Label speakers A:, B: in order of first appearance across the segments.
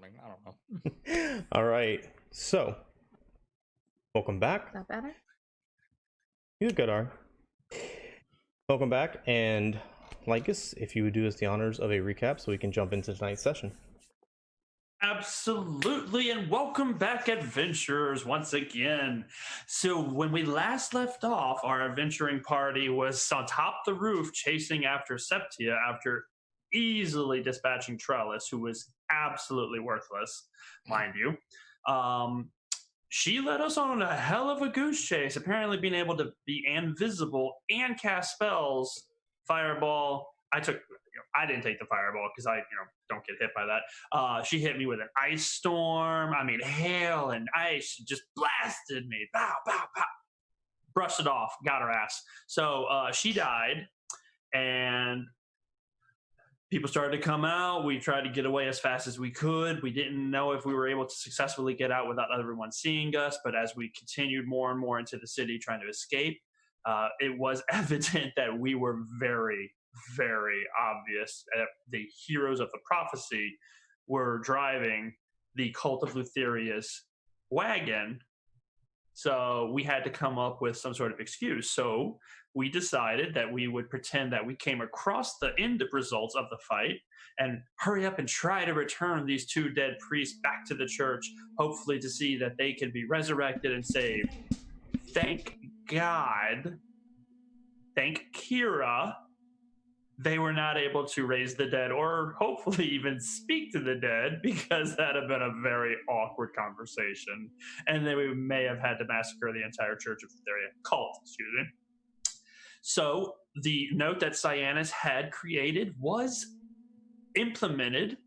A: something. I don't know.
B: All right, so welcome back.
C: Is that better?
B: You're good, Ar. Welcome back, and Lycus, if you would do us the honors of a recap so we can jump into tonight's session.
D: Absolutely, and welcome back, adventurers, once again. So when we last left off, our adventuring party was on top of the roof chasing after Septia after easily dispatching Trellis, who was absolutely worthless, mind you. She led us on a hell of a goose chase, apparently being able to be invisible and cast spells. Fireball. I didn't take the fireball because I don't get hit by that. She hit me with an ice storm. I mean, hail and ice just blasted me. Pow, pow, pow. Brushed it off. Got her ass. So she died, and people started to come out. We tried to get away as fast as we could. We didn't know if we were able to successfully get out without everyone seeing us. But as we continued more and more into the city trying to escape, it was evident that we were very, very obvious. The heroes of the prophecy were driving the Cult of Lutheria's wagon. So we had to come up with some sort of excuse. So we decided that we would pretend that we came across the end results of the fight and hurry up and try to return these two dead priests back to the church, hopefully to see that they can be resurrected and saved. Thank God, thank Kira, they were not able to raise the dead or hopefully even speak to the dead, because that would have been a very awkward conversation. And then we may have had to massacre the entire Church of Lutheria cult, excuse me. So the note that Syaanis had created was implemented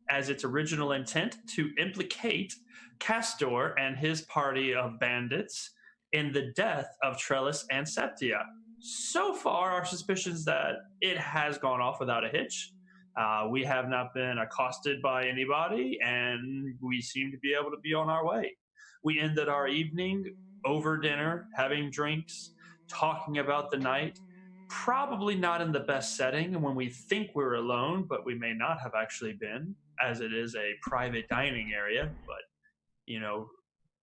D: as its original intent to implicate Castor and his party of bandits in the death of Trellis and Septia. So far, our suspicions that it has gone off without a hitch. We have not been accosted by anybody, and we seem to be able to be on our way. We ended our evening over dinner, having drinks, talking about the night, probably not in the best setting when we think we're alone, but we may not have actually been, as it is a private dining area, but,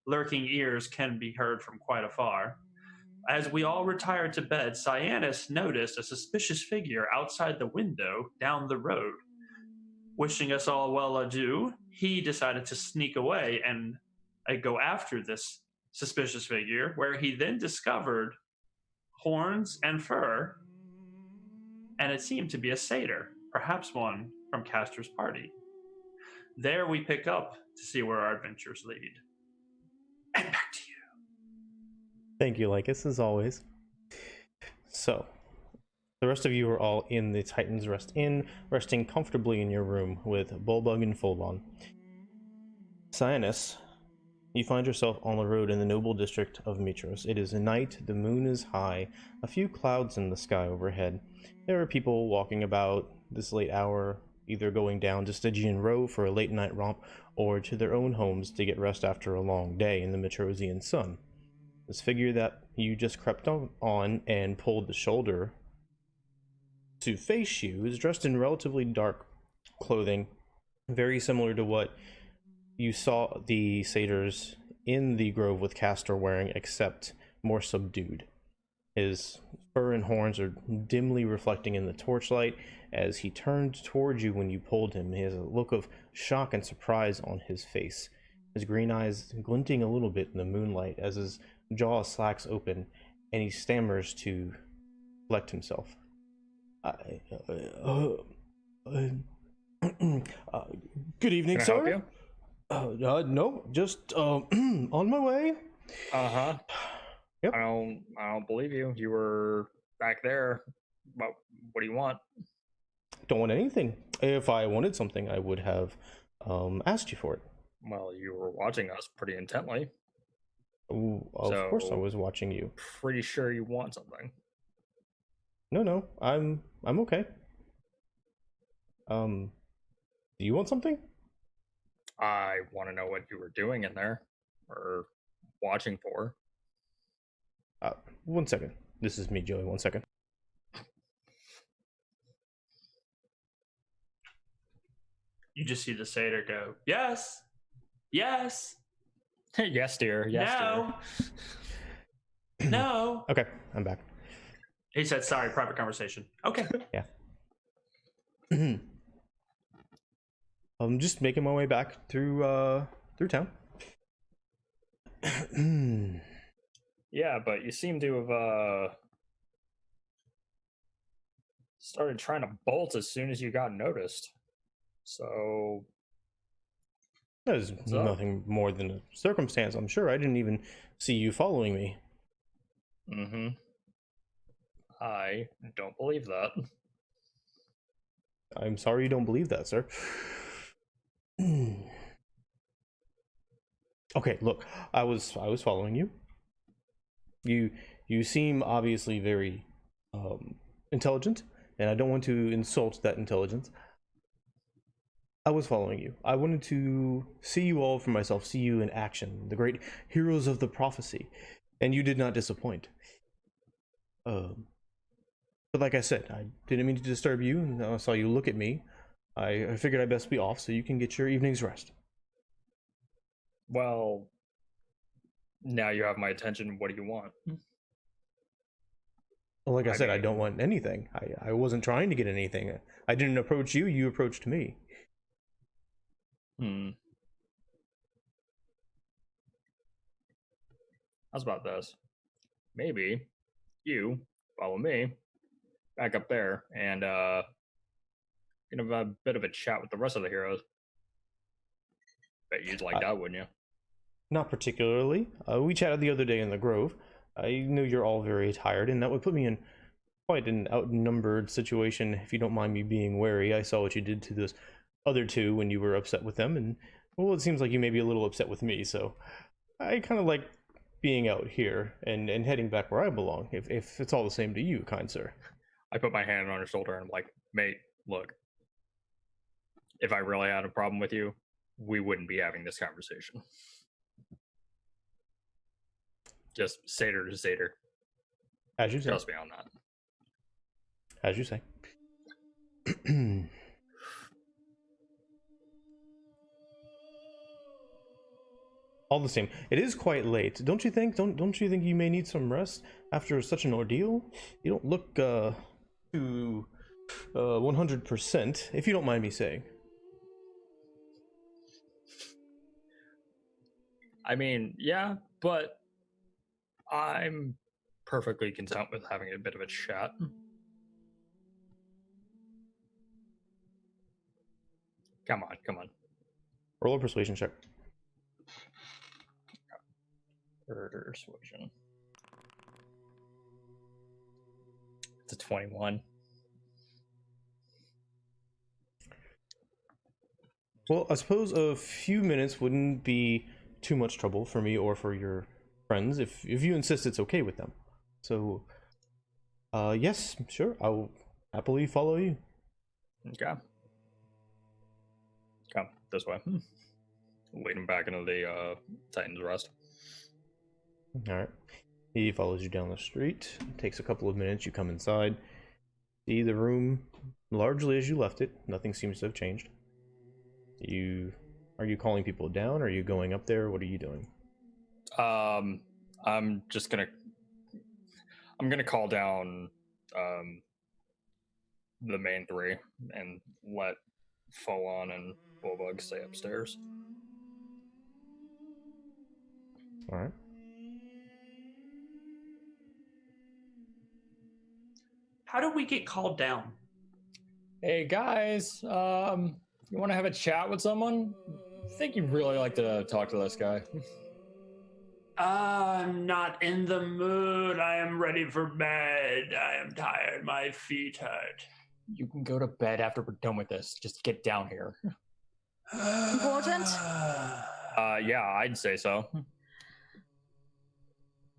D: lurking ears can be heard from quite afar. As we all retired to bed, Syaanis noticed a suspicious figure outside the window down the road. Wishing us all well adieu, he decided to sneak away and go after this suspicious figure, where he then discovered horns and fur, and it seemed to be a satyr, perhaps one from Castor's party. There we pick up to see where our adventures lead. And back to you.
B: Thank you, Lycus, as always. So, the rest of you are all in the Titan's Rest Inn, resting comfortably in your room with Bullbug and Folon. Syaanis, you find yourself on the road in the noble district of Mitros. It is night, the moon is high, a few clouds in the sky overhead. There are people walking about this late hour, either going down to Stygian Row for a late night romp, or to their own homes to get rest after a long day in the Mitrosian sun. This figure that you just crept on and pulled the shoulder to face you is dressed in relatively dark clothing, very similar to what you saw the satyrs in the grove with Castor wearing, except more subdued. His fur and horns are dimly reflecting in the torchlight as he turned towards you when you pulled him. He has a look of shock and surprise on his face, his green eyes glinting a little bit in the moonlight as his jaw slacks open and he stammers to collect himself. Good evening,
A: Can I
B: sir.
A: help you?
B: No, just on my way.
A: Uh-huh.
B: Yep.
A: I don't believe you. You were back there. What do you want?
B: Don't want anything. If I wanted something, I would have asked you for it.
A: Well, you were watching us pretty intently.
B: Ooh, of course I was watching you.
A: Pretty sure you want something.
B: No, I'm okay. Do you want something?
A: I want to know what you were doing in there, or watching for.
B: 1 second. This is me, Joey. 1 second.
D: You just see the satyr go, yes, yes,
A: Yes, dear. Yes,
D: no, no.
B: Okay, I'm back.
D: He said, sorry, private conversation. Okay.
B: Yeah. I'm just making my way back through town.
A: Yeah, but you seem to have started trying to bolt as soon as you got noticed. So
B: That is
A: what's up?
B: nothing more than a circumstance, I'm sure. I didn't even see you following me.
A: Mm-hmm. I don't believe that.
B: I'm sorry you don't believe that, sir. Okay, look, I was following you. You seem obviously very intelligent, and I don't want to insult that intelligence. I was following you. I wanted to see you all for myself, see you in action, the great heroes of the prophecy, and you did not disappoint. But like I said, I didn't mean to disturb you, and I saw you look at me. I figured I'd best be off so you can get your evening's rest.
A: Well, now you have my attention. What do you want?
B: Well, like I said, I
A: mean,
B: don't want anything. I wasn't trying to get anything. I didn't approach you, you approached me.
A: How's about this? Maybe you follow me back up there and gonna have a bit of a chat with the rest of the heroes. Bet you'd like that, wouldn't you?
B: Not particularly. We chatted the other day in the Grove. I know you're all very tired, and that would put me in quite an outnumbered situation, if you don't mind me being wary. I saw what you did to those other two when you were upset with them, and, well, it seems like you may be a little upset with me, so I kind of like being out here and heading back where I belong, if it's all the same to you, kind sir.
A: I put my hand on her shoulder and I'm like, mate, look, if I really had a problem with you, we wouldn't be having this conversation. Just satyr to satyr.
B: As you say.
A: Trust me on that.
B: As you say. All the same, it is quite late. Don't you think? Don't you think you may need some rest after such an ordeal? You don't look too 100%, if you don't mind me saying.
A: I mean, yeah, but I'm perfectly content with having a bit of a chat. Come on.
B: Roll a persuasion check.
A: Persuasion. It's a 21.
B: Well, I suppose a few minutes wouldn't be too much trouble for me or for your friends if you insist it's okay with them. So, yes, sure, I will happily follow you.
A: Okay. Come this way. Lead him back into the Titan's Rest.
B: All right. He follows you down the street. Takes a couple of minutes. You come inside. See the room largely as you left it. Nothing seems to have changed. Are you calling people down? Are you going up there? What are you doing?
A: I'm gonna call down the main three and let Folon and Bulbug stay upstairs.
B: All right.
D: How do we get called down?
A: Hey guys, you want to have a chat with someone? I think you'd really like to talk to this guy.
D: I'm not in the mood. I am ready for bed. I am tired. My feet hurt.
A: You can go to bed after we're done with this. Just get down here.
C: Important?
A: Yeah, I'd say so.
C: All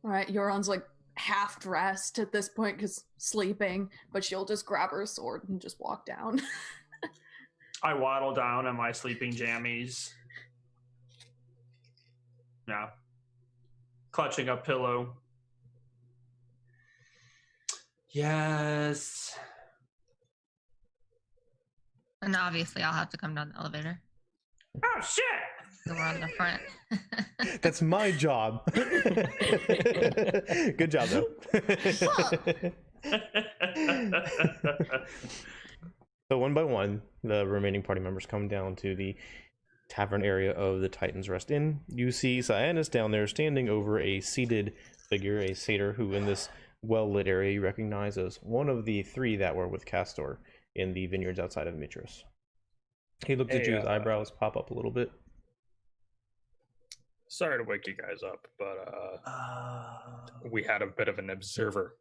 C: right, Euron's like half dressed at this point because sleeping, but she'll just grab her sword and just walk down.
D: I waddle down in my sleeping jammies. Yeah. Clutching a pillow. Yes.
E: And obviously, I'll have to come down the elevator.
D: Oh shit!
E: So we're on the front.
B: That's my job. Good job, though. So one by one, the remaining party members come down to the tavern area of the Titan's Rest Inn. You see Syaanis down there standing over a seated figure, a satyr, who in this well-lit area you recognize as one of the 3 that were with Castor in the vineyards outside of Mitros. He looked at you, his eyebrows pop up a little bit.
A: Sorry to wake you guys up, but we had a bit of an observer.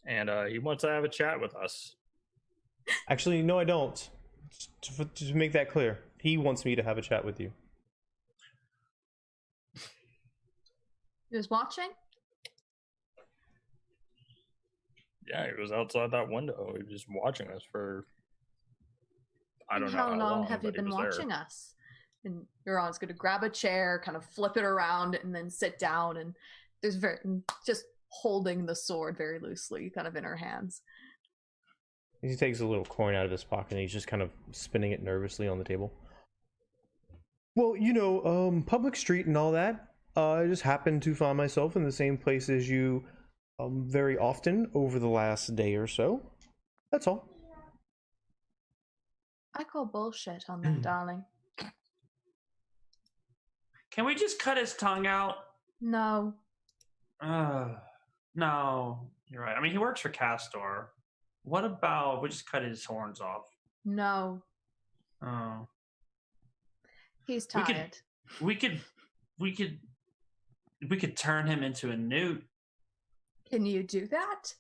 A: And he wants to have a chat with us.
B: Actually, no, I don't. To make that clear, he wants me to have a chat with you.
C: He was watching?
A: Yeah, he was outside that window. He was just watching us for... I don't know
C: how long have you
A: but he
C: been
A: was there.
C: watching us? And Euron's going to grab a chair, kind of flip it around, and then sit down. And there's just holding the sword very loosely, kind of in her hands.
B: He takes a little coin out of his pocket and he's just kind of spinning it nervously on the table. Well, you know, public street and all that. I just happened to find myself in the same place as you very often over the last day or so. That's all.
C: I call bullshit on that, darling.
D: Can we just cut his tongue out?
C: No.
D: No, you're right. I mean, he works for Castor. What about we just cut his horns off?
C: No.
D: Oh.
C: He's tired.
D: We could turn him into a newt.
C: Can you do that?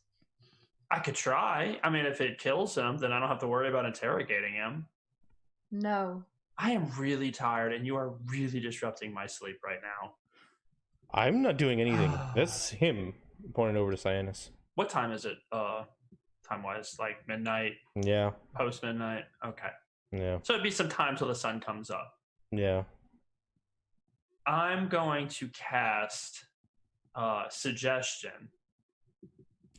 D: I could try. I mean, if it kills him, then I don't have to worry about interrogating him.
C: No.
D: I am really tired, and you are really disrupting my sleep right now.
B: I'm not doing anything. That's him pointing over to Syaanis.
D: What time is it? Time-wise, like midnight?
B: Yeah.
D: Post midnight? Okay.
B: Yeah.
D: So it'd be some time till the sun comes up.
B: Yeah.
D: I'm going to cast suggestion.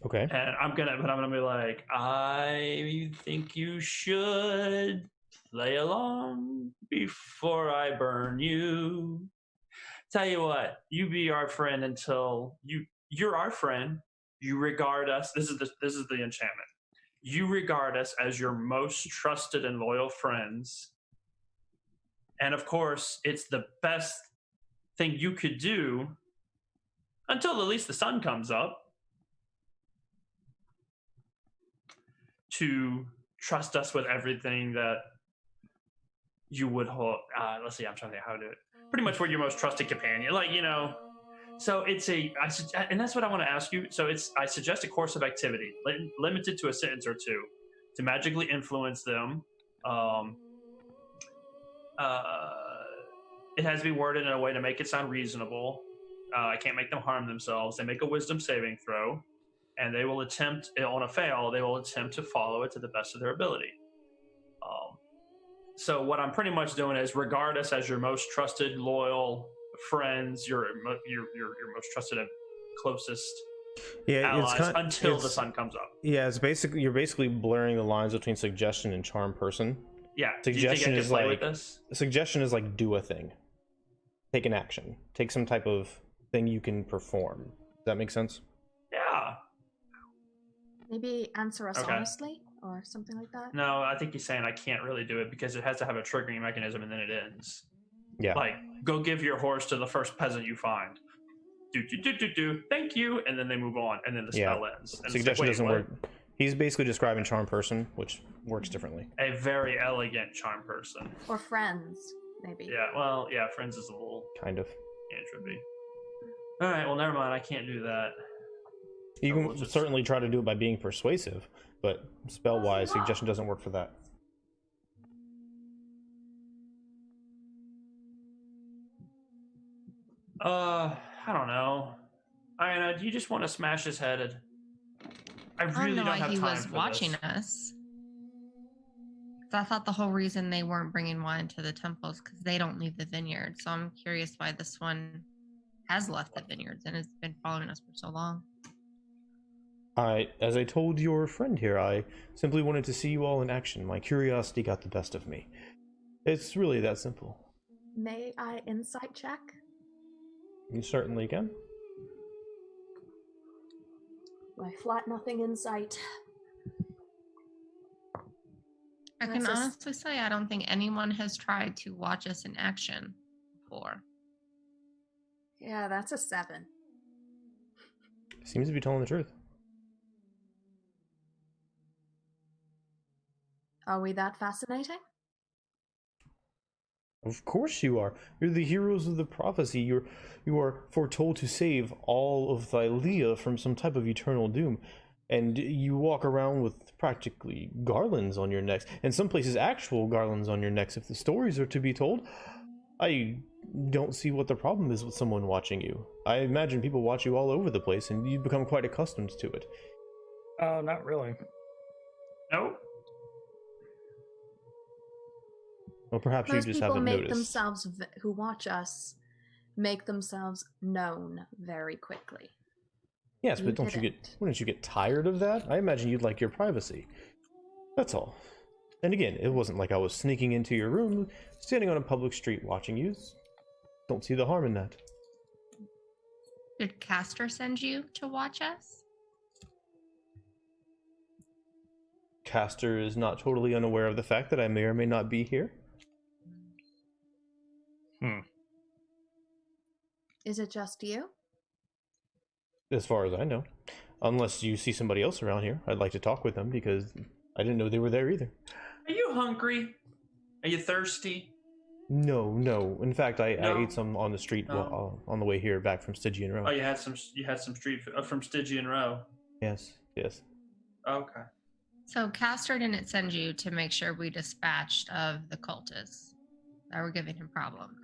B: Okay.
D: And I'm gonna be like, I think you should play along before I burn you. Tell you what, you be our friend until you're our friend. You regard us. This is the enchantment. You regard us as your most trusted and loyal friends. And of course, it's the best thing you could do until at least the sun comes up to trust us with everything that you would hold. Let's see, I'm trying to think how to do it. Pretty much we're your most trusted companion. Like, you know, so it's and that's what I want to ask you. So I suggest a course of activity limited to a sentence or two to magically influence them. It has to be worded in a way to make it sound reasonable. I can't make them harm themselves. They make a wisdom saving throw, and they will attempt, on a fail, they will attempt to follow it to the best of their ability. So what I'm pretty much doing is regard us as your most trusted, loyal friends, your most trusted and closest allies until the sun comes up.
B: Yeah, you're basically blurring the lines between suggestion and charm person.
D: Yeah.
B: Suggestion
D: do you think I can play with this?
B: Suggestion is like do a thing. Take an action. Take some type of thing you can perform. Does that make sense?
D: Yeah.
C: Maybe answer us honestly or something like that?
D: No, I think he's saying I can't really do it because it has to have a triggering mechanism and then it ends.
B: Yeah.
D: Like, go give your horse to the first peasant you find. Do. Thank you. And then they move on. And then the spell ends. And
B: suggestion doesn't work. He's basically describing charm person, which works differently.
D: A very elegant charm person.
C: Or friends, maybe.
D: Yeah, well, yeah, friends is a little...
B: Kind of.
D: Cantrip-y. Alright, well, never mind. I can't do that.
B: You can certainly try to do it by being persuasive, but spell-wise, suggestion doesn't work for that.
D: I don't know. Do you just want to smash his head? I really don't have time for this.
E: He was watching us. I thought the whole reason they weren't bringing wine to the temples because they don't leave the vineyard. So I'm curious why this one has left the vineyards and has been following us for so long.
B: As I told your friend here, I simply wanted to see you all in action. My curiosity got the best of me. It's really that simple.
C: May I insight check?
B: You certainly can.
C: My flat nothing insight.
E: I can
C: That's a
E: honestly say I don't think anyone has tried to watch us in action before.
C: Yeah, that's a 7.
B: Seems to be telling the truth.
C: Are we that fascinating?
B: Of course you are. You're the heroes of the prophecy. You are foretold to save all of Thylea from some type of eternal doom. And you walk around with practically garlands on your necks. In some places, actual garlands on your necks. If the stories are to be told, I don't see what the problem is with someone watching you. I imagine people watch you all over the place, and you become quite accustomed to it.
A: Oh, not really.
D: Nope.
B: Well, perhaps
C: Most
B: you just
C: people
B: haven't
C: make
B: noticed.
C: themselves, who watch us, make themselves known very quickly.
B: Yes,
C: You
B: but wouldn't you get tired of that? I imagine you'd like your privacy. That's all. And again, it wasn't like I was sneaking into your room, standing on a public street watching you. Don't see the harm in that.
E: Did Castor send you to watch us?
B: Castor is not totally unaware of the fact that I may or may not be here.
C: Is it just you?
B: As far as I know. Unless you see somebody else around here, I'd like to talk with them because I didn't know they were there either.
D: Are you hungry? Are you thirsty?
B: No. In fact, I
D: No?
B: ate some on the street
D: No.
B: on the way here back from Stygian Row.
D: Oh, you had some street food from Stygian Row.
B: Yes.
D: Okay.
E: So Castor didn't send you to make sure we dispatched of the cultists that were giving him problems.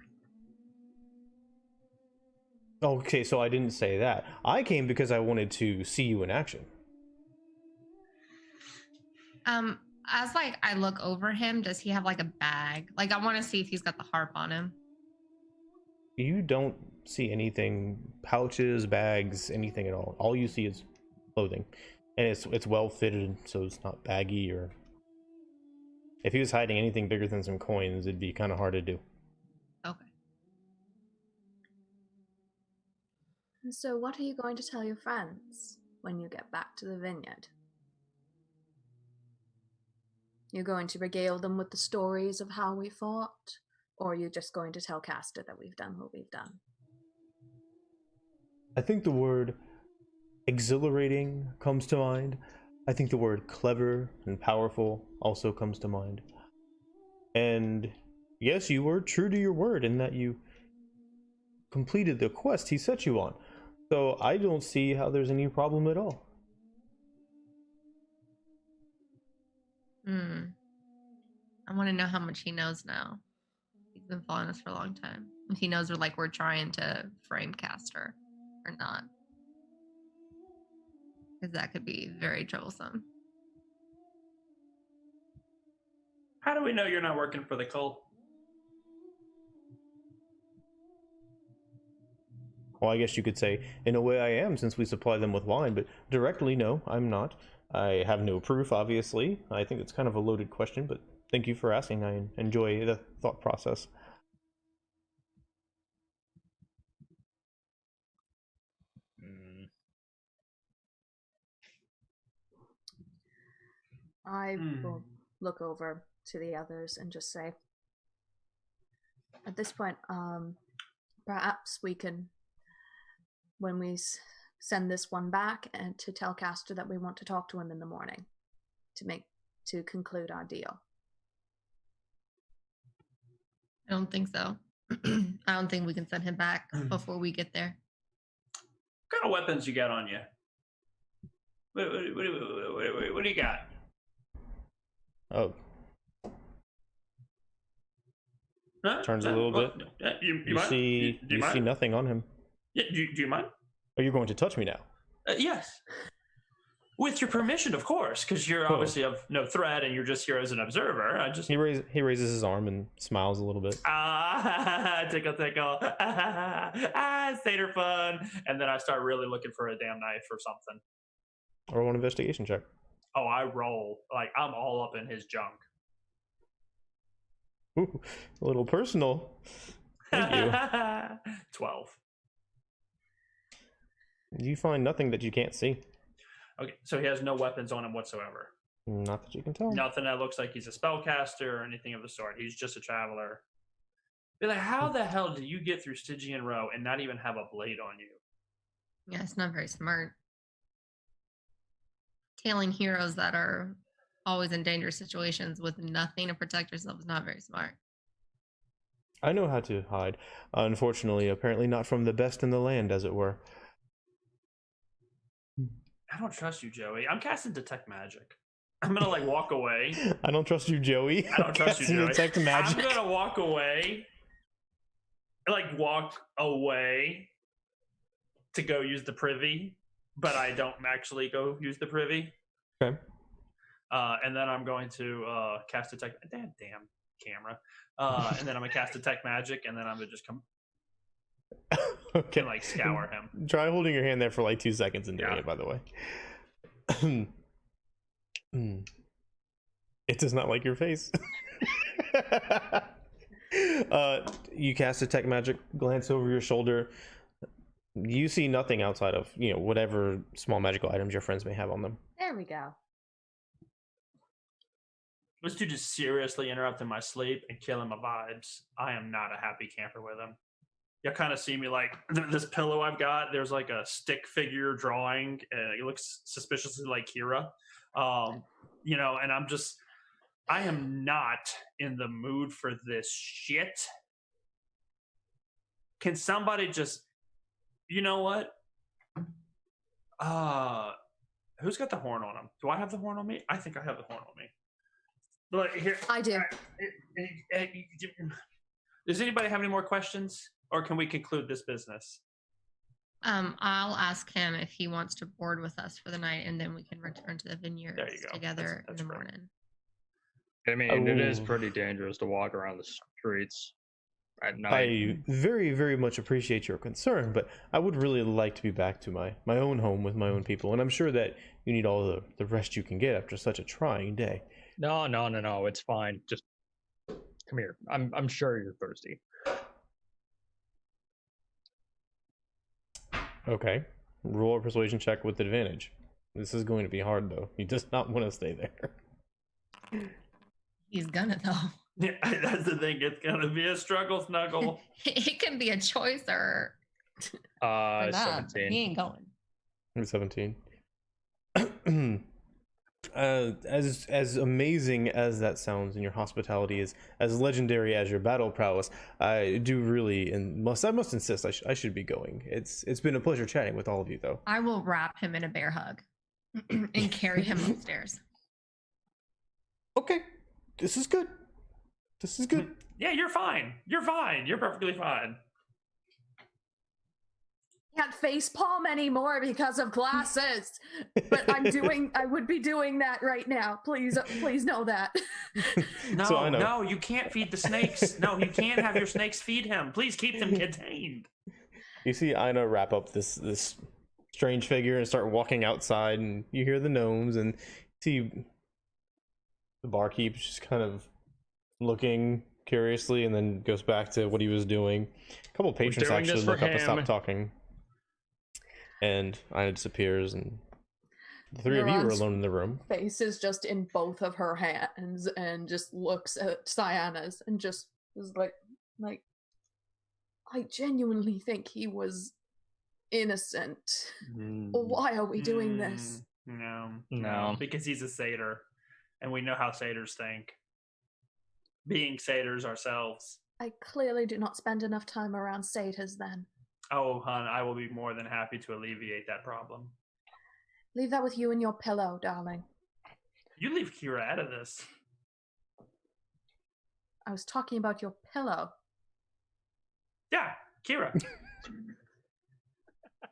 B: Okay, so I didn't say that. I came because I wanted to see you in action.
E: As like I look over him, does he have like a bag? Like I want to see if he's got the harp on him.
B: You don't see anything, pouches, bags, anything at all. All you see is clothing. And it's well fitted, so it's not baggy or... If he was hiding anything bigger than some coins, it'd be kind of hard to do.
E: Okay.
C: So what are you going to tell your friends when you get back to the vineyard? You're going to regale them with the stories of how we fought? Or are you just going to tell Castor that we've done what we've done?
B: I think the word exhilarating comes to mind. I think the word clever and powerful also comes to mind. And yes, you were true to your word in that you completed the quest he set you on. So I don't see how there's any problem at all.
E: I want to know how much he knows now. He's been following us for a long time. If he knows we're trying to frame Castor or not. Because that could be very troublesome.
D: How do we know you're not working for the cult?
B: Well, I guess you could say, in a way I am, since we supply them with wine, but directly, no, I'm not. I have no proof, obviously. I think it's kind of a loaded question, but thank you for asking. I enjoy the thought process.
C: I will look over to the others and just say, at this point, perhaps we can, when we send this one back, and to tell Castor that we want to talk to him in the morning to conclude our deal.
E: I don't think so. I don't think we can send him back before we get there.
D: What kind of weapons you got on you? What do you got?
B: Oh.
D: Huh?
B: Turns a little bit.
D: You mind?
B: See nothing on him.
D: Yeah, do you mind?
B: Are you going to touch me now?
D: Yes. With your permission, of course, because you're obviously of no threat and you're just here as an observer.
B: He raises his arm and smiles a little bit.
D: Tickle. Satyr fun. And then I start really looking for a damn knife or something.
B: Roll an investigation check.
D: Oh, I roll. Like, I'm all up in his junk.
B: Ooh, a little personal. Thank you.
D: 12.
B: You find nothing that you can't see.
D: Okay, so he has no weapons on him whatsoever.
B: Not that you can tell.
D: Nothing that looks like he's a spellcaster or anything of the sort. He's just a traveler. Be like, how the hell do you get through Stygian Row and not even have a blade on you?
E: Yeah, it's not very smart. Tailing heroes that are always in dangerous situations with nothing to protect yourself is not very smart.
B: I know how to hide. Unfortunately, apparently not from the best in the land, as it were.
D: I don't trust you, Joey. I'm casting Detect Magic. I'm gonna like walk away.
B: I don't trust you, Joey.
D: I don't trust you, Joey.
B: Detect magic.
D: I'm gonna walk away. Like walk away to go use the privy, but I don't actually go use the privy.
B: Okay.
D: And then I'm going to cast Detect. Damn camera. And then I'm gonna cast Detect Magic, and then I'm gonna just come
B: Okay.
D: and like scour him.
B: Try holding your hand there for like 2 seconds and doing
D: Yeah.
B: it, by the way. It does not like your face. You cast Detect Magic, glance over your shoulder. You see nothing outside of, whatever small magical items your friends may have on them.
C: There we go.
D: This dude is seriously interrupting my sleep and killing my vibes. I am not a happy camper with him. You'll kind of see me like this pillow I've got. There's like a stick figure drawing, and it looks suspiciously like Kira. And I am not in the mood for this shit. Can somebody just, you know what? Who's got the horn on him? Do I have the horn on me? I think I have the horn on me. But here,
C: I do.
D: Does anybody have any more questions, or can we conclude this business?
E: I'll ask him if he wants to board with us for the night, and then we can return to the vineyards
D: There you go.
E: together
D: That's
E: in the
D: great.
E: morning.
A: I mean, it is
B: Oh.
A: pretty dangerous to walk around the streets at night.
B: I very, very much appreciate your concern, but I would really like to be back to my own home with my own people, and I'm sure that you need all the rest you can get after such a trying day.
A: No, it's fine. Just come here. I'm sure you're thirsty.
B: Okay. Roll a persuasion check with advantage. This is going to be hard, though. He does not want to stay there.
E: He's gonna though.
D: Yeah, that's the thing. It's gonna be a struggle, Snuggle.
E: It can be a choice or not. But
A: 17.
E: he ain't going.
B: 17. As amazing as that sounds, and your hospitality is as legendary as your battle prowess, I do really and I must insist I should be going. It's been a pleasure chatting with all of you, though.
E: I will wrap him in a bear hug and carry him upstairs.
B: Okay, this is good. This is good.
D: Yeah, you're fine. You're fine. You're perfectly fine.
C: Can't face palm anymore because of glasses. But I would be doing that right now. Please know that.
D: No,
B: So I know.
D: no, you can't feed the snakes. No, you can't have your snakes feed him. Please keep them contained.
B: You see Ina wrap up this strange figure and start walking outside, and you hear the gnomes and see the barkeep just kind of looking curiously, and then goes back to what he was doing. A couple patrons
A: doing this
B: actually
A: for
B: look up and stop
A: him.
B: talking, and Ina disappears, and the three of you are
C: Neuron's
B: alone in the room.
C: Face is just in both of her hands and just looks at Syaanis and just is like I genuinely think he was innocent. Well, why are we doing this?
D: No, because he's a satyr, and we know how satyrs think. Being satyrs ourselves.
C: I clearly do not spend enough time around satyrs then.
D: Oh, hon, I will be more than happy to alleviate that problem.
C: Leave that with you and your pillow, darling.
D: You leave Kira out of this.
C: I was talking about your pillow.
D: Yeah, Kira.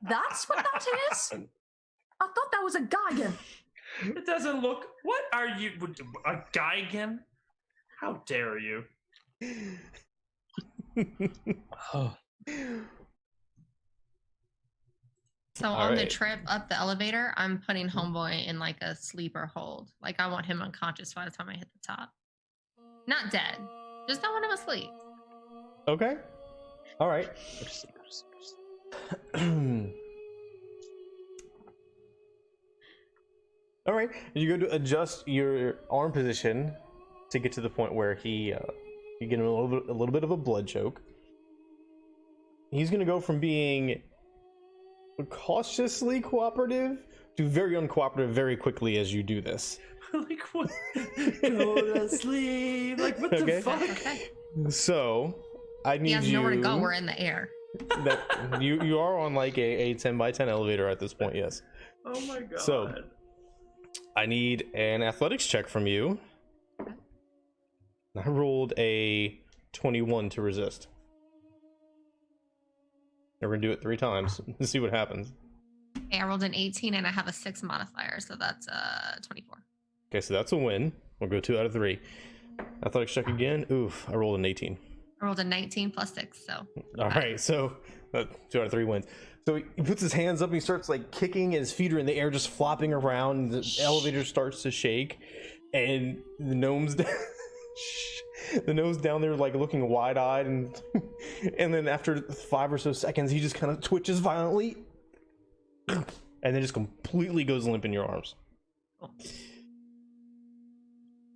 C: That's what that is? I thought that was a Geigen.
D: It doesn't look. What are you? A Geigen? How dare you?
E: So
B: All
E: on the
B: right.
E: trip up the elevator, I'm putting Homeboy in like a sleeper hold. Like I want him unconscious by the time I hit the top. Not dead. Just don't want him asleep.
B: Okay. All right. All right. You go to adjust your arm position to get to the point where you get him a little bit of a blood choke. He's gonna go from being cautiously cooperative to very uncooperative very quickly as you do this.
D: Like what? Go to sleep. Like what
B: Okay.
D: the fuck?
E: Okay.
B: So I need
E: He has
B: you.
E: nowhere to go. We're in the air.
B: That you are on like a 10 by 10 elevator at this point. Yes.
D: Oh my god.
B: So I need an athletics check from you. I rolled a 21 to resist. And we're gonna do it 3 times and see what happens.
E: Okay, I rolled an 18 and I have a 6 modifier, so that's 24.
B: Okay, so that's a win. We'll go 2 out of 3. Athletics check again. Oof, I rolled an 18.
E: I rolled a 19 plus 6, so.
B: All right, so 2 out of 3 wins. So he puts his hands up and he starts like kicking, his feet are in the air, just flopping around. The elevator starts to shake, and the gnome's the gnome's down there like looking wide-eyed, and then after 5 or so seconds, he just kind of twitches violently, and then just completely goes limp in your arms.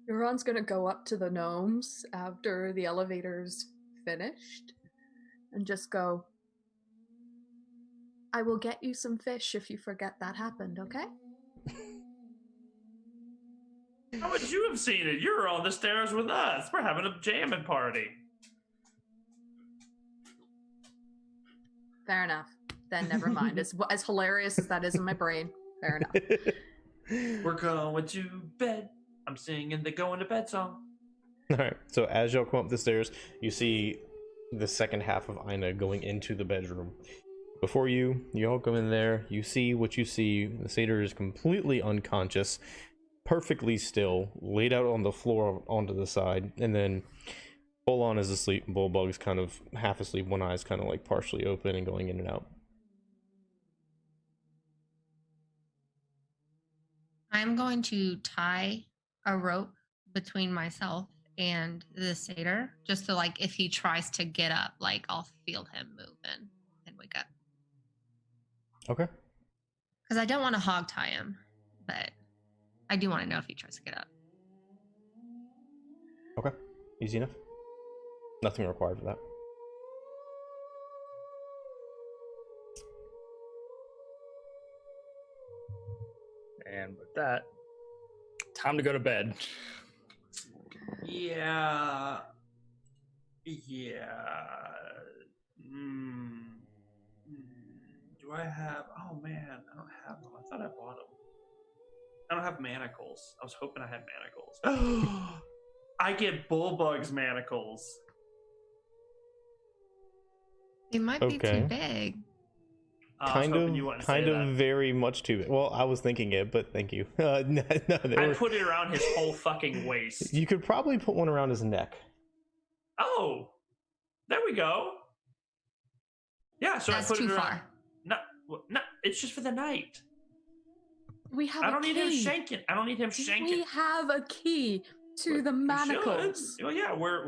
C: Euron's gonna go up to the gnomes after the elevator's finished and just go, I will get you some fish if you forget that happened, okay?
D: How would you have seen it? You were on the stairs with us. We're having a jamming party.
C: Fair enough. Then never mind. As hilarious as that is in my brain, fair enough.
D: We're going to bed. I'm singing the going to bed song.
B: All right, so as y'all come up the stairs, you see the second half of Ina going into the bedroom. Before you all go in there, you see what you see. The satyr is completely unconscious, perfectly still, laid out on the floor onto the side, and then Bolon is asleep, and Bullbug's kind of half asleep, one eye's kind of like partially open and going in and out.
E: I'm going to tie a rope between myself and the satyr, just to like, if he tries to get up, like I'll feel him moving and wake up.
B: Okay.
E: Because I don't want to hog tie him, but I do want to know if he tries to get up.
B: Okay. Easy enough. Nothing required for that.
A: And with that, time to go to bed.
D: Yeah. Do I have? Oh man, I don't have them. I thought I bought them. I don't have manacles. I was hoping I had manacles. I get Bullbug's manacles.
E: They might be
B: Okay.
E: too big.
B: Kind of very much too big. Well, I was thinking it, but thank you. No,
D: I put it around his whole fucking waist.
B: You could probably put one around his neck.
D: Oh, there we go. Yeah, so
E: That's
D: I put
E: too
D: it around.
E: far.
D: No, it's just for the night.
C: We have
D: I don't
C: a
D: need him
C: key.
D: shanking. I don't need him shanking.
C: We have a key to the
D: We
C: manacles.
D: should. Well, yeah, we're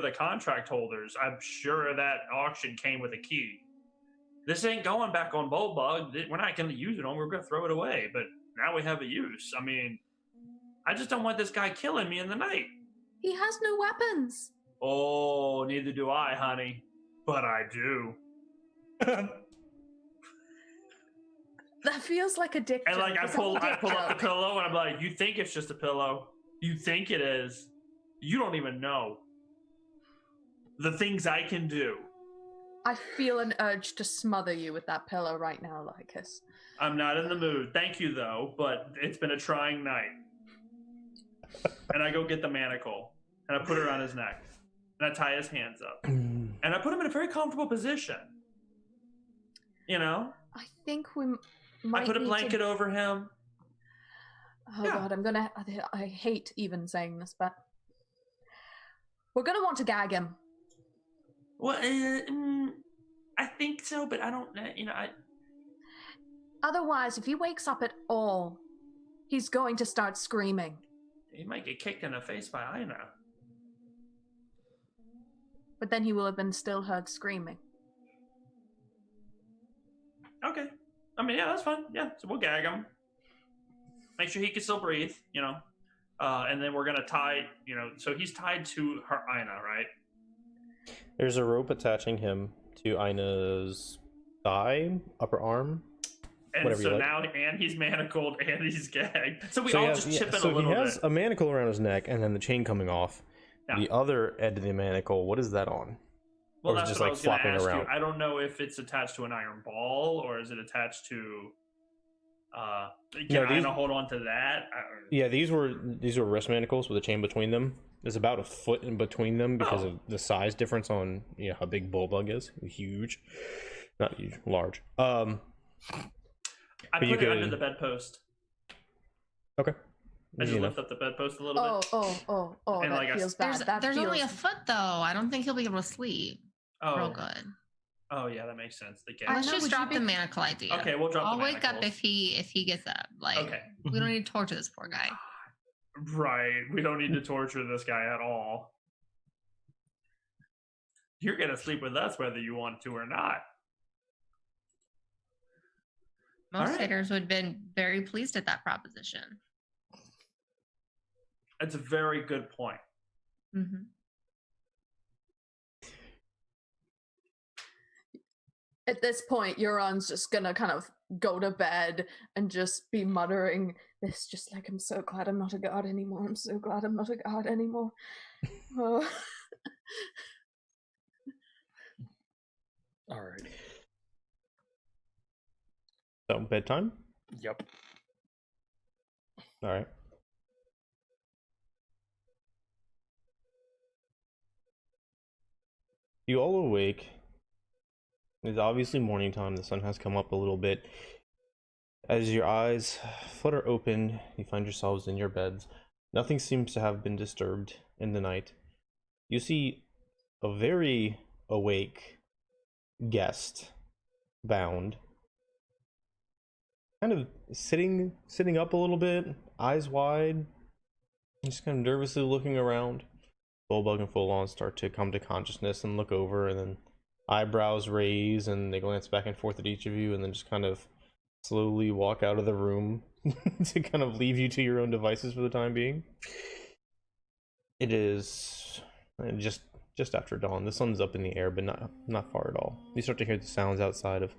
D: the contract holders. I'm sure that auction came with a key. This ain't going back on Bullbug. We're not going to use it on. We're going to throw it away. But now we have a use. I mean, I just don't want this guy killing me in the night.
C: He has no weapons.
D: Oh, neither do I, honey. But I do.
C: That feels like addiction.
D: And like I
C: It's
D: pull up the
C: addiction.
D: pillow and I'm like, you think it's just a pillow? You think it is? You don't even know the things I can do.
C: I feel an urge to smother you with that pillow right now, Lycus.
D: I'm not in the mood. Thank you though, but it's been a trying night. And I go get the manacle and I put it around his neck and I tie his hands up and I put him in a very comfortable position. You know,
C: I think we might
D: I put a
C: need
D: blanket over him.
C: Oh
D: Yeah.
C: God, I hate even saying this, but we're gonna want to gag him.
D: Well, I think so, but I don't.
C: Otherwise, if he wakes up at all, he's going to start screaming.
D: He might get kicked in the face by Ina.
C: But then he will have been still heard screaming.
D: Okay. I mean, yeah, that's fine. Yeah, so we'll gag him. Make sure he can still breathe, you know. And then we're going to tie, you know, so he's tied to her Ina, right?
B: There's a rope attaching him to Ina's thigh, upper arm.
D: And so now, and he's manacled and he's gagged. So we all just chip in a little bit.
B: So he has a manacle around his neck and then the chain coming off. Yeah. The other end of the manacle, what is that on?
D: Well, that's just like flopping around. I don't know if it's attached to an iron ball or is it attached to. Can Ina hold on to that?
B: Yeah, these were wrist manacles with a chain between them. There's about a foot in between them because of the size difference on how big Bullbug is. Huge, not huge, large.
D: I put it under the bedpost.
B: Okay.
D: I just lift up the bedpost a little bit.
C: Oh, and that feels bad.
E: There's only a foot, though. I don't think he'll be able to sleep real good.
D: Oh, yeah, that makes sense.
E: Let's just drop the manacle idea.
D: Okay, we'll drop the manacles.
E: I'll wake up if he gets up. Okay. We don't need to torture this poor guy.
D: Right. We don't need to torture this guy at all. You're going to sleep with us whether you want to or not.
E: Most satyrs would have been very pleased at that proposition.
D: That's a very good point.
C: Mm-hmm. At this point, Euron's just gonna kind of go to bed and just be muttering this, just like, I'm so glad I'm not a god anymore. I'm so glad I'm not a god anymore. Oh.
A: All right.
B: So, bedtime?
A: Yep.
B: All right. You all awake. It's obviously morning time. The sun has come up a little bit. As your eyes flutter open, you find yourselves in your beds. Nothing seems to have been disturbed in the night. You see a very awake guest, bound, kind of sitting up a little bit, eyes wide, just kind of nervously looking around. Bullbug and Full On start to come to consciousness and look over, and then eyebrows raise and they glance back and forth at each of you, and then just kind of slowly walk out of the room to kind of leave you to your own devices for the time being. It is just after dawn. The sun's up in the air, but not far at all. You start to hear the sounds outside of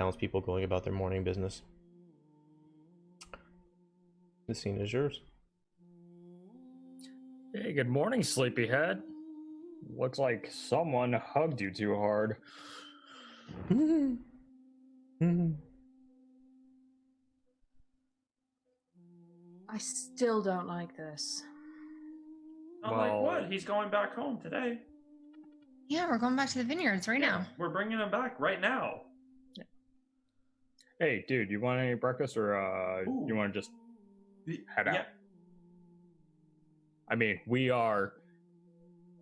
B: townspeople going about their morning business. The scene is yours.
A: Hey, good morning, sleepyhead. Looks like someone hugged you too hard.
C: I still don't like this.
D: I'm like, what? He's going back home today.
E: Yeah, we're going back to the vineyards right now.
D: We're bringing him back right now.
A: Hey, dude, you want any breakfast or you want to just head out? I mean, we are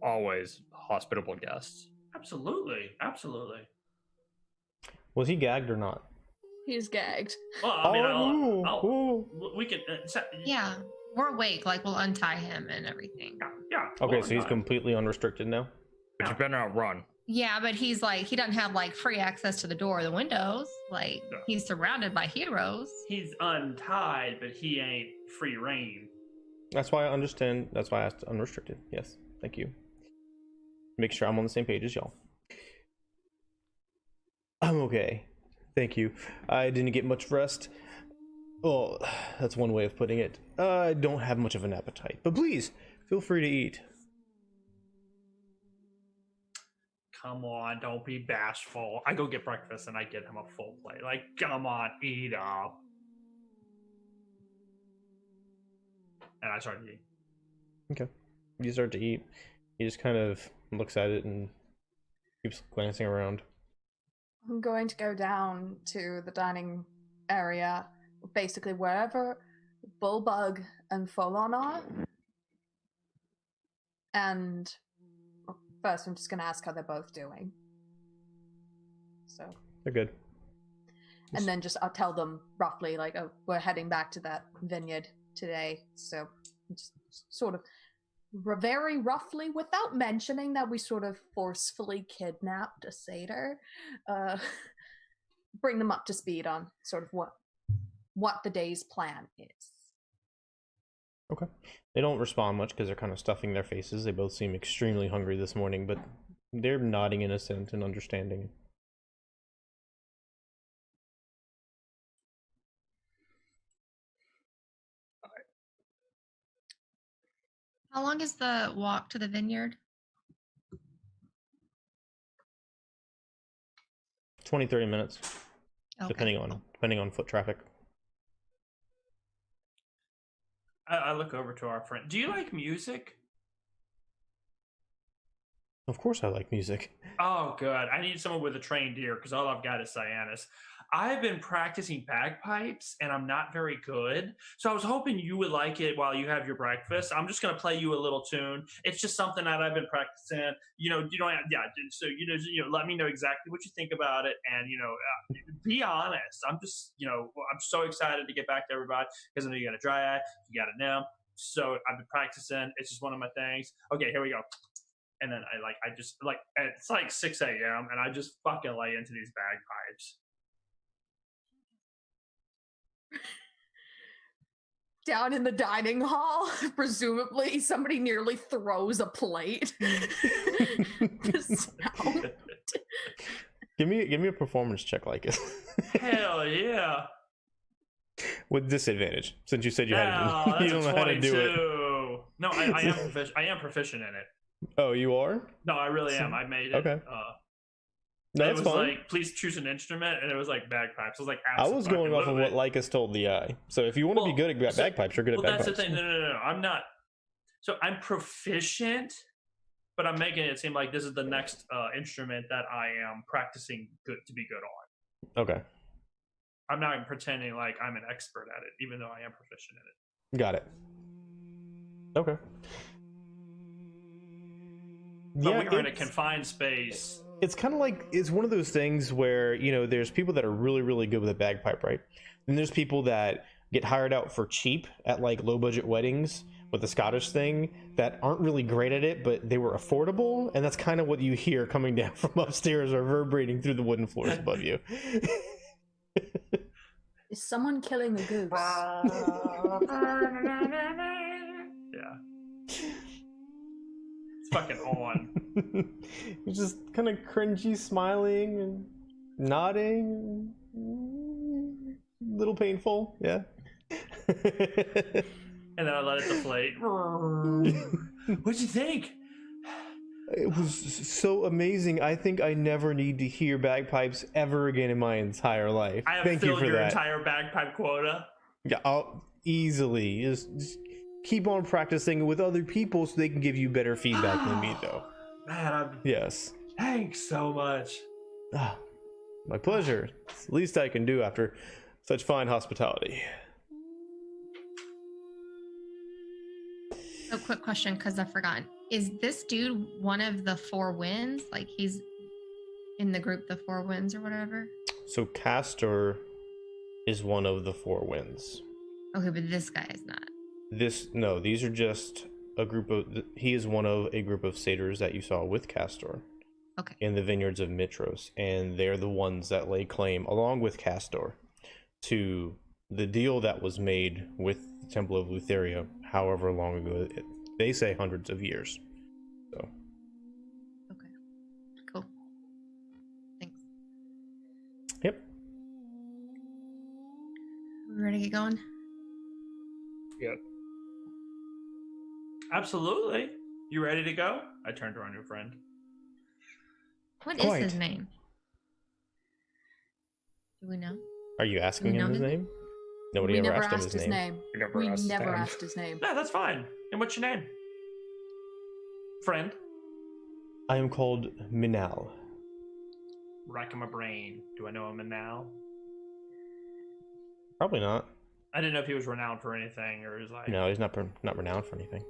A: always hospitable guests.
D: Absolutely. Absolutely.
B: Was he gagged or not?
C: He's gagged.
D: Well, I mean, we can...
E: yeah, we're awake. Like, we'll untie him and everything.
D: Yeah.
B: Okay, so he's completely unrestricted now?
A: But you better not run.
E: Yeah, but he's like, he doesn't have like free access to the door or the windows. Like, he's surrounded by heroes.
D: He's untied, but he ain't free reign.
B: That's why I understand. That's why I asked unrestricted. Yes, thank you. Make sure I'm on the same page as y'all. I'm okay. Thank you. I didn't get much rest. Oh, that's one way of putting it. I don't have much of an appetite, but please feel free to eat.
D: Come on, don't be bashful. I go get breakfast and I get him a full plate. Like, come on, eat up. And I start eating.
B: Okay. You start to eat. He just kind of looks at it and keeps glancing around.
C: I'm going to go down to the dining area, basically wherever Bullbug and Folon are. And first, I'm just going to ask how they're both doing. So
B: they're good.
C: And then I'll tell them roughly, like, oh, we're heading back to that vineyard today. So just sort of very roughly, without mentioning that we sort of forcefully kidnapped a satyr, bring them up to speed on sort of what the day's plan is.
B: Okay. They don't respond much because they're kind of stuffing their faces. They both seem extremely hungry this morning, but they're nodding in assent and understanding.
E: How long is the walk to the vineyard?
B: 20-30 minutes,
E: Okay.
B: depending on foot traffic.
D: I look over to our friend. Do you like music?
B: Of course I like music.
D: Oh, good. I need someone with a trained ear because all I've got is Syaanis. I've been practicing bagpipes and I'm not very good. So I was hoping you would like it while you have your breakfast. I'm just going to play you a little tune. It's just something that I've been practicing. You don't, so, let me know exactly what you think about it. And, be honest. I'm just, I'm so excited to get back to everybody because I know you got a dryad, you got a nymph. So I've been practicing. It's just one of my things. Okay, here we go. And then it's like 6 a.m. and I just fucking lay into these bagpipes.
C: Down in the dining hall, presumably somebody nearly throws a plate. The sound.
B: Give me a performance check like it.
D: Hell yeah.
B: With disadvantage, since you said you had
D: No,
B: you don't know how to do it.
D: No, I am proficient in it.
B: Oh, you are?
D: No, I really am. I made it.
B: Okay.
D: No,
B: that's
D: it was
B: fine.
D: like, please choose an instrument, and it was like bagpipes. I was like,
B: I was going off of what Lycus told the eye. So if you want to be good at bagpipes, you're good at bagpipes.
D: That's the thing. No. I'm not. So I'm proficient, but I'm making it seem like this is the next instrument that I am practicing to be good on.
B: Okay.
D: I'm not pretending like I'm an expert at it, even though I am proficient in it.
B: Got it. Okay.
D: But we are in a confined space.
B: It's kind of like, it's one of those things where, there's people that are really, really good with a bagpipe, right? And there's people that get hired out for cheap at like low budget weddings with the Scottish thing that aren't really great at it, but they were affordable. And that's kind of what you hear coming down from upstairs, reverberating through the wooden floors above you.
C: Is someone killing a goose?
D: Yeah. It's fucking on.
B: You're just kind of cringy, smiling and nodding. A little painful, yeah.
D: And then I let it deflate. What'd you think?
B: It was so amazing. I think I never need to hear bagpipes ever again in my entire life.
D: I have
B: Thank
D: filled
B: you for
D: your
B: that.
D: entire bagpipe quota.
B: Yeah, I'll easily just keep on practicing with other people so they can give you better feedback than me, though.
D: Man,
B: Yes.
D: thanks so much.
B: My pleasure. It's the least I can do after such fine hospitality.
E: A quick question, because I've forgotten. Is this dude one of the Four Winds? Like he's in the group, the Four Winds or whatever?
B: So Castor is one of the Four Winds.
E: Okay, but this guy is not.
B: No, these are just a group of, he is one of a group of satyrs that you saw with Castor.
E: Okay.
B: In the vineyards of Mitros, and they're the ones that lay claim, along with Castor, to the deal that was made with the Temple of Lutheria, however long ago. They say hundreds of years. So.
E: Okay. Cool. Thanks.
B: Yep.
E: We ready to get going?
A: Yep.
D: Absolutely. You ready to go? I turned to our new friend.
E: What is his name? Do we know?
B: Are you asking him his name? Nobody ever asked him his name.
C: We never asked his name.
D: No, that's fine. And what's your name? Friend?
B: I am called Minal.
D: Racking my brain. Do I know him now?
B: Probably not.
D: I didn't know if he was renowned for anything or is like.
B: No, he's not renowned for anything.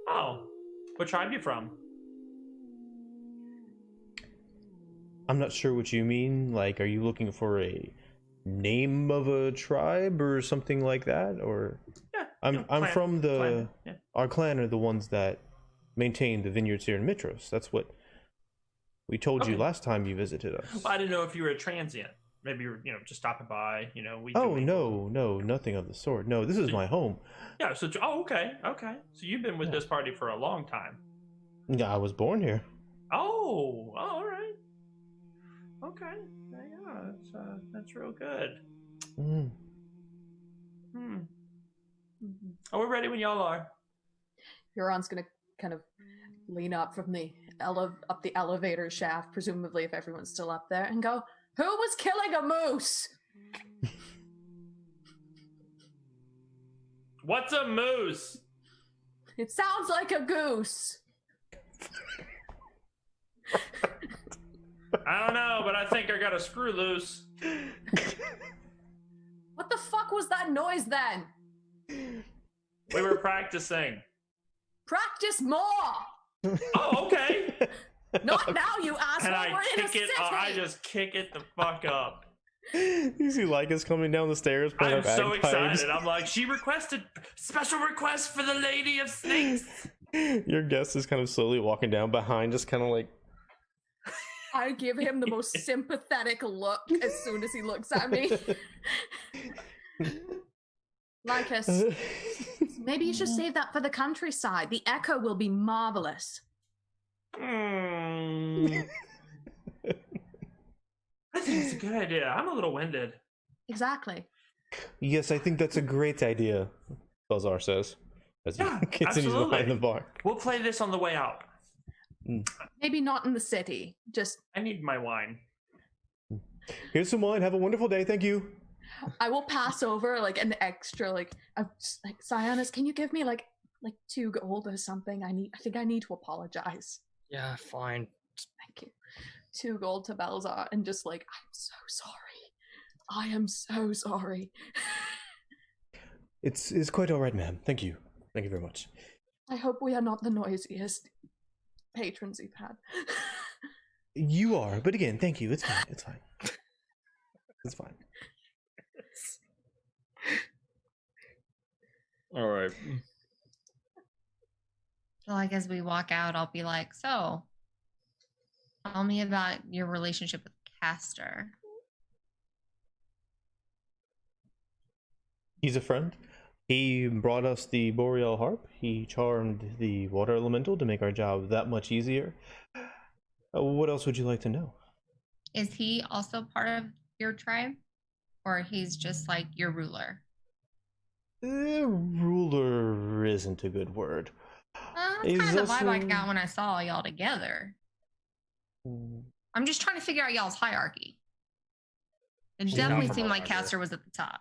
D: Oh. What tribe you from?
B: I'm not sure what you mean. Like, are you looking for a name of a tribe or something like that? Or
D: Yeah.
B: I'm
D: clan-
B: from the
D: clan, yeah.
B: our clan are the ones that maintain the vineyards here in Mitros. That's what we told you
D: Okay.
B: last time you visited us.
D: Well, I didn't know if you were a transient. Maybe you were, just stopping by. We.
B: Oh
D: doing-
B: no, nothing of the sort. No, this is my home.
D: Yeah. So. Oh, okay. Okay. So you've been with this party for a long time.
B: Yeah, I was born here.
D: Oh. All right. Okay. Yeah. That's real good.
B: Mm.
D: Oh, we're ready when y'all are.
C: Huron's gonna kind of lean up from the up the elevator shaft, presumably if everyone's still up there, and go, "Who was killing a moose?"
D: What's a moose?
C: It sounds like a goose.
D: I don't know, but I think I got a screw loose.
C: What the fuck was that noise then?
D: We were practicing.
C: Practice more.
D: Oh, okay.
C: Not now, you asshole.
D: And I
C: We're in a
D: kick it.
C: city.
D: I just kick it the fuck up.
B: You see Lycus coming down the stairs playing
D: I'm
B: up
D: so
B: bagpipes.
D: excited. I'm like, she requested special request for the Lady of Snakes.
B: Your guest is kind of slowly walking down behind, just kind of like.
C: I give him the most sympathetic look as soon as he looks at me. Lycus, maybe you should save that for the countryside. The echo will be marvelous.
D: I think it's a good idea. I'm a little winded.
C: Exactly.
B: Yes, I think that's a great idea, Balzar says, as he
D: Yeah,
B: continues
D: absolutely.
B: behind the bar.
D: We'll play this on the way out.
C: Maybe not in the city. Just,
D: I need my wine.
B: Here's some wine. Have a wonderful day. Thank you.
C: I will pass over like an extra, Syaanis, can you give me like 2 gold or something? I think I need to apologize.
A: Yeah, fine.
C: Thank you. 2 gold to Balzar and just like, I'm so sorry. I am so sorry.
B: It's quite all right, ma'am. Thank you. Thank you very much.
C: I hope we are not the noisiest patrons you've had.
B: You are, but again, thank you. It's fine. It's fine. It's fine.
A: All right.
E: So like as we walk out, I'll be like, so tell me about your relationship with Castor.
B: He's a friend. He brought us the Boreal Harp. He charmed the water elemental to make our job that much easier. What else would you like to know?
E: Is he also part of your tribe? Or he's just like your ruler?
B: Ruler isn't a good word.
E: That's
B: He's
E: kind of the vibe I
B: also-
E: got when I saw y'all together. I'm just trying to figure out y'all's hierarchy. It
A: She's
E: definitely
A: not
E: seemed
A: from
E: like
A: around here.
E: Castor was at the top.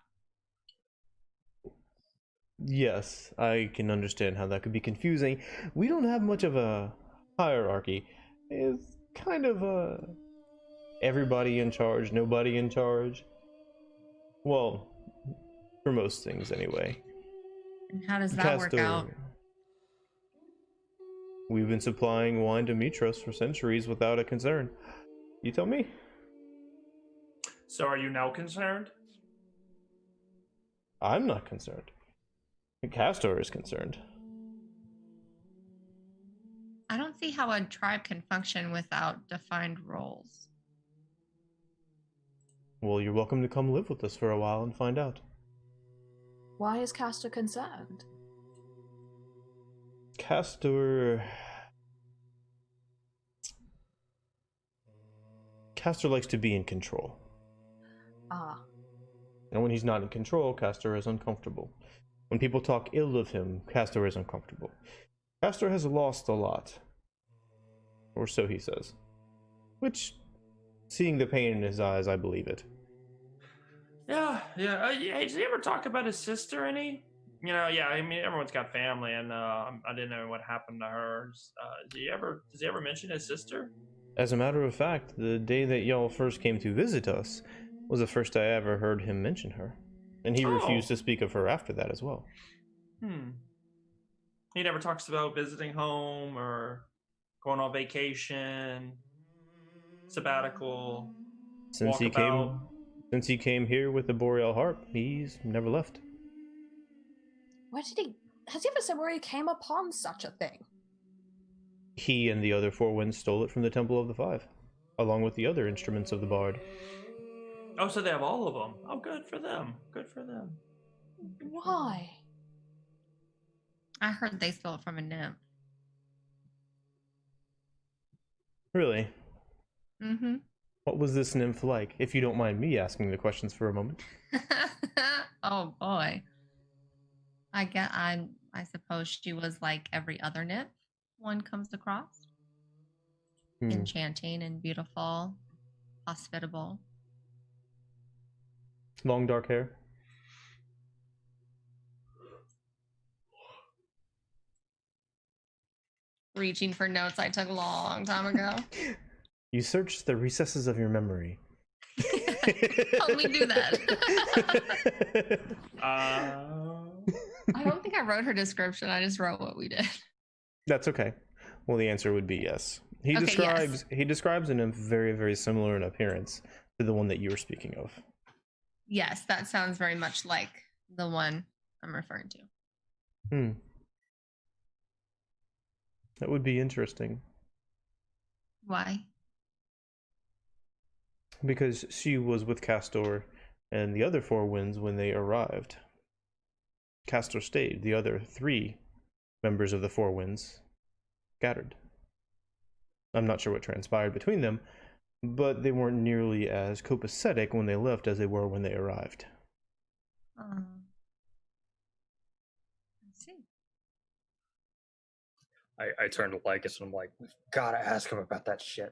B: Yes, I can understand how that could be confusing. We don't have much of a hierarchy. It's kind of everybody in charge, nobody in charge. Well, for most things anyway.
E: And how does that work out?
B: We've been supplying wine to Mitros for centuries without a concern. You tell me.
D: So are you now concerned?
B: I'm not concerned. Castor is concerned.
E: I don't see how a tribe can function without defined roles.
B: Well, you're welcome to come live with us for a while and find out.
C: Why is Castor concerned?
B: Castor likes to be in control.
C: Ah,
B: And when he's not in control, Castor is uncomfortable. When people talk ill of him, Castor is uncomfortable. Castor has lost a lot. Or so he says. Which, seeing the pain in his eyes, I believe it.
D: Yeah. Did he ever talk about his sister any? I mean, everyone's got family, and I didn't know what happened to her. Does he ever mention his sister?
B: As a matter of fact, the day that y'all first came to visit us was the first I ever heard him mention her. And he refused to speak of her after that as well.
D: He never talks about visiting home or going on vacation. sabbatical?
B: Since he
D: Walkabout?
B: came here with the Boreal Harp, he's never left.
C: Where did he? Has he ever said where he came upon such a thing?
B: He and the other Four Winds stole it from the Temple of the Five, along with the other instruments of the Bard.
D: Oh, so they have all of them. Oh, good for them. Good for them.
C: Why?
E: I heard they stole it from a nymph.
B: Really?
E: Mm-hmm.
B: What was this nymph like, if you don't mind me asking the questions for a moment?
E: Oh boy. I suppose she was like every other nymph one comes across. Enchanting and beautiful, hospitable.
B: Long dark hair?
E: Reaching for notes I took a long time ago.
B: You searched the recesses of your memory.
E: Help me do that. I don't think I wrote her description. I just wrote what we did.
B: That's okay. Well, the answer would be yes. He describes a nymph very, very similar in appearance to the one that you were speaking of.
E: Yes, that sounds very much like the one I'm referring to.
B: That would be interesting.
E: Why?
B: Because she was with Castor and the other Four Winds when they arrived. Castor stayed. The other three members of the Four Winds scattered. I'm not sure what transpired between them, but they weren't nearly as copacetic when they left as they were when they arrived.
E: I see.
A: I turned to Lycus and I'm like, we've got to ask him about that shit.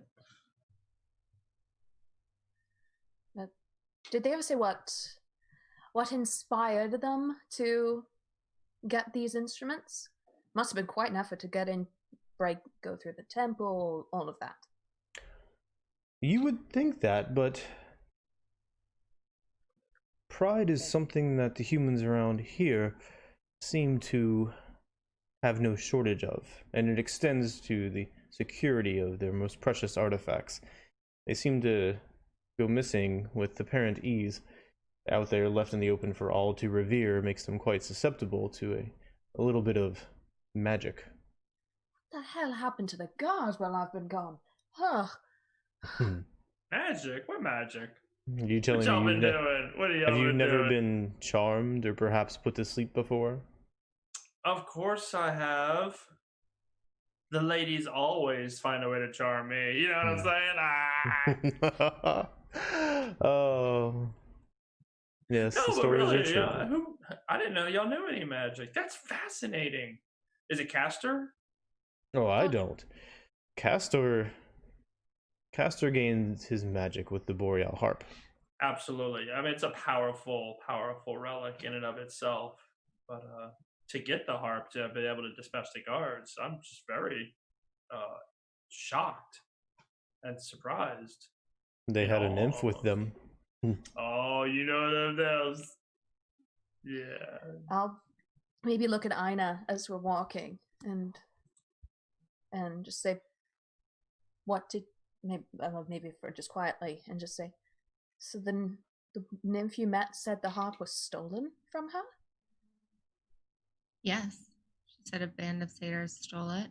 C: Did they ever say what inspired them to get these instruments? Must have been quite an effort to get in, go through the temple, all of that.
B: You would think that, but pride is something that the humans around here seem to have no shortage of, and it extends to the security of their most precious artifacts. They seem to go missing with apparent ease. Out there, left in the open for all to revere, makes them quite susceptible to a little bit of magic.
C: What the hell happened to the guards while I've been gone? Huh.
D: Magic? What magic?
B: Are you telling
D: What y'all
B: me
D: been doing? What are y'all
B: have you
D: been
B: never
D: doing?
B: been charmed or perhaps put to sleep before?
D: Of course I have. The ladies always find a way to charm me. You know what I'm saying?
B: Oh. Yes,
D: No,
B: the
D: but
B: stories
D: really,
B: are true.
D: I didn't know y'all knew any magic. That's fascinating. Is it Castor?
B: Oh, I don't. Castor gains his magic with the Boreal Harp.
D: Absolutely. I mean, it's a powerful, powerful relic in and of itself. But to get the harp to be able to dispatch the guards, I'm just very shocked and surprised.
B: They had a nymph with them.
D: Oh, you know those. Yeah.
C: I'll maybe look at Aina as we're walking and just say, what did maybe for just quietly and just say, so the nymph you met said the harp was stolen from her?
E: Yes. She said a band of satyrs stole it.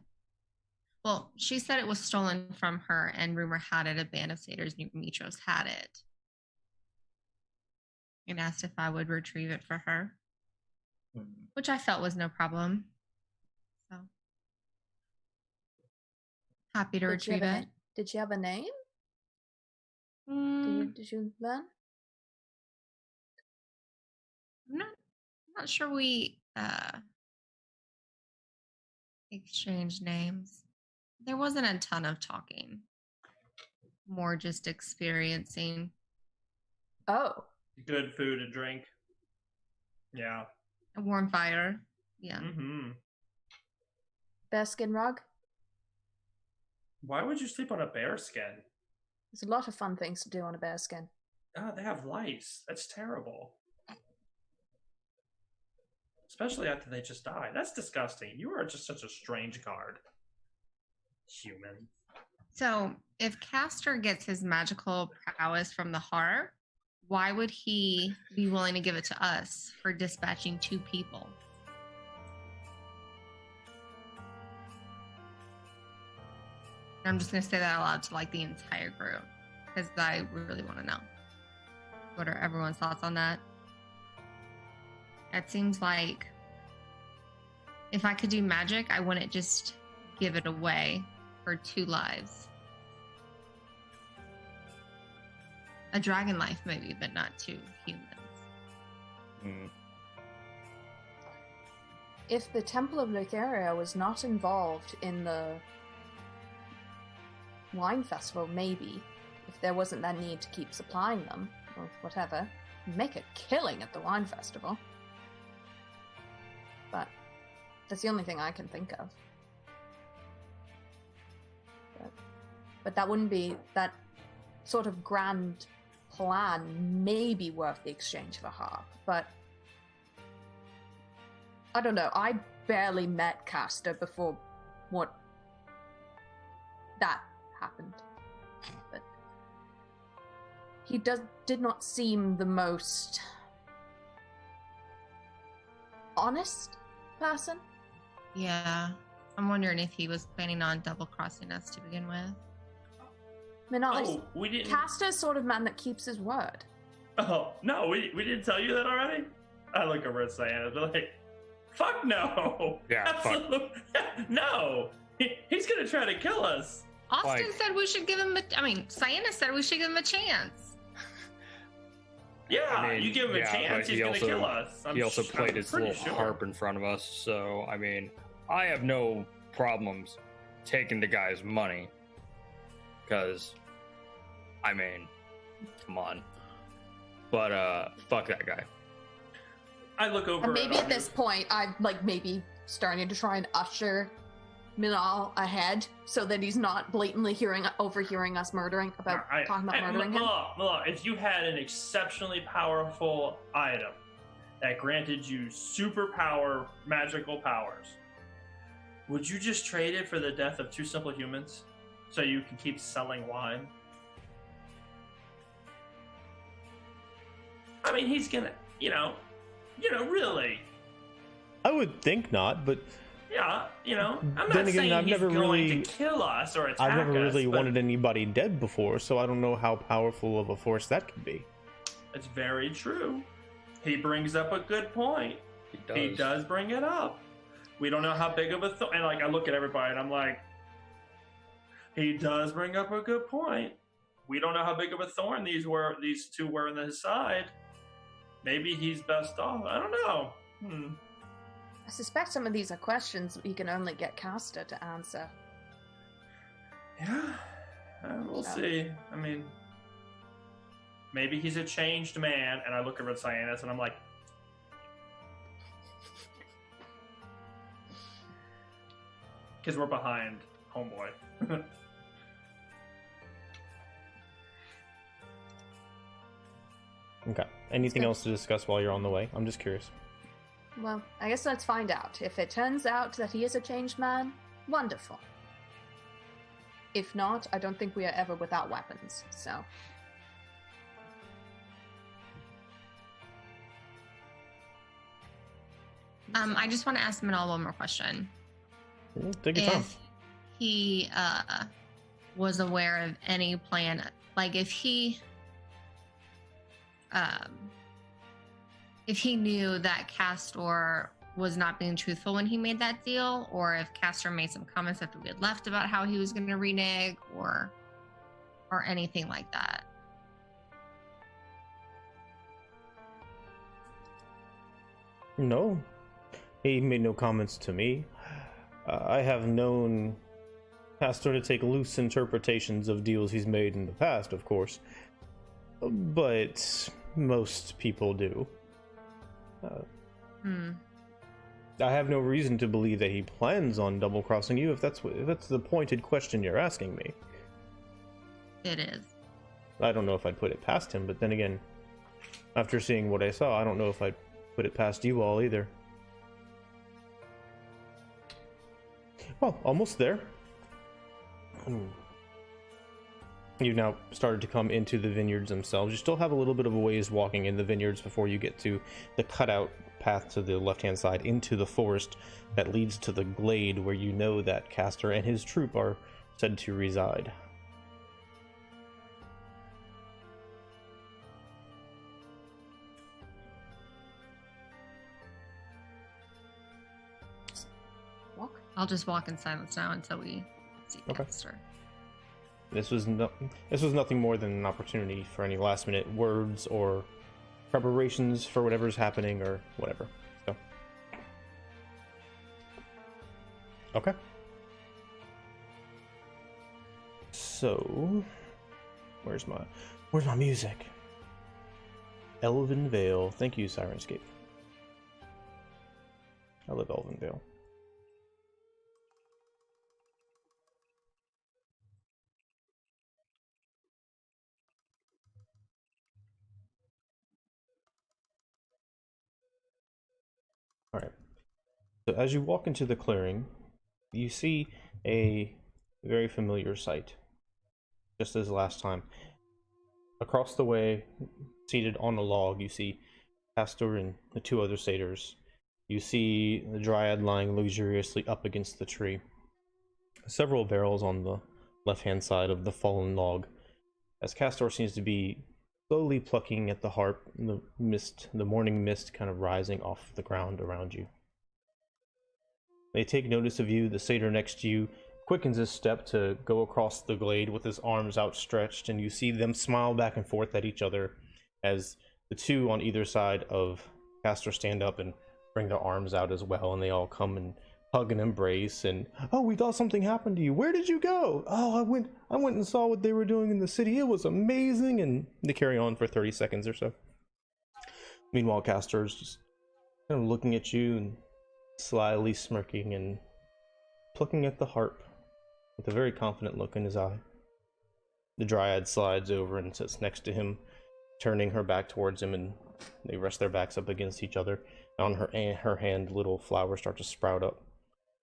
E: Well, she said it was stolen from her, and rumor had it a band of satyrs near Mitros had it. And asked if I would retrieve it for her, which I felt was no problem. So happy to retrieve it.
C: Did she have a name? Did you learn?
E: I'm not sure we exchanged names. There wasn't a ton of talking. More just experiencing.
C: Oh.
D: Good food and drink. Yeah.
E: A warm fire. Yeah.
D: Mm-hmm.
C: Bearskin rug?
D: Why would you sleep on a bear skin?
C: There's a lot of fun things to do on a bearskin.
D: Oh, they have lice. That's terrible. Especially after they just die. That's disgusting. You are just such a strange guard. Human.
E: So, if Castor gets his magical prowess from the harp, why would he be willing to give it to us for dispatching 2 people? I'm just going to say that out loud to like the entire group because I really want to know. What are everyone's thoughts on that? It seems like if I could do magic, I wouldn't just give it away for 2 lives. A dragon life, maybe, but not 2 humans.
A: Mm.
C: If the Temple of Lutheria was not involved in the wine festival, maybe, if there wasn't that need to keep supplying them, or whatever, make a killing at the wine festival. But that's the only thing I can think of. But that wouldn't be, that sort of grand plan may be worth the exchange of a harp, but I don't know, I barely met Castor before what that happened. But he did not seem the most honest person.
E: Yeah, I'm wondering if he was planning on double-crossing us to begin with.
C: I mean, not
D: Oh,
C: like
D: we didn't.
C: Castor's sort of man that keeps his word.
D: Oh no, we didn't tell you that already. I look over at Syaanis, but like, fuck no.
A: Yeah, fuck.
D: Absolutely. No. He's gonna try to kill us.
E: Austin said we should give him Syaanis said we should give him a chance.
D: Yeah,
A: I mean,
D: you give him a
A: yeah,
D: chance,
A: but
D: he's gonna kill us.
A: He also
D: I'm
A: played his
D: pretty
A: little
D: sure.
A: harp in front of us, so I mean, I have no problems taking the guy's money. Because, I mean, come on. But, fuck that guy.
D: I look over.
C: And maybe at this point, I'm like maybe starting to try and usher Minal ahead so that he's not blatantly overhearing us talking about murdering him.
D: Mila, if you had an exceptionally powerful item that granted you superpower magical powers, would you just trade it for the death of 2 simple humans so you can keep selling wine? I mean, he's gonna, really.
B: I would think not, but
D: Yeah, I'm not
B: Then again,
D: saying
B: I've
D: he's
B: never
D: going
B: really-
D: to kill us or attack us.
B: I've never really
D: but
B: wanted anybody dead before, so I don't know how powerful of a force that could be.
D: It's very true. He brings up a good point. He does bring it up. We don't know how big of a and like I look at everybody and I'm like, he does bring up a good point. We don't know how big of a thorn these 2 were in his side. Maybe he's best off. I don't know.
C: I suspect some of these are questions we can only get Castor to answer.
D: Yeah, we'll
C: Yeah.
D: see. I mean, maybe he's a changed man. And I look over at Syaanis and I'm like, because we're behind homeboy.
B: Okay. Anything
C: Okay.
B: else to discuss while you're on the way? I'm just curious.
C: Well, I guess let's find out. If it turns out that he is a changed man, wonderful. If not, I don't think we are ever without weapons, so.
E: I just want to ask Minal one more question.
B: Take your time.
E: If he was aware of any plan, like if he knew that Castor was not being truthful when he made that deal, or if Castor made some comments after we had left about how he was going to renege, or anything like that.
B: No. He made no comments to me. I have known Castor to take loose interpretations of deals he's made in the past, of course. But most people do. I have no reason to believe that he plans on double-crossing you, if that's the pointed question you're asking me.
E: It is.
B: I don't know if I'd put it past him, but then again, after seeing what I saw, I don't know if I'd put it past you all either. Well, almost there. You've now started to come into the vineyards themselves. You still have a little bit of a ways walking in the vineyards before you get to the cutout path to the left-hand side into the forest that leads to the glade where you know that Castor and his troop are said to reside.
C: Walk.
E: I'll just walk in silence now until we see
B: Okay.
E: Castor.
B: This was nothing more than an opportunity for any last-minute words or preparations for whatever's happening or whatever. So, okay. So, where's my music? Elven Vale. Thank you, Sirenscape. I love Elven Vale. Alright. So as you walk into the clearing, you see a very familiar sight. Just as last time. Across the way, seated on a log, you see Castor and the two other satyrs. You see the dryad lying luxuriously up against the tree. Several barrels on the left-hand side of the fallen log, as Castor seems to be slowly plucking at the harp, the morning mist kind of rising off the ground around you. They take notice of you. The satyr next to you quickens his step to go across the glade with his arms outstretched, and you see them smile back and forth at each other as the two on either side of Castor stand up and bring their arms out as well, and they all come and hug and embrace, and, oh, we thought something happened to you. Where did you go? Oh, I went and saw what they were doing in the city. It was amazing. And they carry on for 30 seconds or so. Meanwhile, Castor is just kind of looking at you and slyly smirking and plucking at the harp with a very confident look in his eye. The dryad slides over and sits next to him, turning her back towards him, and they rest their backs up against each other. On her hand, little flowers start to sprout up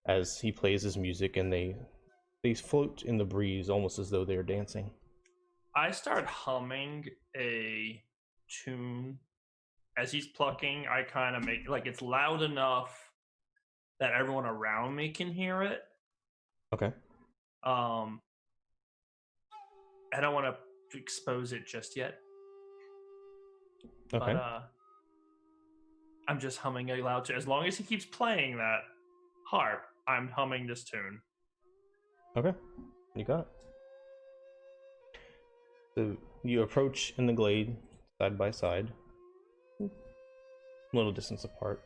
B: as he plays his music, and they float in the breeze almost as though they're dancing.
D: I start humming a tune as he's plucking. I kind of make like it's loud enough that everyone around me can hear it.
B: Okay.
D: I don't want to expose it just yet.
B: Okay.
D: But I'm just humming a loud tune. As long as he keeps playing that harp, I'm humming this tune.
B: Okay. You got it. So you approach in the glade, side by side, a little distance apart.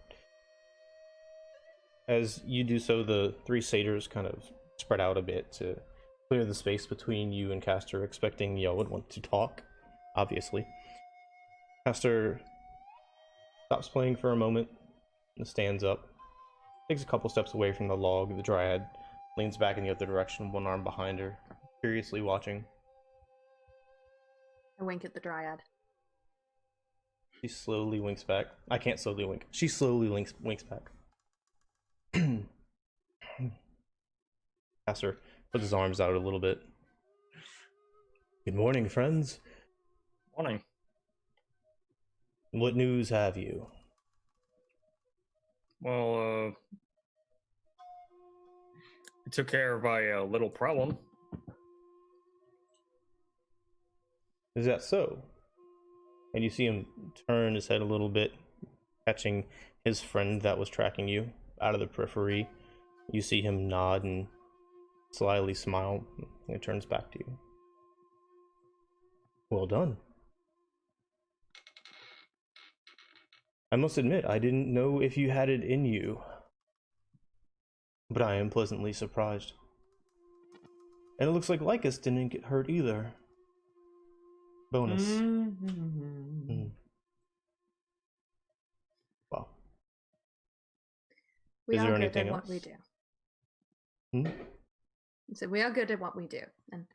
B: As you do so, the three satyrs kind of spread out a bit to clear the space between you and Castor, expecting Yo would want to talk, obviously. Castor stops playing for a moment and stands up, takes a couple steps away from the log. The dryad leans back in the other direction, one arm behind her, curiously watching.
C: I wink at the dryad.
B: She slowly winks back. I can't slowly wink. She slowly winks back. Castor puts his arms out a little bit. Good morning, friends.
A: Morning.
B: What news have you?
A: Well, I took care of my little problem.
B: Is that so? And you see him turn his head a little bit, catching his friend that was tracking you out of the periphery. You see him nod and slyly smile, and he turns back to you. Well done. I must admit, I didn't know if you had it in you, but I am pleasantly surprised. And it looks like Lycus didn't get hurt either. Bonus. Mm. Wow.
C: We
B: Is
C: are
B: there
C: good
B: anything
C: at what
B: else?
C: we do.
B: Hmm?
C: So we are good at what we do. And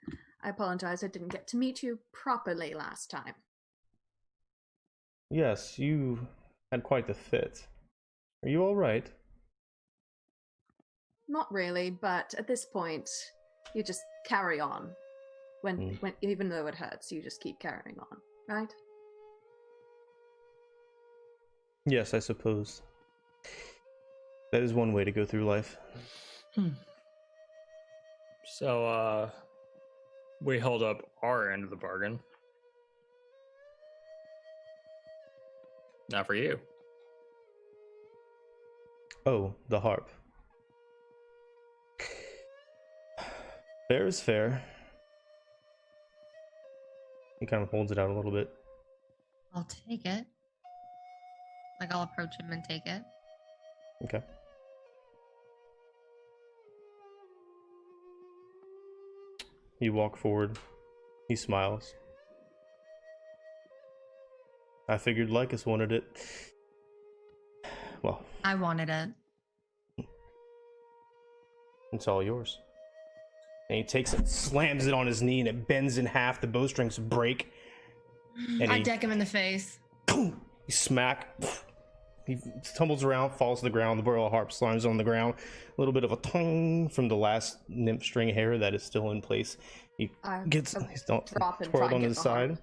C: I apologize I didn't get to meet you properly last time.
B: Yes, you had quite the fit. Are you all right?
C: Not really, but at this point, you just carry on. when even though it hurts, you just keep carrying on, right?
B: Yes, I suppose. That is one way to go through life.
A: So, we hold up our end of the bargain. Now for you.
B: Oh, the harp. Fair is fair. He kind of holds it out a little bit.
E: I'll take it. Like, I'll approach him and take it.
B: Okay. You walk forward. He smiles. I figured Lycus wanted it. Well,
E: I wanted it.
B: it's all yours. And he takes it, slams it on his knee, and it bends in half. The bowstrings break. And
E: I
B: he,
E: deck him in the face.
B: he smack. He tumbles around, falls to the ground. The Boreal Harp slams on the ground. A little bit of a tongue from the last nymph string hair that is still in place. He gets he's twirled on his side.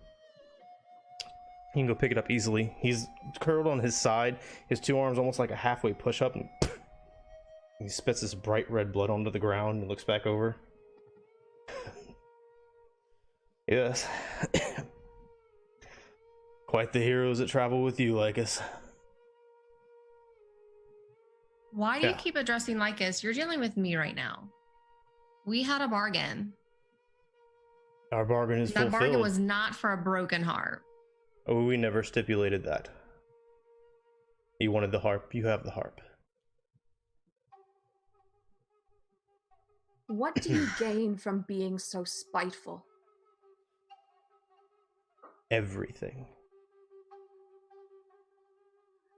B: He can go pick it up easily. He's curled on his side, his two arms almost like a halfway push-up, and he spits this bright red blood onto the ground and looks back over. Yes. Quite the heroes that travel with you, Lycus.
E: Why do you keep addressing Lycus? You're dealing with me right now. We had a bargain.
B: Our bargain is fulfilled.
E: That bargain was not for a broken harp.
B: Oh, we never stipulated that. You wanted the harp, you have the harp.
C: What do you gain from being so spiteful?
B: Everything.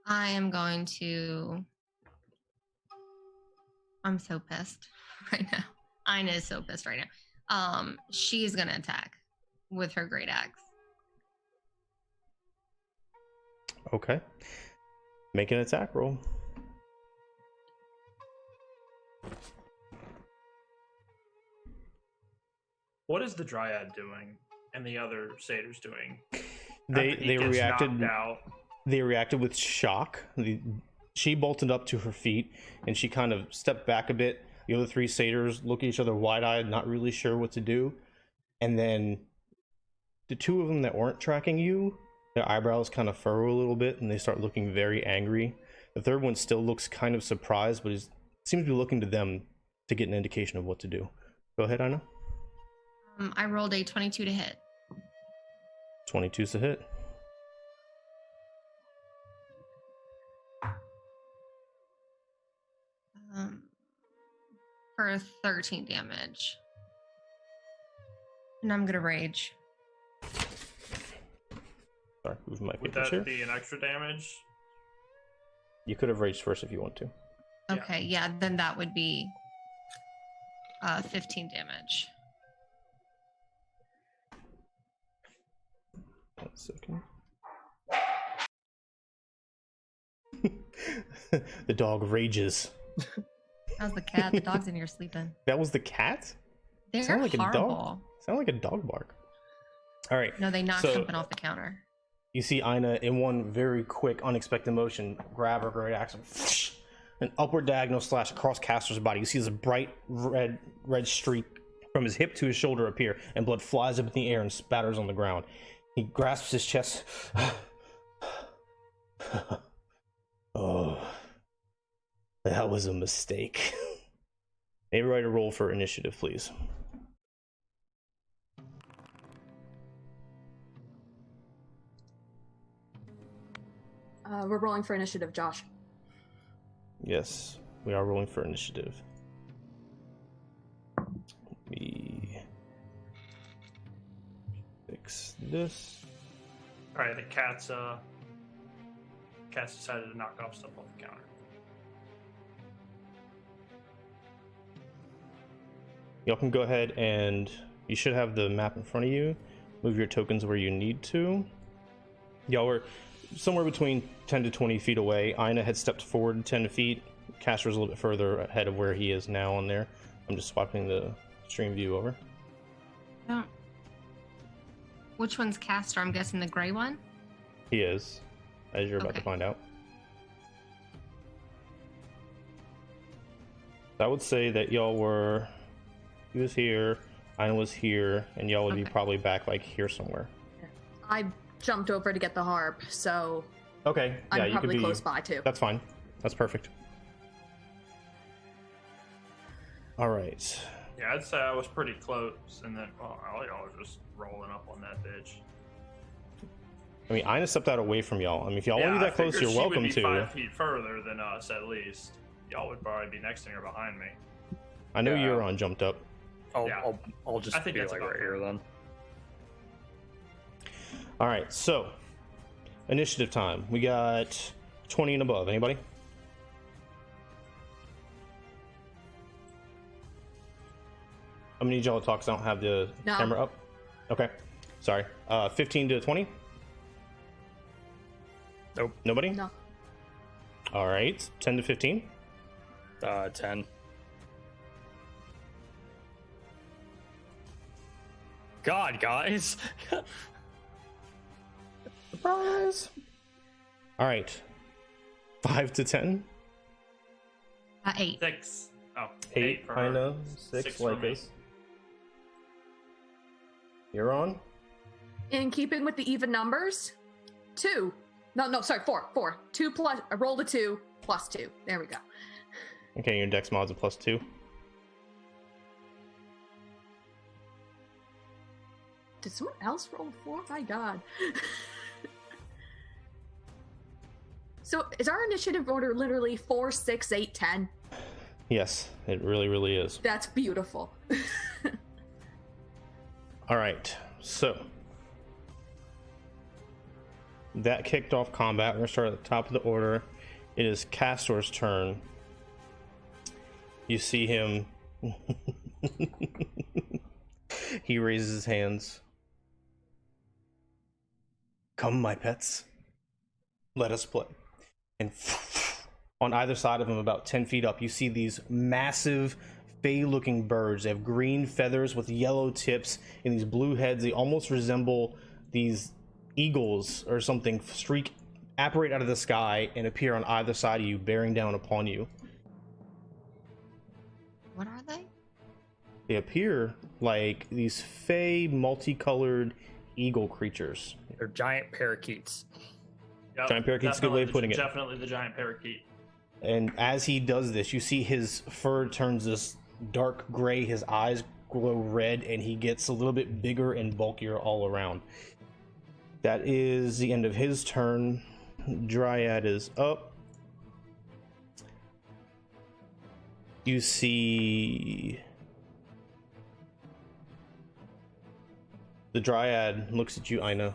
E: I am going to... I'm so pissed right now. Ina is so pissed right now. She's gonna attack with her great axe.
B: Okay. Make an attack roll.
D: What is the Dryad doing and the other satyrs doing?
B: They reacted
D: knocked out.
B: They reacted with shock. She bolted up to her feet and she kind of stepped back a bit. The other three satyrs look at each other wide-eyed, not really sure what to do. And then the two of them that weren't tracking you, their eyebrows kind of furrow a little bit and they start looking very angry. The third one still looks kind of surprised, but seems to be looking to them to get an indication of what to do. Go ahead, Ina.
E: I rolled a 22 to hit.
B: 22's a hit.
E: For 13 damage. And I'm gonna rage.
B: Sorry, move my
D: Would
B: papers
D: that
B: here.
D: be an extra damage?
B: You could have raged first if you want to.
E: Okay, yeah, then that would be 15 damage.
B: 1 second. The dog rages.
E: That was the cat. The dog's in here sleeping.
B: That was the cat?
E: They're
B: Sound like
E: horrible.
B: a dog. Sound like a dog bark. All right.
E: No, they knocked
B: so
E: something off the counter.
B: You see Ina in one very quick, unexpected motion grab her great axe and an upward diagonal slash across Castor's body. You see this bright red streak from his hip to his shoulder appear, and blood flies up in the air and spatters on the ground. He grasps his chest. Oh, that was a mistake. Maybe write a roll for initiative, please.
C: We're rolling for initiative, Josh.
B: Yes, we are rolling for initiative. We fix this.
D: All right, the cat's decided to knock off stuff off the counter.
B: Y'all can go ahead and you should have the map in front of you. Move your tokens where you need to. Y'all were somewhere between 10 to 20 feet away. Ina had stepped forward 10 feet. Castor's a little bit further ahead of where he is now on there. I'm just swapping the stream view over.
E: I don't Which one's Castor? I'm guessing the gray one.
B: He is, as you're about to
E: Okay.
B: find out. I would say that y'all were, he was here, Ina was here, and y'all would be
E: Okay.
B: probably back like here somewhere.
C: I jumped over to get the harp, so
B: Okay, yeah,
C: I'm
B: you could
C: probably
B: be.
C: close by too.
B: That's fine. That's perfect. All right.
D: Yeah, I'd say I was pretty close, and then all y'all are just rolling up on that bitch.
B: I mean, Ina stepped out away from y'all. I mean, if y'all want to
D: I
B: be that close,
D: figured
B: you're
D: she
B: welcome
D: would be
B: to.
D: 5 feet further than us, at least. Y'all would probably be next to me or behind me.
B: I know
A: Yeah.
B: you're on jumped up.
D: Yeah.
A: I'll just
D: I think
A: be
D: that's
A: like
D: about
A: right here then.
B: All right, so initiative time. We got 20 and above. Anybody? I'm gonna need y'all to talk because I don't have the
C: No.
B: camera up. Okay, sorry. 15 to 20.
A: Nope.
B: Nobody.
C: No.
B: All right, 10 to 15.
A: 10. God, guys.
B: Surprise. All right, 5 to 10.
E: 8.
D: 6. Oh,
B: 8
D: for
B: I
D: her.
B: know. 6
D: 6 for
B: like
D: me.
B: this. You're on.
C: In keeping with the even numbers, 2. No, sorry, 4. 4. 2 plus. I rolled a 2 plus 2. There we go.
B: Okay, your dex mod's a +2.
C: Did someone else roll a 4? My God. So is our initiative order literally 4, 6, 8, 10?
B: Yes, it really, really is.
C: That's beautiful.
B: All right, so that kicked off combat. We're gonna start at the top of the order. It is Castor's turn. You see him. He raises his hands. Come, my pets. Let us play. And on either side of him, about 10 feet up, you see these massive fey-looking birds. They have green feathers with yellow tips and these blue heads. They almost resemble these eagles or something. Apparate out of the sky and appear on either side of you, bearing down upon you.
E: What are they?
B: They appear like these fey, multicolored eagle creatures.
A: They're giant parakeets.
D: Yep,
B: Giant parakeet's a good way of putting it.
D: Definitely the giant parakeet.
B: And as he does this, you see his fur turns this dark gray, his eyes glow red, and he gets a little bit bigger and bulkier all around. That is the end of his turn. Dryad is up. You see the Dryad looks at you, Ina.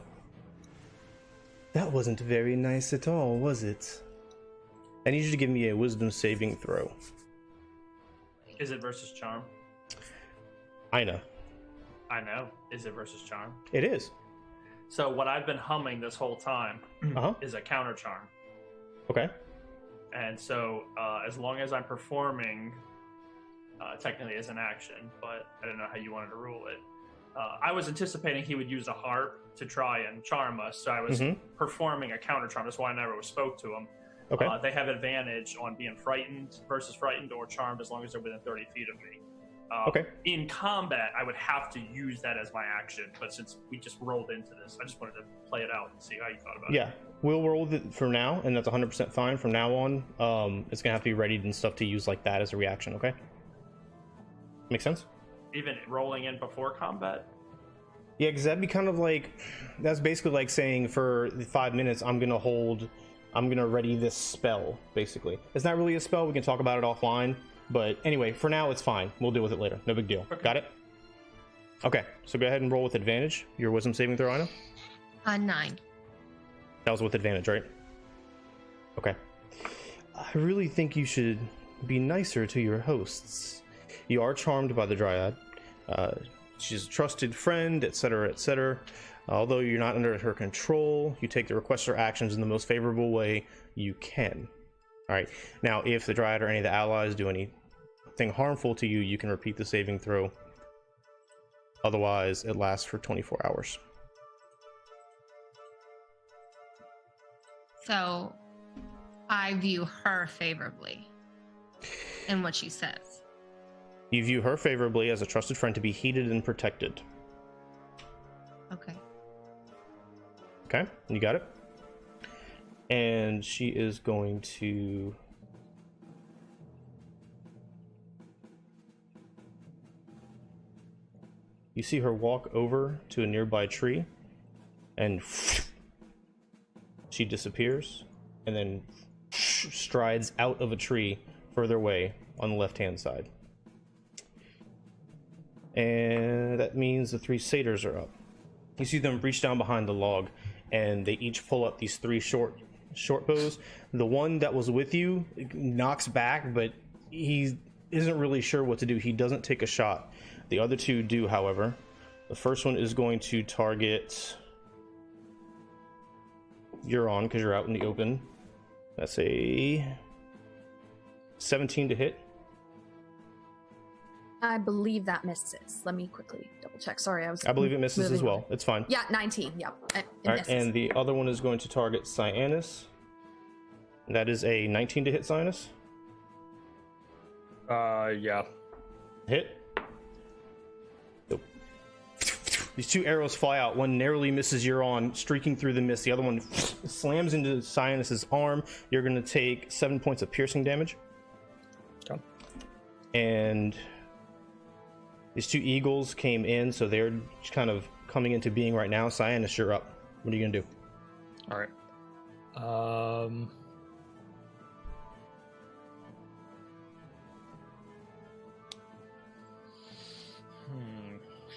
B: That wasn't very nice at all, was it? I need you to give me a wisdom saving throw.
D: Is it versus charm?
B: Ina.
D: I know. Is it versus charm?
B: It is.
D: So what I've been humming this whole time
B: Uh-huh.
D: is a counter charm.
B: Okay.
D: And so as long as I'm performing, technically as an action, but I don't know how you wanted to rule it. I was anticipating he would use a harp to try and charm us, so I was performing a counter charm. That's why I never spoke to him.
B: Okay.
D: They have advantage on being frightened versus frightened or charmed as long as they're within 30 feet of me.
B: Okay.
D: In combat, I would have to use that as my action, but since we just rolled into this, I just wanted to play it out and see how you thought about it.
B: Yeah, we'll roll with it for now, and that's 100% fine. From now on, it's gonna have to be readied and stuff to use like that as a reaction. Okay. Make sense?
D: Even rolling in before combat?
B: Yeah, because that'd be kind of like, that's basically like saying for the 5 minutes, I'm gonna ready this spell. Basically, it's not really a spell. We can talk about it offline. But anyway, for now, it's fine. We'll deal with it later. No big deal.
D: Okay.
B: Got it? Okay, so go ahead and roll with advantage. Your wisdom saving throw, Ina?
E: 9.
B: That was with advantage, right? Okay. I really think you should be nicer to your hosts. You are charmed by the Dryad. She's a trusted friend, etc., etc. Although you're not under her control, you take the requests or actions in the most favorable way you can. All right. Now, if the Dryad or any of the allies do anything harmful to you, you can repeat the saving throw. Otherwise, it lasts for 24 hours.
E: So I view her favorably in what she says.
B: You view her favorably as a trusted friend to be heeded and protected.
E: Okay.
B: Okay, you got it. And she is going to... You see her walk over to a nearby tree, and she disappears, and then strides out of a tree further away on the left-hand side. And that means the 3 satyrs are up. You see them reach down behind the log, and they each pull up these 3 short bows. The one that was with you knocks back, but he isn't really sure what to do. He doesn't take a shot. The other 2 do, however. The first one is going to target you're on because you're out in the open. That's a 17 to hit.
C: I believe that misses. Let me quickly double check. Sorry,
B: I believe it misses as well. It's fine.
C: Yeah, 19. Yep. It
B: All right,
C: misses.
B: and the other one is going to target Syaanis. That is a 19 to hit, Syaanis.
A: Yeah.
B: Hit. Nope. These 2 arrows fly out. One narrowly misses Euron, streaking through the mist. The other one slams into Syaanis' arm. You're going to take 7 points of piercing damage.
A: Okay.
B: And these 2 eagles came in, so they're just kind of coming into being right now. Syaanis, you're up. What are you going to do?
A: All right.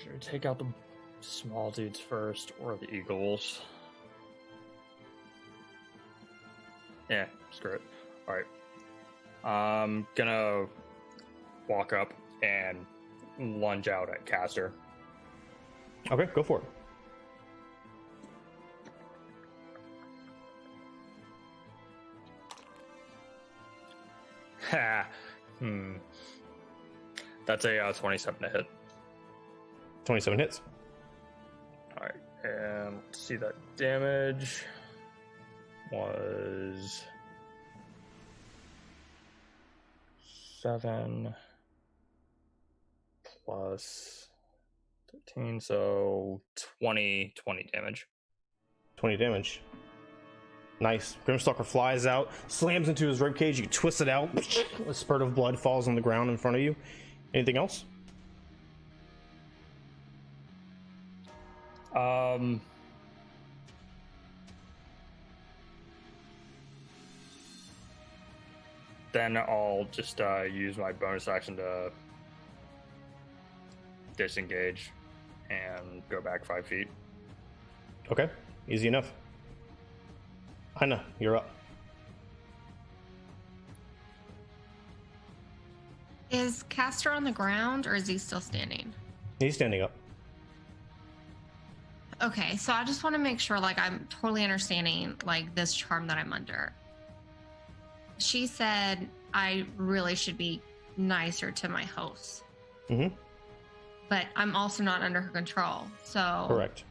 A: Should we take out the small dudes first or the eagles? Yeah, screw it. All right. I'm gonna walk up and lunge out at Castor.
B: Okay, go for it.
A: Ha. That's a 27 to hit.
B: 27 hits.
A: All right, and let's see, that damage was 7 plus 13, so 20 damage.
B: 20 damage. Nice. Grimstalker flies out, slams into his ribcage. You twist it out. A spurt of blood falls on the ground in front of you. Anything else?
A: Then I'll just use my bonus action to disengage and go back 5 feet.
B: Okay, easy enough. Anna, you're up.
E: Is Castor on the ground or is he still standing?
B: He's standing up.
E: Okay, so I just want to make sure, like, I'm totally understanding, like, this charm that I'm under. She said I really should be nicer to my hosts.
B: Mm-hmm.
E: But I'm also not under her control, so...
B: Correct.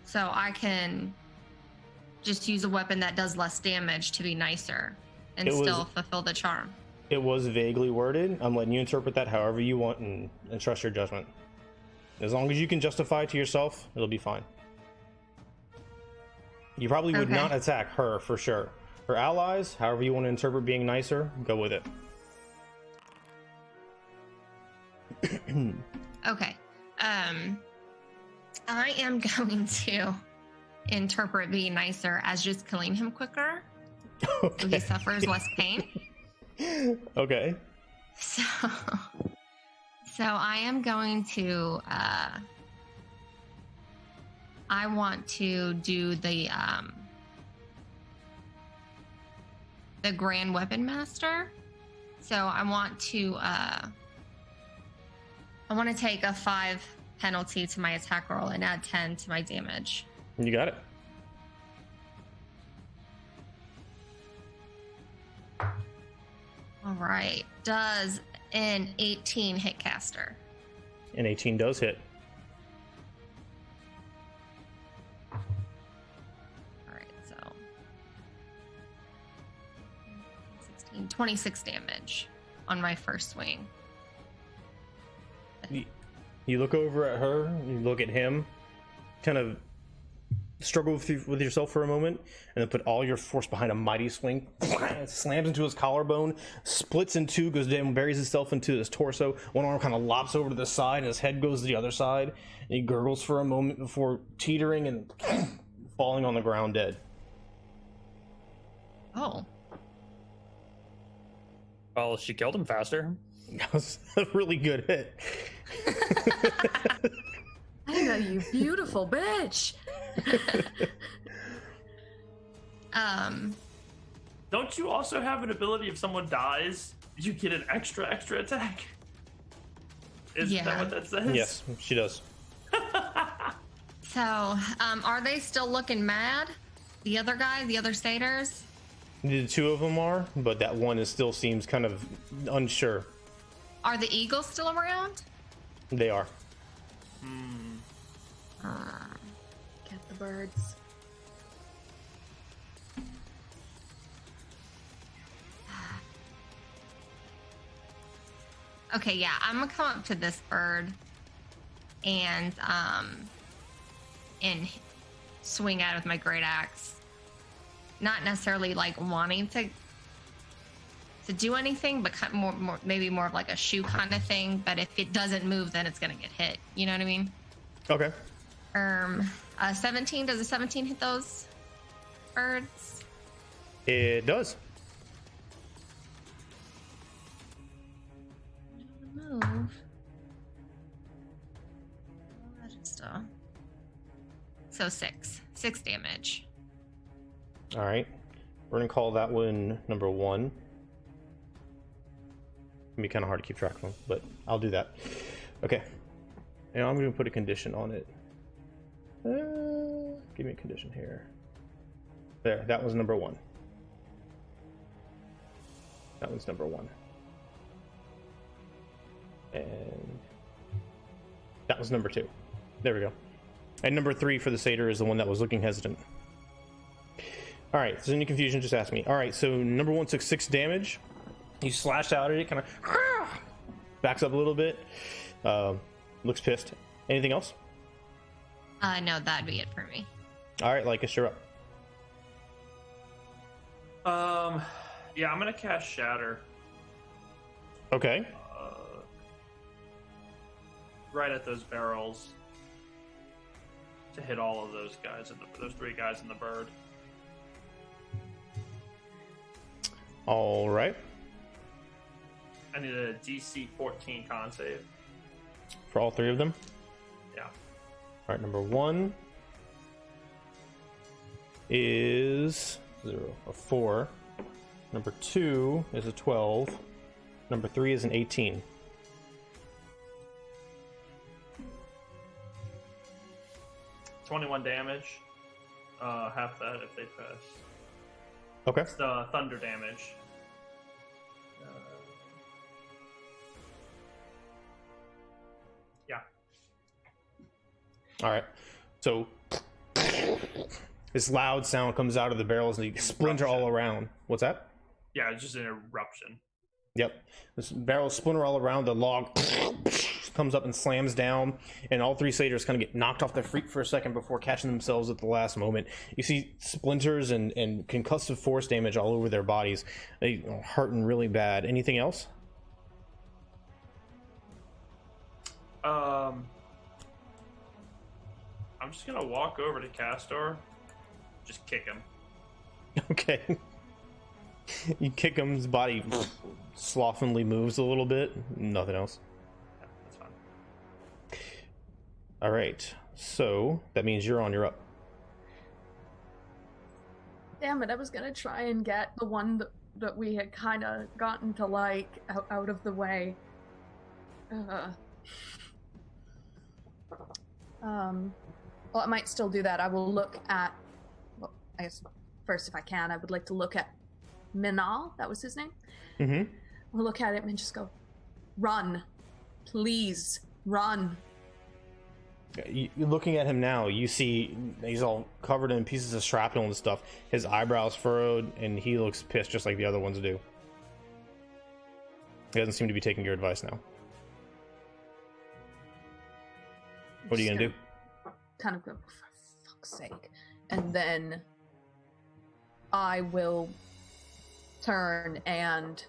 E: So I can just use a weapon that does less damage to be nicer and still fulfill the charm.
B: It was vaguely worded. I'm letting you interpret that however you want and trust your judgment. As long as you can justify it to yourself, it'll be fine. You probably would not attack her for sure. Her allies, however you want to interpret being nicer, go with it.
E: Okay. I am going to interpret being nicer as just killing him quicker.
B: Okay.
E: So he suffers less pain.
B: Okay.
E: So I am going to I want to do the Grand Weapon Master. So I want to take a 5 penalty to my attack roll and add 10 to my damage.
B: You got it.
E: All right. Does an 18 hit Castor?
B: An 18 does hit.
E: 26 damage on my first swing.
B: You look over at her, you look at him, kind of struggle with yourself for a moment, and then put all your force behind a mighty swing. It slams into his collarbone, splits in two, goes down, buries itself into his torso. One arm kind of lops over to the side, and his head goes to the other side. And he gurgles for a moment before teetering and falling on the ground dead.
E: Oh.
A: Well, she killed him faster.
B: That was a really good hit.
C: I know, you beautiful bitch.
D: Don't you also have an ability if someone dies, you get an extra attack? Isn't that what that says?
B: Yes, she does.
E: So, are they still looking mad? The other guy, the other satyrs?
B: The two of them are, but that one still seems kind of unsure.
E: Are the eagles still around?
B: They are.
C: Get the birds.
E: Okay, yeah, I'm gonna come up to this bird and swing at it with my great axe. Not necessarily like wanting to do anything, but maybe more of like a shoe kind of thing. But if it doesn't move, then it's gonna get hit. You know what I mean?
B: Okay.
E: 17. Does a 17 hit those birds?
B: It does.
E: Move. So 6 damage.
B: All right. We're gonna call that one number 1. It'll be kind of hard to keep track of them, but I'll do that. Okay. And I'm gonna put a condition on it. Give me a condition here. There. That was number 1. That one's number 1. And that was number 2. There we go. And number 3 for the satyr is the one that was looking hesitant. All right, if there's any confusion, just ask me. All right, so number 1 took 6 damage. You slashed out at it, kind of backs up a little bit. Looks pissed. Anything else?
E: No, that'd be it for me.
B: All right, Lycus, you're up.
D: Yeah, I'm gonna cast Shatter.
B: Okay.
D: Right at those barrels to hit all of those guys and those 3 guys in the bird.
B: All right.
D: I need a DC 14 con save.
B: For all 3 of them?
D: Yeah.
B: All right, number 1 is a 4. Number 2 is a 12. Number 3 is an 18.
D: $21 damage. Half that if they pass.
B: Okay.
D: It's the thunder damage. Yeah.
B: All right. So this loud sound comes out of the barrels and they splinter all around. What's that?
D: Yeah, it's just an eruption.
B: Yep. This barrel splinter all around. The log comes up and slams down, and all 3 satyrs kind of get knocked off their feet for a second before catching themselves at the last moment. You see splinters and concussive force damage all over their bodies. They are hurting really bad. Anything else?
D: I'm just gonna walk over to Castor, just kick him.
B: Okay. You kick him, his body slovenly moves a little bit. Nothing else.
D: Yeah, that's fine.
B: All right. So that means you're up.
C: Damn it, I was gonna try and get the one that we had kind of gotten to like out of the way. Well, I might still do that. I will look at, well, I guess first if I can, I would like to look at Minal, that was his name.
B: Mm-hmm.
C: I'll look at him and just go, run, please, run.
B: You looking at him now, you see he's all covered in pieces of shrapnel and stuff. His eyebrows furrowed, and he looks pissed just like the other ones do. He doesn't seem to be taking your advice now. What are you gonna do?
C: Kind of go, for fuck's sake. And then I will turn and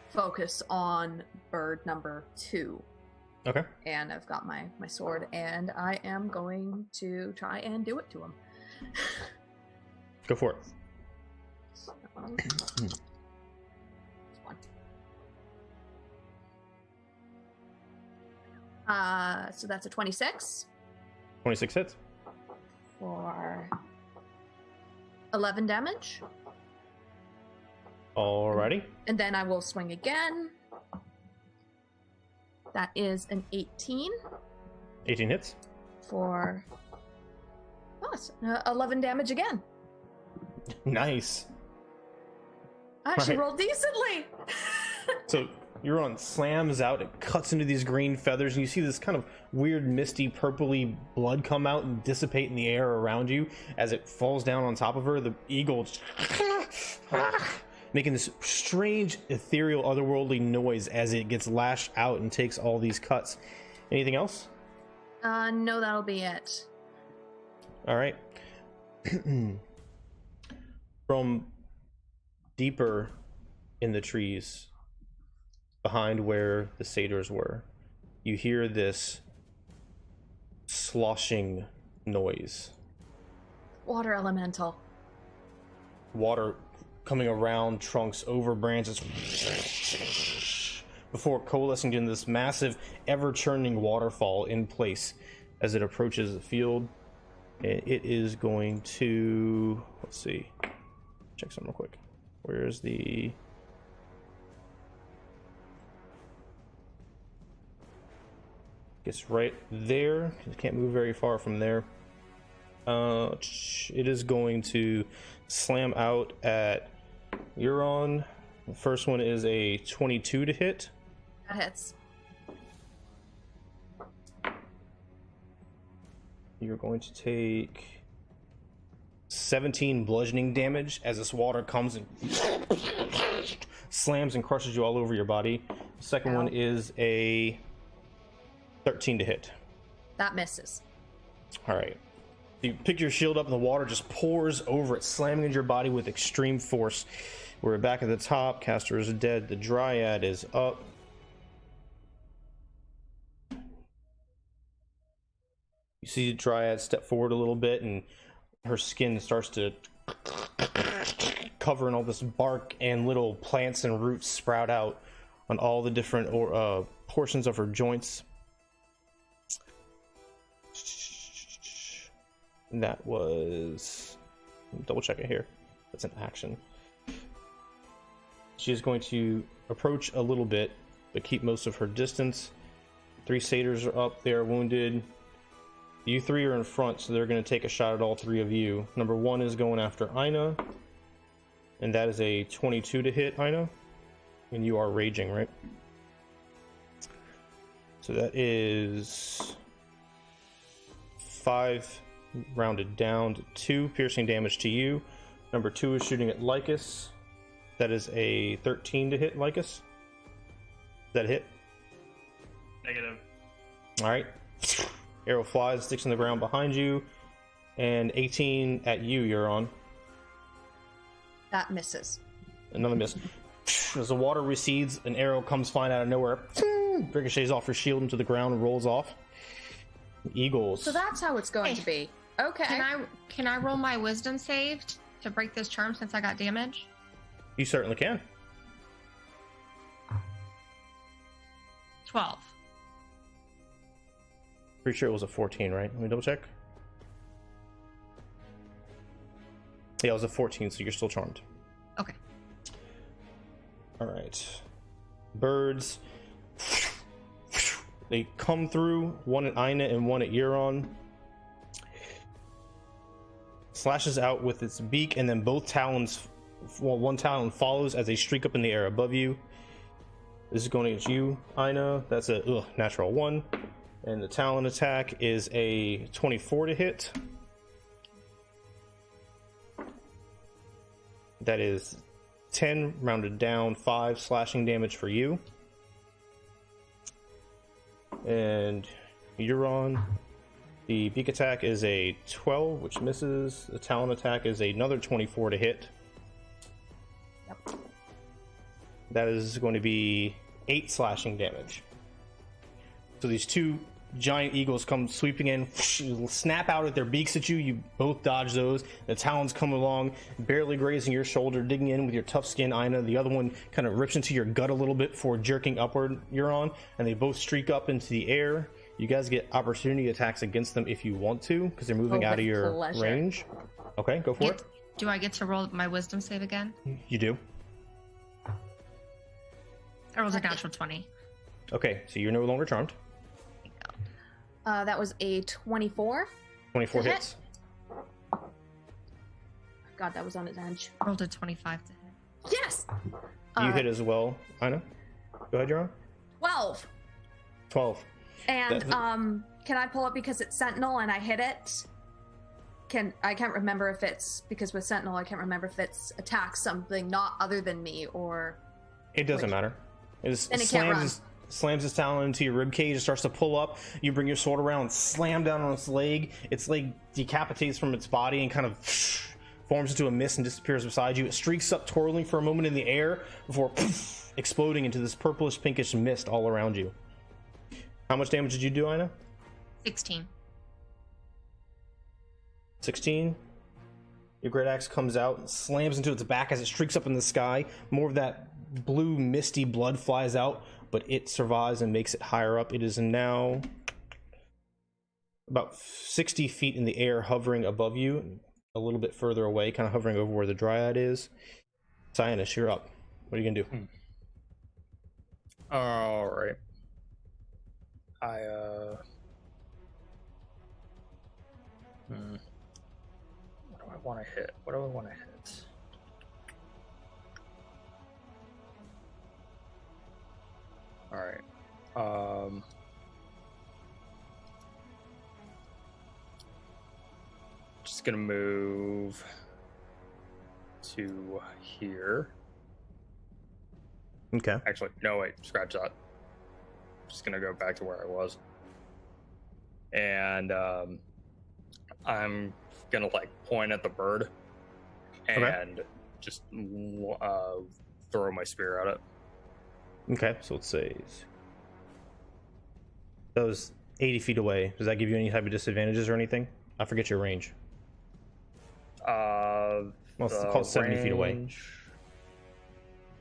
C: focus on bird number 2.
B: Okay.
C: And I've got my sword, and I am going to try and do it to him.
B: Go for it.
C: So that's a 26
B: 26 hits.
C: for 11 damage.
B: Alrighty.
C: And then I will swing again. That is an 18
B: 18 hits.
C: for 11 damage again.
B: Nice.
C: I actually
B: Right.
C: rolled decently.
B: So Euron slams out, it cuts into these green feathers, and you see this kind of weird, misty, purpley blood come out and dissipate in the air around you. As it falls down on top of her, the eagle making this strange, ethereal, otherworldly noise as it gets lashed out and takes all these cuts. Anything else?
C: No, that'll be it.
B: All right. From deeper in the trees, behind where the satyrs were, you hear this sloshing noise.
C: Water elemental.
B: Water coming around trunks, over branches, before coalescing in this massive, ever-churning waterfall in place as it approaches the field. And it is going to, let's see, check something real quick. Where's the... Gets right there. It can't move very far from there. It is going to slam out at Euron. The first one is a 22 to hit.
C: That hits.
B: You're going to take 17 bludgeoning damage as this water comes and slams and crushes you all over your body. The second one is a 13 to hit.
C: That misses.
B: All right. You pick your shield up and the water just pours over it, slamming into your body with extreme force. We're back at the top. Castor is dead. The Dryad is up. You see the Dryad step forward a little bit, and her skin starts to cover in all this bark, and little plants and roots sprout out on all the different portions of her joints. That was... double check it here. That's an action. She is going to approach a little bit, but keep most of her distance. 3 satyrs are up. They are wounded. You 3 are in front, so they're going to take a shot at all 3 of you. Number 1 is going after Ina, and that is a 22 to hit, Ina. And you are raging, right? So that is 5 rounded down to 2 piercing damage to you. Number 2 is shooting at Lycus. That is a 13 to hit, Lycus. Is that a hit?
D: Negative.
B: All right. Arrow flies, sticks in the ground behind you, and 18 at you, Euron.
C: That misses.
B: Another miss. As the water recedes, an arrow comes flying out of nowhere, ricochets off your shield into the ground and rolls off. Eagles.
C: So that's how it's going to be. Okay.
E: Can I roll my wisdom saved to break this charm since I got damage?
B: You certainly can.
E: 12.
B: Pretty sure it was a 14, right? Let me double check. Yeah, it was a 14, so you're still charmed.
E: Okay.
B: All right. Birds. They come through, one at Ina and one at Euron. Slashes out with its beak, and then both talons, well, one talon follows as they streak up in the air above you. This is going against you, Ina. That's a natural 1. And the talon attack is a 24 to hit. That is 10 rounded down, 5 slashing damage for you. And you're on. The beak attack is a 12, which misses. The talon attack is another 24 to hit.
C: Yep.
B: That is going to be 8 slashing damage. So these two giant eagles come sweeping in, snap out at their beaks at you. You both dodge those. The talons come along, barely grazing your shoulder, digging in with your tough skin, Ina. The other one kind of rips into your gut a little bit before jerking upward, you're on, and they both streak up into the air. You guys get opportunity attacks against them if you want to, because they're moving out of your range. Okay, go for it.
E: Do I get to roll my wisdom save again?
B: You do.
E: I rolled a natural 20.
B: Okay, so you're no longer charmed.
C: That was a 24.
B: 24 hits.
C: God, that was on its edge.
E: Rolled a 25 to hit.
C: Yes!
B: You hit as well, Ina. Go ahead, you're on.
C: 12.
B: 12.
C: And can I pull it because it's Sentinel and I hit it? I can't remember if it's because with Sentinel I can't remember if it's attacks something not other than me or.
B: It doesn't matter.
C: And it can't run.
B: Slams its talon into your rib cage. It starts to pull up. You bring your sword around and slam down on its leg. Its leg decapitates from its body and kind of forms into a mist and disappears beside you. It streaks up, twirling for a moment in the air before exploding into this purplish pinkish mist all around you. How much damage did you do, Ina?
E: 16.
B: 16. Your great axe comes out and slams into its back as it streaks up in the sky. More of that blue misty blood flies out, but it survives and makes it higher up. It is now about 60 feet in the air, hovering above you, a little bit further away, kind of hovering over where the dryad is. Syaanis, you're up. What are you gonna do?
A: All right. What do I want to hit? What do I want to hit? All right. Just gonna move to here.
B: Okay.
A: Actually, no, wait, scratch that. Just gonna go back to where I was, and I'm gonna like point at the bird and just throw my spear at it.
B: Okay, so let's say that was 80 feet away. Does that give you any type of disadvantages or anything? I forget your range.
A: Well,
B: it's called 70 feet away.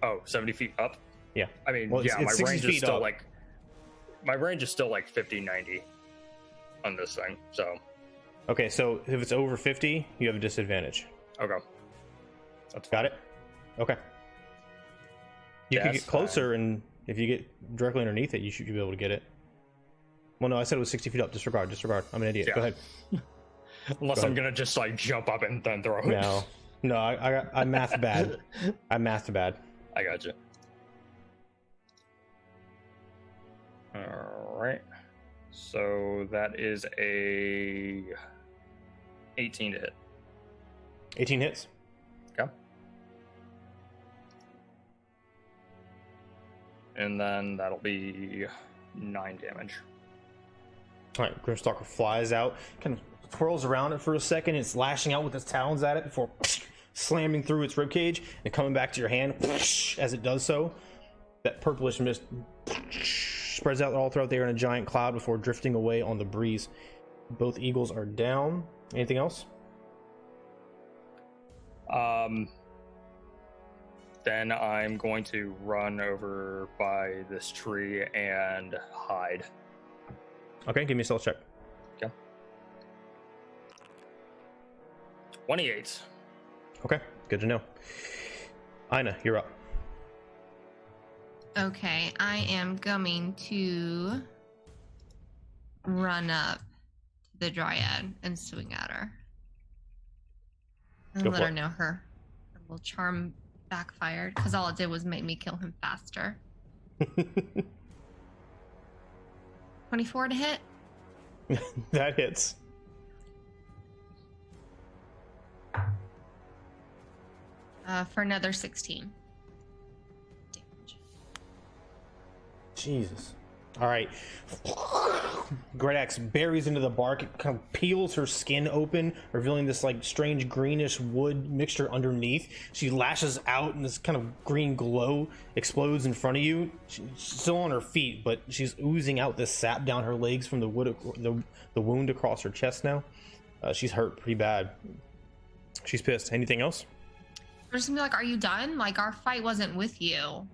A: Oh, 70 feet up?
B: Yeah.
A: I mean,
B: well,
A: yeah, my range is still
B: up.
A: like my range is still like 50, 90 on this thing. So
B: okay, so if it's over 50, you have a disadvantage.
A: okay, that's
B: got it. Okay. You could get closer, and if you get directly underneath it, you should be able to get it. Well, no, I said it was 60 feet up. Disregard. I'm an idiot.
A: Yeah.
B: Go ahead.
A: Unless I'm gonna just like jump up and then throw it.
B: No, I math bad. I mathed bad.
A: I got you. All right. So that is a 18 to hit.
B: 18 hits.
A: Okay. And then that'll be 9 damage.
B: All right, Grimstalker flies out, kind of twirls around it for a second. It's lashing out with its talons at it before slamming through its ribcage and coming back to your hand as it does so. That purplish mist spreads out all throughout the air in a giant cloud before drifting away on the breeze. Both eagles are down. Anything else?
A: Then I'm going to run over by this tree and hide.
B: Okay, give me a stealth check.
A: Okay. 28.
B: Okay, good to know. Ina, you're up.
E: Okay, I am going to run up to the dryad and swing at her. And let her know her little charm backfired, because all it did was make me kill him faster. 24 to hit?
B: That hits.
E: For another 16 damage.
B: Jesus. All right. Great axe buries into the bark. It kind of peels her skin open, revealing this like strange greenish wood mixture underneath. She lashes out, and this kind of green glow explodes in front of you. She's still on her feet, but she's oozing out this sap down her legs from the wound across her chest now. She's hurt pretty bad. She's pissed. Anything else?
E: I'm just gonna be like, are you done? Like, our fight wasn't with you.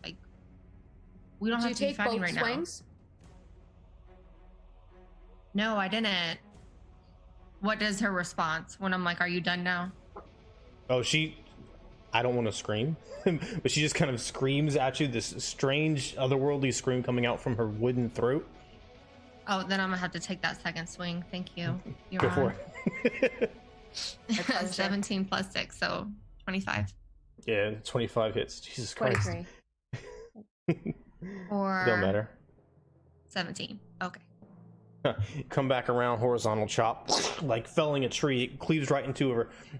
E: Like, we don't
C: Do
E: have
C: you
E: to be
C: take
E: fighting
C: both
E: right
C: swings?
E: now. No, I didn't. What is her response when I'm like, are you done now?
B: Oh, I don't want to scream, but she just kind of screams at you, this strange, otherworldly scream coming out from her wooden throat.
E: Oh, then I'm gonna have to take that second swing. Thank you. You're
B: Go
E: on.
B: for it.
E: 17 plus 6, so 25.
B: Yeah, 25 hits. Jesus Christ.
C: 23.
E: Or
B: Don't matter.
E: 17. Okay.
B: Come back around, horizontal chop, like felling a tree. It cleaves right into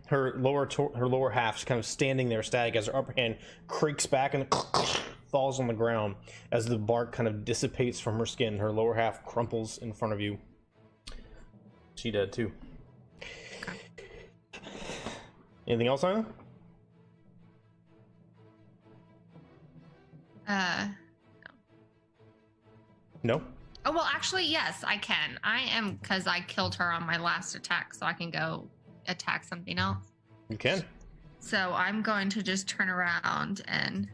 B: her lower half. She's kind of standing there static as her upper hand creaks back and falls on the ground as the bark kind of dissipates from her skin. Her lower half crumples in front of you. She dead too.
E: Okay.
B: Anything else, Anna? No.
E: Oh, well, actually, yes, I can. I am, because I killed her on my last attack, so I can go attack something else.
B: You can.
E: So I'm going to just turn around and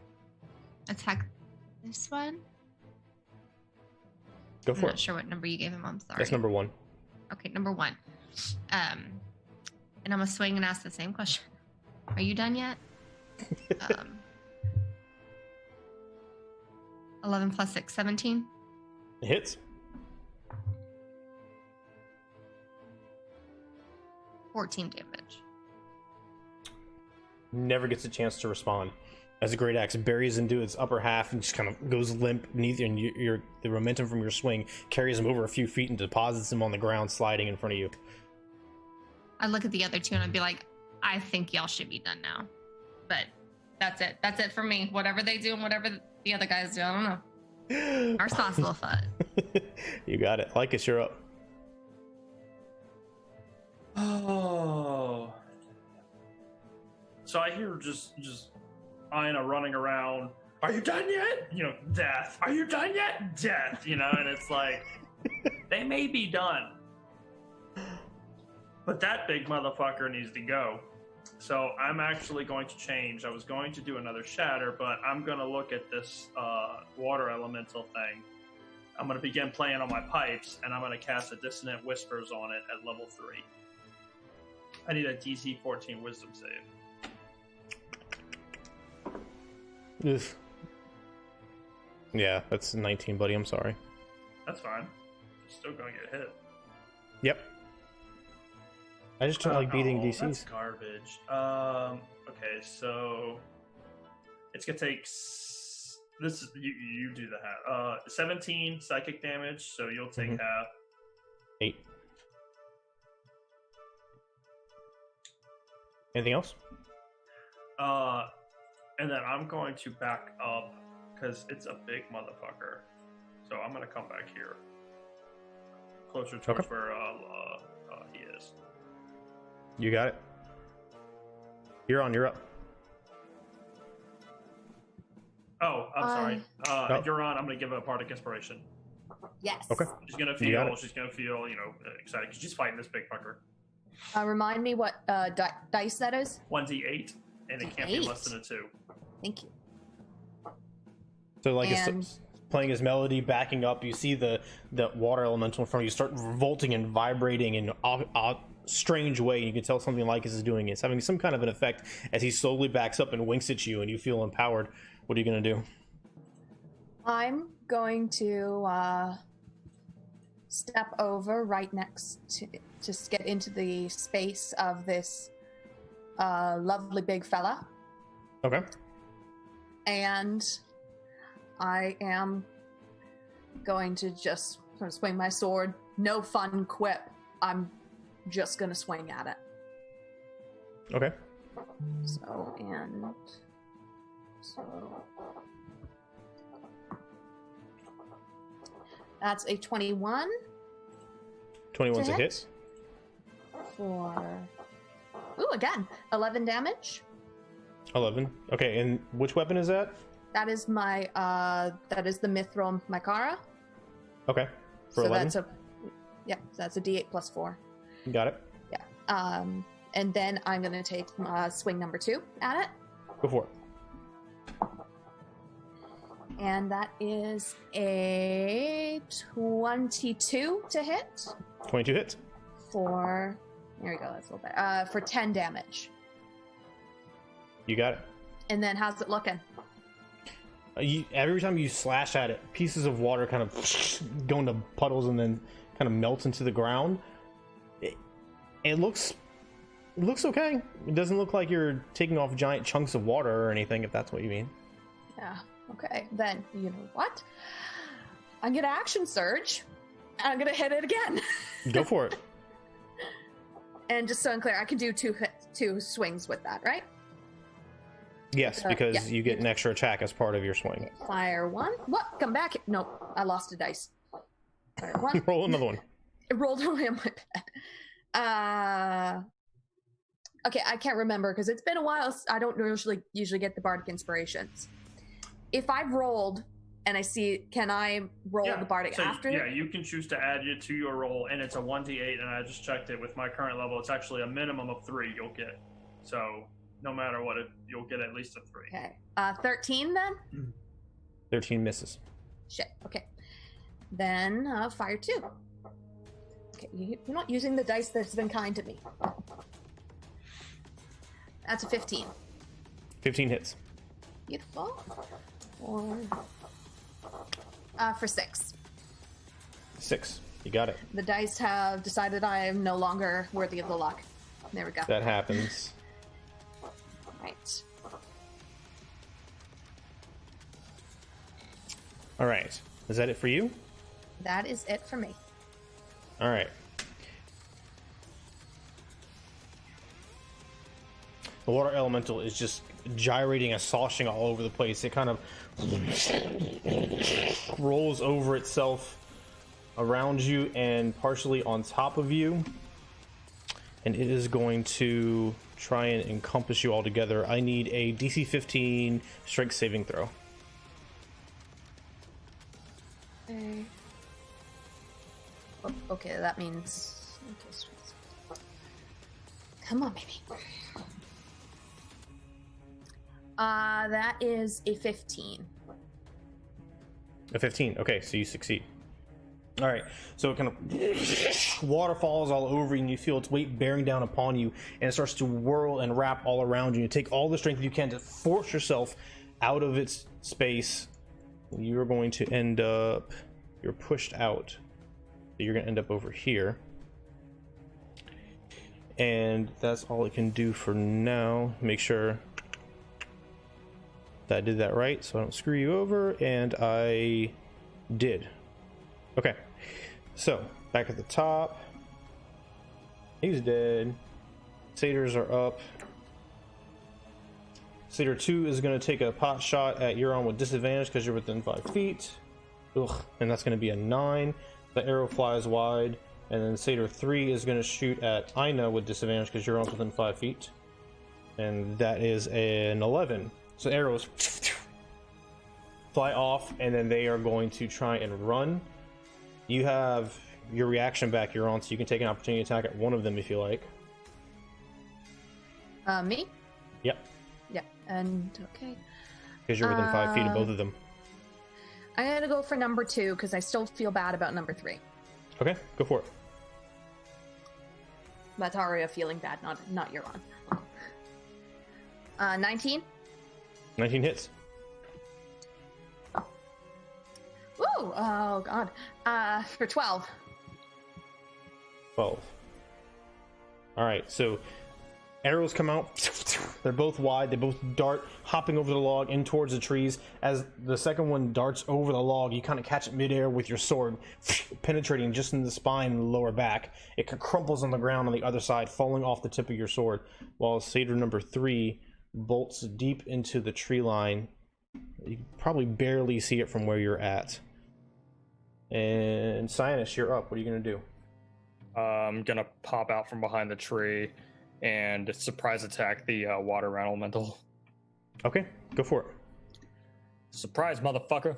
E: attack this one.
B: Go
E: I'm
B: for
E: not
B: it.
E: sure what number you gave him. I'm sorry.
B: That's number 1.
E: Okay, number 1. And I'm going to swing and ask the same question. Are you done yet? 11 plus 6, 17.
B: It hits.
E: 14 damage.
B: Never gets a chance to respond as the great axe buries into its upper half and just kind of goes limp beneath you, and the momentum from your swing carries him over a few feet and deposits him on the ground, sliding in front of you.
E: I'd look at the other two and I'd be like, I think y'all should be done now. But that's it. That's it for me. Whatever they do and whatever the other guys do, I don't know. Our spot's a little fun.
B: You got it. Lycus, you're up.
D: Oh. So I hear just Ina running around. Are you done yet? You know, death. Are you done yet? Death. You know, and it's like they may be done, but that big motherfucker needs to go. So I'm actually going to change. I was going to do another shatter, but I'm going to look at this water elemental thing. I'm going to begin playing on my pipes, and I'm going to cast a Dissonant Whispers on it at level 3. I need a DC 14 Wisdom save.
B: Oof. Yeah, that's 19, buddy. I'm sorry.
D: That's fine. Still going to get hit.
B: Yep. I just don't like beating
D: That's
B: DCs.
D: garbage. Okay, so it's gonna take this. You do the half. 17 psychic damage, so you'll take half.
B: 8. Anything else?
D: And then I'm going to back up because it's a big motherfucker. So I'm gonna come back here, closer towards where he is.
B: You got it. You're up.
D: Oh, I'm sorry. You're on. I'm going to give her a Bardic Inspiration.
C: Yes.
B: Okay.
D: She's going to
B: You got
D: feel.
B: it.
D: She's going to feel. Excited because she's fighting this big fucker.
C: Remind me what dice that is.
D: 1d8, and it can't be less than a 2.
C: Thank you.
B: So like
C: And-
B: it's playing his melody, backing up. You see the water elemental in front of you start revolting and vibrating in a strange way. You can tell something Lycus is doing. It's having some kind of an effect as he slowly backs up and winks at you, and you feel empowered. What are you gonna do?
C: I'm going to step over right next to just get into the space of this lovely big fella,
B: Okay.
C: and I am going to just sort of swing my sword. No fun quip. I'm just gonna swing at it.
B: Okay.
C: So that's a 21.
B: 21's a hit.
C: For again 11 damage.
B: 11. Okay, and which weapon is that?
C: That is my that is the Mithril Mycara.
B: Okay. For 11.
C: That's a D8 plus 4.
B: Got it.
C: Yeah. And then I'm gonna take swing number 2 at it.
B: Go for it.
C: And that is a 22 to hit.
B: 22 hits.
C: For there we go. That's a little better. For 10 damage.
B: You got it.
C: And then how's it looking?
B: Every time you slash at it, pieces of water kind of go into puddles and then kind of melt into the ground. It looks okay. It doesn't look like you're taking off giant chunks of water or anything, if that's what you mean.
C: Yeah. Okay. Then you know what? I'm gonna action surge. And I'm gonna hit it again.
B: Go for it.
C: And just so I'm clear, I can do two swings with that, right?
B: Yes, because you get an extra attack as part of your swing.
C: Okay, fire 1. What? Come back. Nope. I lost a dice. Fire 1.
B: Roll another one.
C: It rolled away on my bed. Okay, I can't remember because it's been a while. I don't usually get the bardic inspirations. If I've rolled and I see, can I roll the bardic after?
D: Yeah, you can choose to add it to your roll, and it's a 1d8, and I just checked it with my current level. It's actually a minimum of 3 you'll get. So no matter what, you'll get at least a 3.
C: Okay. 13 then?
B: 13 misses.
C: Shit. Okay. Then fire 2. Okay, you're not using the dice that's been kind to me. That's a 15.
B: 15 hits.
C: Beautiful. For 6.
B: 6. You got it.
C: The dice have decided I am no longer worthy of the luck. There we go.
B: That happens.
C: Right.
B: All right. Is that it for you?
C: That is it for me.
B: All right. The water elemental is just gyrating and sloshing all over the place. It kind of rolls over itself around you and partially on top of you. And it is going to try and encompass you all together. I need a DC 15 strength saving throw.
C: Okay. Okay, that means... Come on, baby. That is a 15.
B: A 15. Okay, so you succeed. All right, so it kind of water falls all over you, and you feel its weight bearing down upon you, and it starts to whirl and wrap all around you. You take all the strength you can to force yourself out of its space. You're going to end up... You're pushed out. You're going to end up over here. And that's all it can do for now. Make sure that I did that right so I don't screw you over, and I did. Okay, so back at the top. He's dead. Satyrs are up. Satyr 2 is going to take a pot shot at Euron with disadvantage because you're within 5 feet. Ugh, and that's going to be a 9. The arrow flies wide. And then Satyr 3 is going to shoot at Ina with disadvantage because Euron's within 5 feet. And that is an 11. So arrows fly off, and then they are going to try and run. You have your reaction back, Euron, so you can take an opportunity attack at one of them if you like.
C: Me?
B: Yep.
C: Yep, and okay.
B: Because you're within 5 feet of both of them.
C: I'm gonna go for number 2 because I still feel bad about number 3.
B: Okay, go for it.
C: That's Aria feeling bad, not Euron. 19?
B: 19 hits.
C: Ooh, oh god. For 12.
B: 12. Alright, so Arrows come out. They're both wide. They both dart, hopping over the log in towards the trees. As the second one darts over the log, you kind of catch it midair with your sword, penetrating just in the spine and the lower back. It crumples on the ground on the other side, falling off the tip of your sword, while satyr number 3 bolts deep into the tree line. You can probably barely see it from where you're at. And Syaanis, you're up. What are you going to do?
A: I'm going to pop out from behind the tree and surprise attack the water elemental.
B: Okay, go for it.
A: Surprise, motherfucker.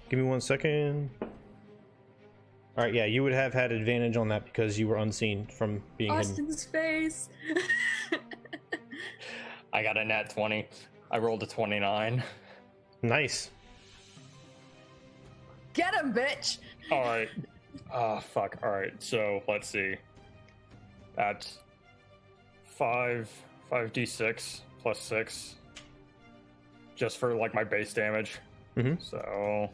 B: Give me 1 second. All right, yeah, you would have had advantage on that because you were unseen from being hidden.
C: Austin's face.
A: I got a nat 20. I rolled a 29.
B: Nice.
C: Get him, bitch!
A: All right. Oh, fuck. All right, so let's see. That's 5d6 plus 6. Just for, like, my base damage.
B: Mm-hmm.
A: So...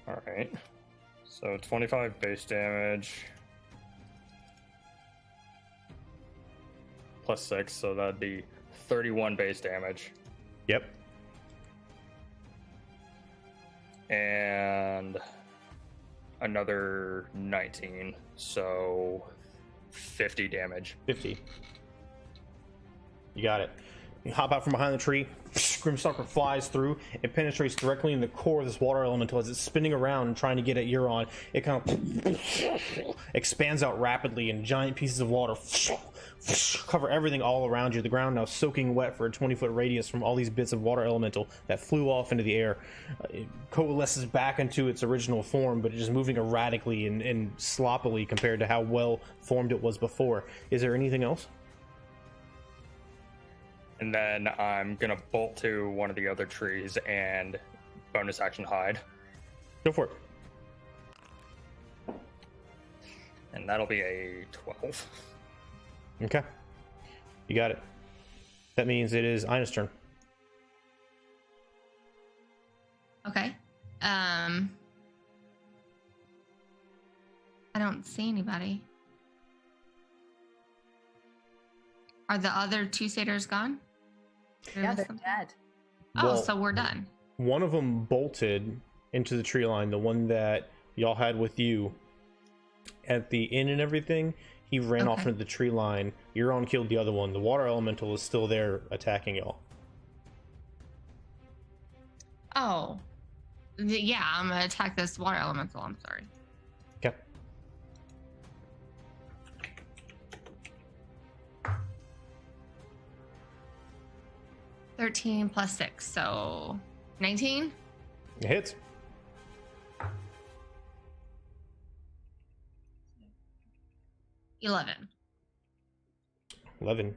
A: Alright. So 25 base damage. Plus 6, so that'd be 31 base damage.
B: Yep.
A: And another 19, so 50 damage.
B: 50. You got it. You hop out from behind the tree. Grimstalker flies through. It penetrates directly in the core of this water elemental as it's spinning around and trying to get at Euron. It kind of expands out rapidly, and giant pieces of water cover everything all around you. The ground now soaking wet for a 20-foot radius from all these bits of water elemental that flew off into the air. It coalesces back into its original form, but it's just moving erratically and sloppily compared to how well formed it was before. Is there anything else?
A: And then I'm gonna bolt to one of the other trees and bonus action hide.
B: Go for it.
A: And that'll be a 12.
B: Okay. You got it. That means it is Ina's turn.
E: Okay. I don't see anybody. Are the other two satyrs gone?
C: Yeah, they're dead.
E: Oh,
B: Well,
E: so we're done.
B: One of them bolted into the tree line, the one that y'all had with you at the inn and everything. He ran off
E: Okay.
B: into the tree line. Euron killed the other one. The water elemental is still there attacking y'all.
E: Oh. Yeah, I'm gonna attack this water elemental. I'm sorry.
B: Okay.
E: $13 plus 6, so 19?
B: It hits.
E: $11.
B: 11.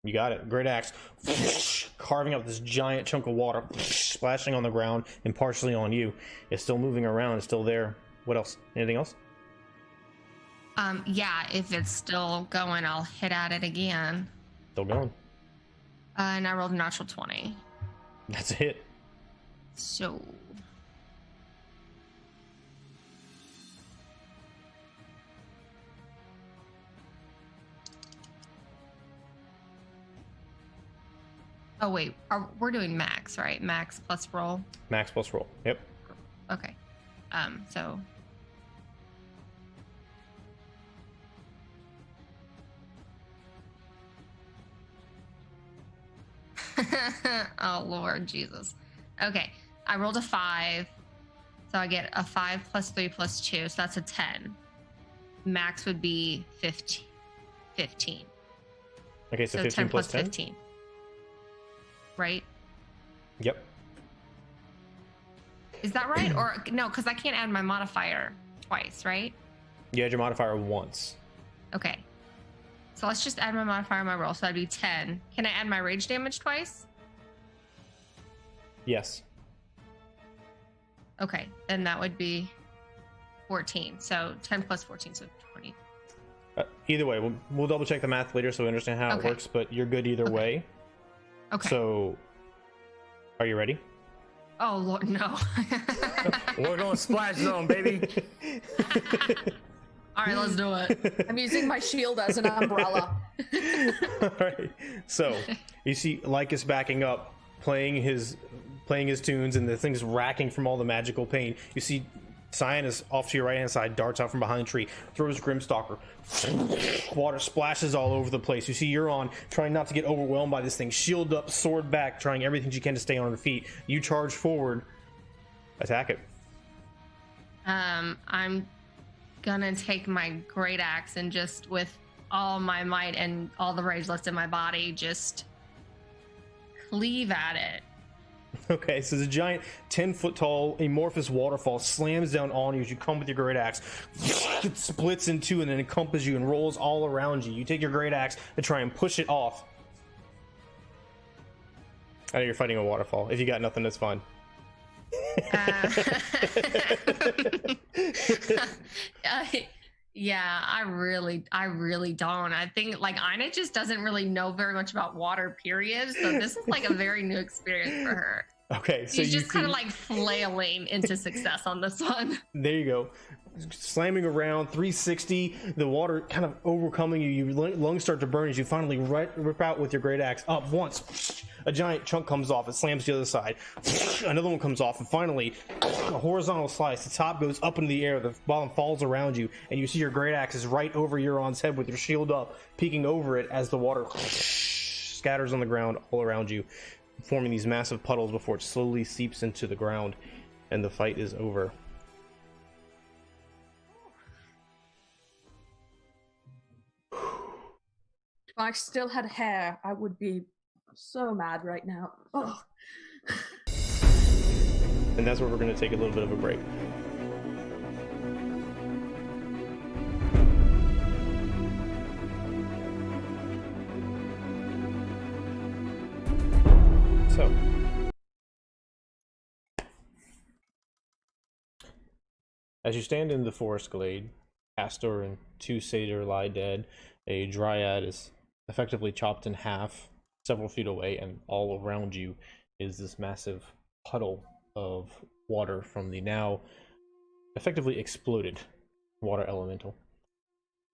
B: You got it. Great axe. Carving up this giant chunk of water, splashing on the ground and partially on you. It's still moving around. It's still there. What else? Anything else?
E: Yeah, if it's still going, I'll hit at it again.
B: Still going.
E: And I rolled a natural 20.
B: That's a hit.
E: So... Oh, wait. We're doing max, right? Max plus roll?
B: Max plus roll. Yep.
E: Okay. So... Oh, Lord Jesus. Okay. I rolled a 5. So I get a 5 plus 3 plus 2. So that's a 10. Max would be 15.
B: Okay, so 15
E: 10
B: plus
E: plus
B: 10?
E: 15. Right?
B: Yep.
E: Is that right? Or no, because I can't add my modifier twice, right?
B: You had your modifier once.
E: Okay. So let's just add my modifier on my roll. So that'd be 10. Can I add my rage damage twice?
B: Yes.
E: Okay. Then that would be 14. So 10 plus 14, so 20.
B: Either way, we'll double check the math later so we understand how it works, but you're good either way.
E: Okay.
B: So, are you ready?
E: Oh Lord, no.
A: We're going splash zone, baby.
E: All right, let's do it.
C: I'm using my shield as an umbrella.
B: All right. So you see Lycus backing up, playing his tunes, and the thing's racking from all the magical pain. You see Syaanis off to your right hand side, darts out from behind the tree, throws Grimstalker. Water splashes all over the place. You see Euron trying not to get overwhelmed by this thing, shield up, sword back, trying everything she can to stay on her feet. You charge forward, attack it.
E: I'm gonna take my great axe and just with all my might and all the rage left in my body, just cleave at it.
B: Okay, so the giant 10-foot tall amorphous waterfall slams down on you as you come with your great axe. It splits in two and then encompasses you and rolls all around you. You take your great axe to try and push it off. I know you're fighting a waterfall. If you got nothing, that's fine.
E: Yeah, I really don't. I think like Ina just doesn't really know very much about water, period. So this is like a very new experience for her.
B: Okay, so
E: she's just kind of like flailing into success on this one.
B: There you go. Slamming around 360, the water kind of overcoming you. Your lungs start to burn as you finally rip out with your great axe. Up once, a giant chunk comes off. It slams to the other side. Another one comes off, and finally, a horizontal slice. The top goes up into the air. The bottom falls around you, and you see your great axe is right over Euron's head with your shield up, peeking over it as the water scatters on the ground all around you, forming these massive puddles before it slowly seeps into the ground, and the fight is over.
C: If I still had hair, I would be so mad right now. Oh.
B: And that's where we're going to take a little bit of a break. So, as you stand in the forest glade, Castor and two satyr lie dead. A dryad is effectively chopped in half several feet away, and all around you is this massive puddle of water from the now effectively exploded water elemental.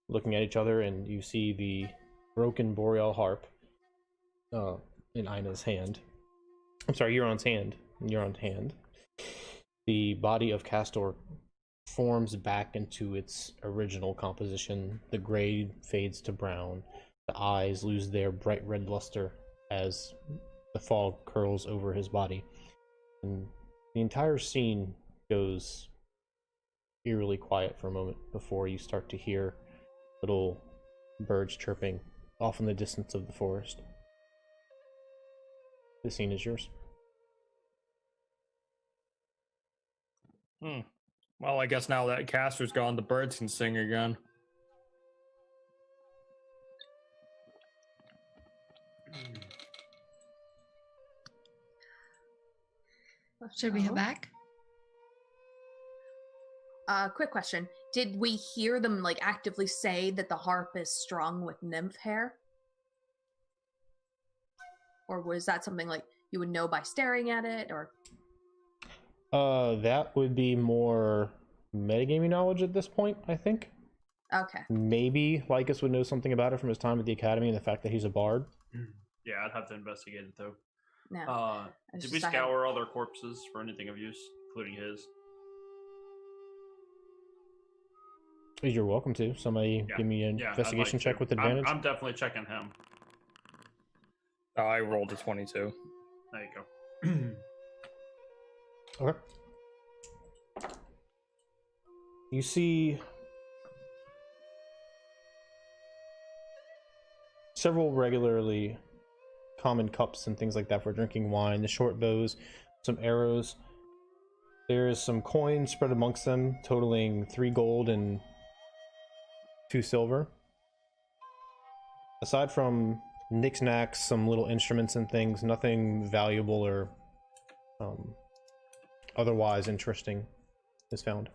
B: Looking at each other, and you see the broken Boreal Harp in Ina's hand. I'm sorry, Euron's hand. Euron's hand. The body of Castor forms back into its original composition. The gray fades to brown. The eyes lose their bright red luster as the fog curls over his body. And the entire scene goes eerily quiet for a moment before you start to hear little birds chirping off in the distance of the forest. The scene is yours.
A: Well, I guess now that Castor's gone, the birds can sing again.
E: Should we head back?
C: Quick question. Did we hear them like actively say that the harp is strung with nymph hair? Or was that something like you would know by staring at it, or?
B: That would be more metagaming knowledge at this point, I think.
C: Okay.
B: Maybe Lycus would know something about it from his time at the academy and the fact that he's a bard.
D: Yeah, I'd have to investigate it though.
C: No.
D: Did we scour other corpses for anything of use, including his?
B: You're welcome to. Somebody give me an investigation check with advantage.
D: I'm definitely checking him.
A: I rolled a 22.
D: There you go.
B: Okay. You see several regularly common cups and things like that for drinking wine, the short bows, some arrows. There is some coins spread amongst them, totaling 3 gold and 2 silver. Aside from knickknacks, some little instruments and things, nothing valuable or otherwise interesting is found.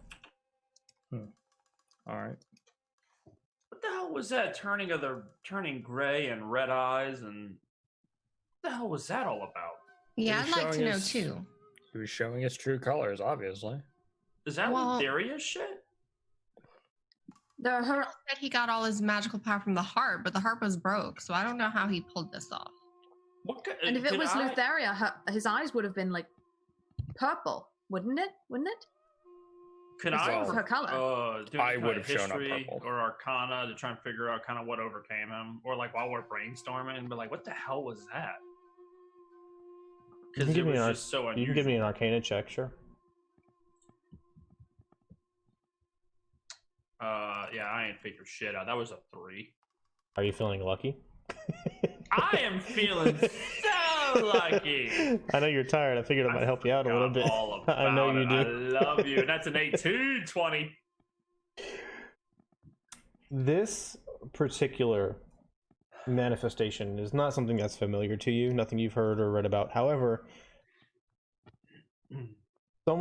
A: All right.
D: What the hell was that turning gray and red eyes, and what the hell was that all about?
E: Yeah, I'd like to know
A: He
E: too.
A: He was showing his true colors, obviously.
D: Is that
E: Well-
D: Lutheria shit?
C: There
E: He said he got all his magical power from the harp, but the harp was broke, so I don't know how he pulled this off.
C: and if it
D: Did
C: was
D: I-
C: Lutheria, his eyes would have been like purple, wouldn't it? Wouldn't it?
D: Could
C: It's
D: I
C: all her color.
D: do
A: I
D: any
A: would
D: kind of
A: have shown up
D: history
A: purple.
D: or Arcana to try and figure out kind of what overcame him, or like while we're brainstorming, but like, what the hell was that?
B: You can
D: Because it
B: give me
D: was
B: an
D: just so unusual.
B: You can give me an Arcana check, sure.
D: Yeah, I ain't figured shit out. That was a 3.
B: Are you feeling lucky?
D: I am feeling so lucky.
B: I know you're tired. I figured I might help you out a little bit.
D: All about
B: I know you
D: it.
B: do.
D: I love you. And that's an 18, 20.
B: This particular manifestation is not something that's familiar to you, nothing you've heard or read about. However,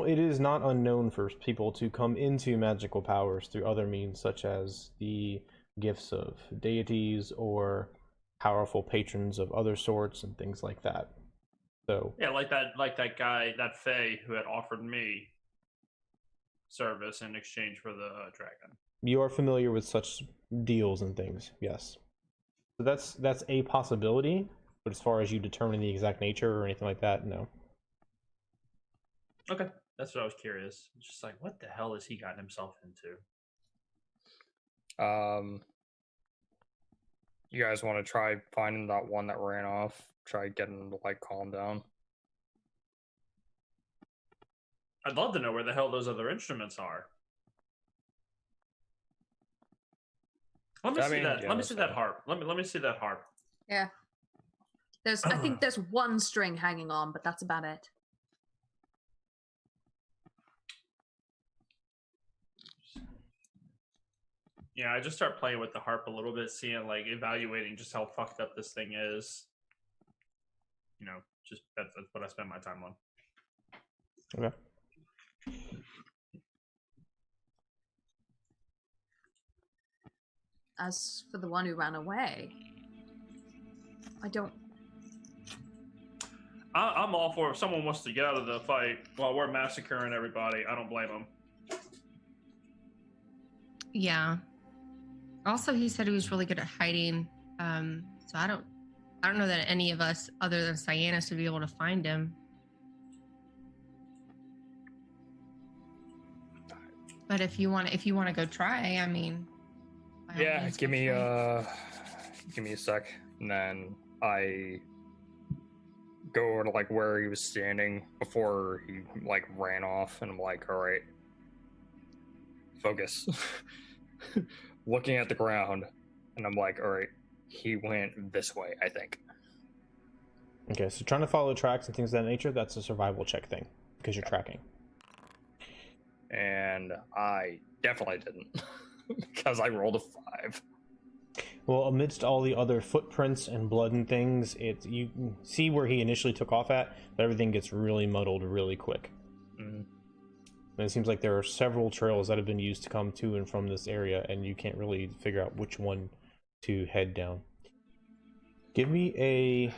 B: it is not unknown for people to come into magical powers through other means, such as the gifts of deities or powerful patrons of other sorts and things like that. So
D: Yeah, like that guy, that Fae who had offered me service in exchange for the dragon.
B: you are familiar with such deals and things, yes. So that's a possibility, but as far as you determining the exact nature or anything like that, no.
D: Okay, that's what I was curious. It's just like, what the hell has he gotten himself into?
A: You guys want to try finding that one that ran off? Try getting him to like calm down.
D: I'd love to know where the hell those other instruments are. Let me
A: I
D: see
A: mean,
D: that.
A: yeah,
D: Let me
A: that's
D: see that
A: fine.
D: harp. Let me see that harp.
C: Yeah. I think there's one string hanging on, but that's about it.
D: Yeah, I just start playing with the harp a little bit, seeing like evaluating just how fucked up this thing is. You know, just that's what I spend my time on.
B: Okay.
C: As for the one who ran away, I don't.
D: I'm all for if someone wants to get out of the fight while we're massacring everybody. I don't blame them.
E: Yeah. Also, he said he was really good at hiding. So I don't know that any of us, other than Syaanis, would be able to find him. But if you want to go try, I mean. by all
A: Yeah,
E: means,
A: give
E: go
A: me
E: try.
A: give me a sec, and then I go to like where he was standing before he like ran off, and I'm like, all right, focus. Looking at the ground, and I'm like, all right, he went this way, I think.
B: Okay, so trying to follow tracks and things of that nature, that's a survival check thing, because you're tracking.
A: And I definitely didn't, because I rolled a 5.
B: Well, amidst all the other footprints and blood and things, you can see where he initially took off at, but everything gets really muddled really quick.
A: Mm-hmm.
B: And it seems like there are several trails that have been used to come to and from this area, and you can't really figure out which one to head down. Give me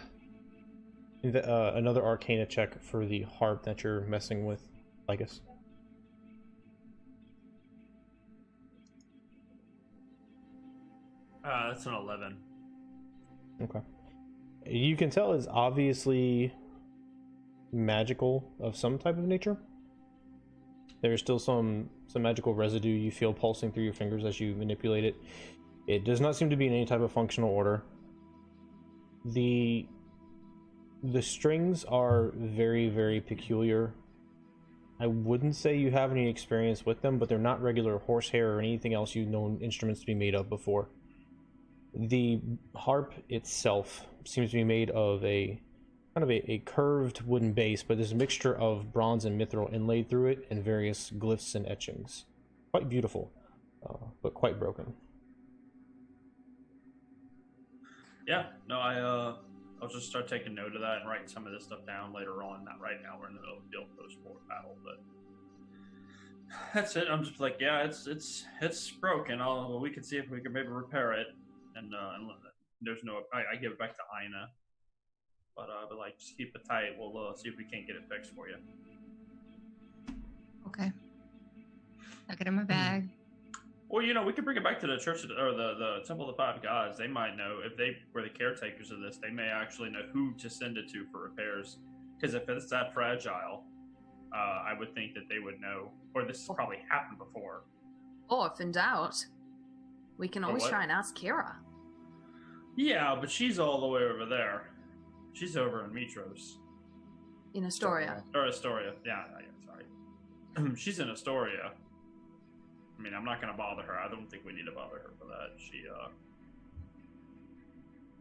B: another Arcana check for the harp that you're messing with, Lycus.
D: That's an 11.
B: Okay. You can tell it's obviously magical of some type of nature. There's still some magical residue you feel pulsing through your fingers as you manipulate it. It does not seem to be in any type of functional order. The strings are very, very peculiar. I wouldn't say you have any experience with them, but they're not regular horsehair or anything else you've known instruments to be made of before. The harp itself seems to be made of a kind of a curved wooden base, but there's a mixture of bronze and mithril inlaid through it and various glyphs and etchings. Quite beautiful, but quite broken.
D: Yeah, no, I'll just start taking note of that and writing some of this stuff down later on. Not right now, we're in the middle of a guild post-war battle, but that's it. I'm just like, yeah, it's broken. We can see if we can maybe repair it, and there's no. I give it back to Ina, but like, just keep it tight. We'll see if we can't get it fixed for you.
E: Okay. Tuck it in my bag.
D: Or, we could bring it back to the church or the Temple of the Five Gods. They might know, if they were the caretakers of this, they may actually know who to send it to for repairs. Because if it's that fragile, I would think that they would know, or this has probably happened before.
C: Or if in doubt, we can always try and ask Kira.
D: Yeah, but she's all the way over there. She's over in Mitros.
C: In Astoria.
D: Or Astoria. Yeah, sorry. She's in Astoria. I mean, I'm not going to bother her. I don't think we need to bother her for that.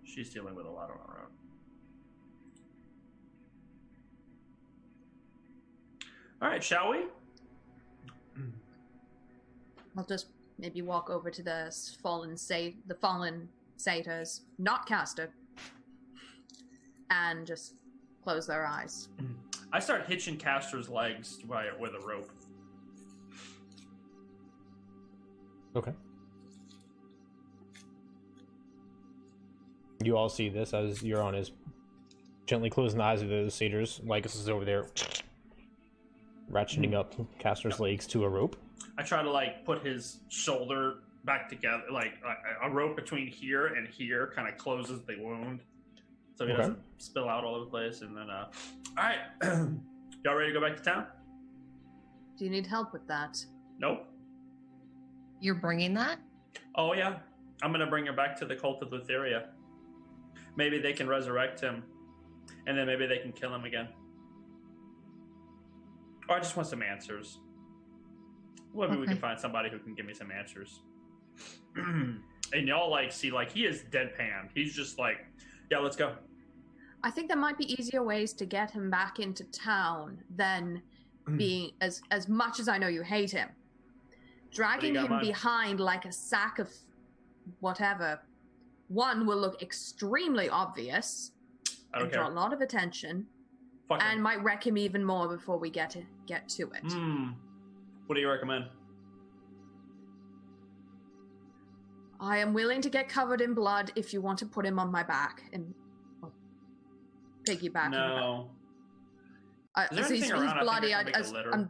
D: She's dealing with a lot on her own. All right, shall we?
C: I'll just maybe walk over to the fallen satyrs, not Castor, and just close their eyes.
D: I start hitching Castor's legs with a rope.
B: Okay. You all see this as Euron is gently closing the eyes of those satyrs. Lycus is over there ratcheting up Castor's legs to a rope.
D: I try to put his shoulder back together, a rope between here and here kind of closes the wound, so he doesn't spill out all over the place. And then, all right, y'all ready to go back to town?
C: Do you need help with that?
D: Nope.
E: You're bringing that?
D: Oh yeah, I'm gonna bring her back to the Occult of Lutheria. Maybe they can resurrect him, and then maybe they can kill him again. Or I just want some answers. Maybe we can find somebody who can give me some answers. And y'all see he is deadpan. He's just yeah, let's go.
C: I think there might be easier ways to get him back into town than being, as much as I know you hate him, dragging him behind like a sack of whatever. One will look extremely obvious and draw a lot of attention, and might wreck him even more before we get to it.
D: What do you recommend?
C: I am willing to get covered in blood if you want to put him on my back and piggyback.
D: No.
C: He's bloody. I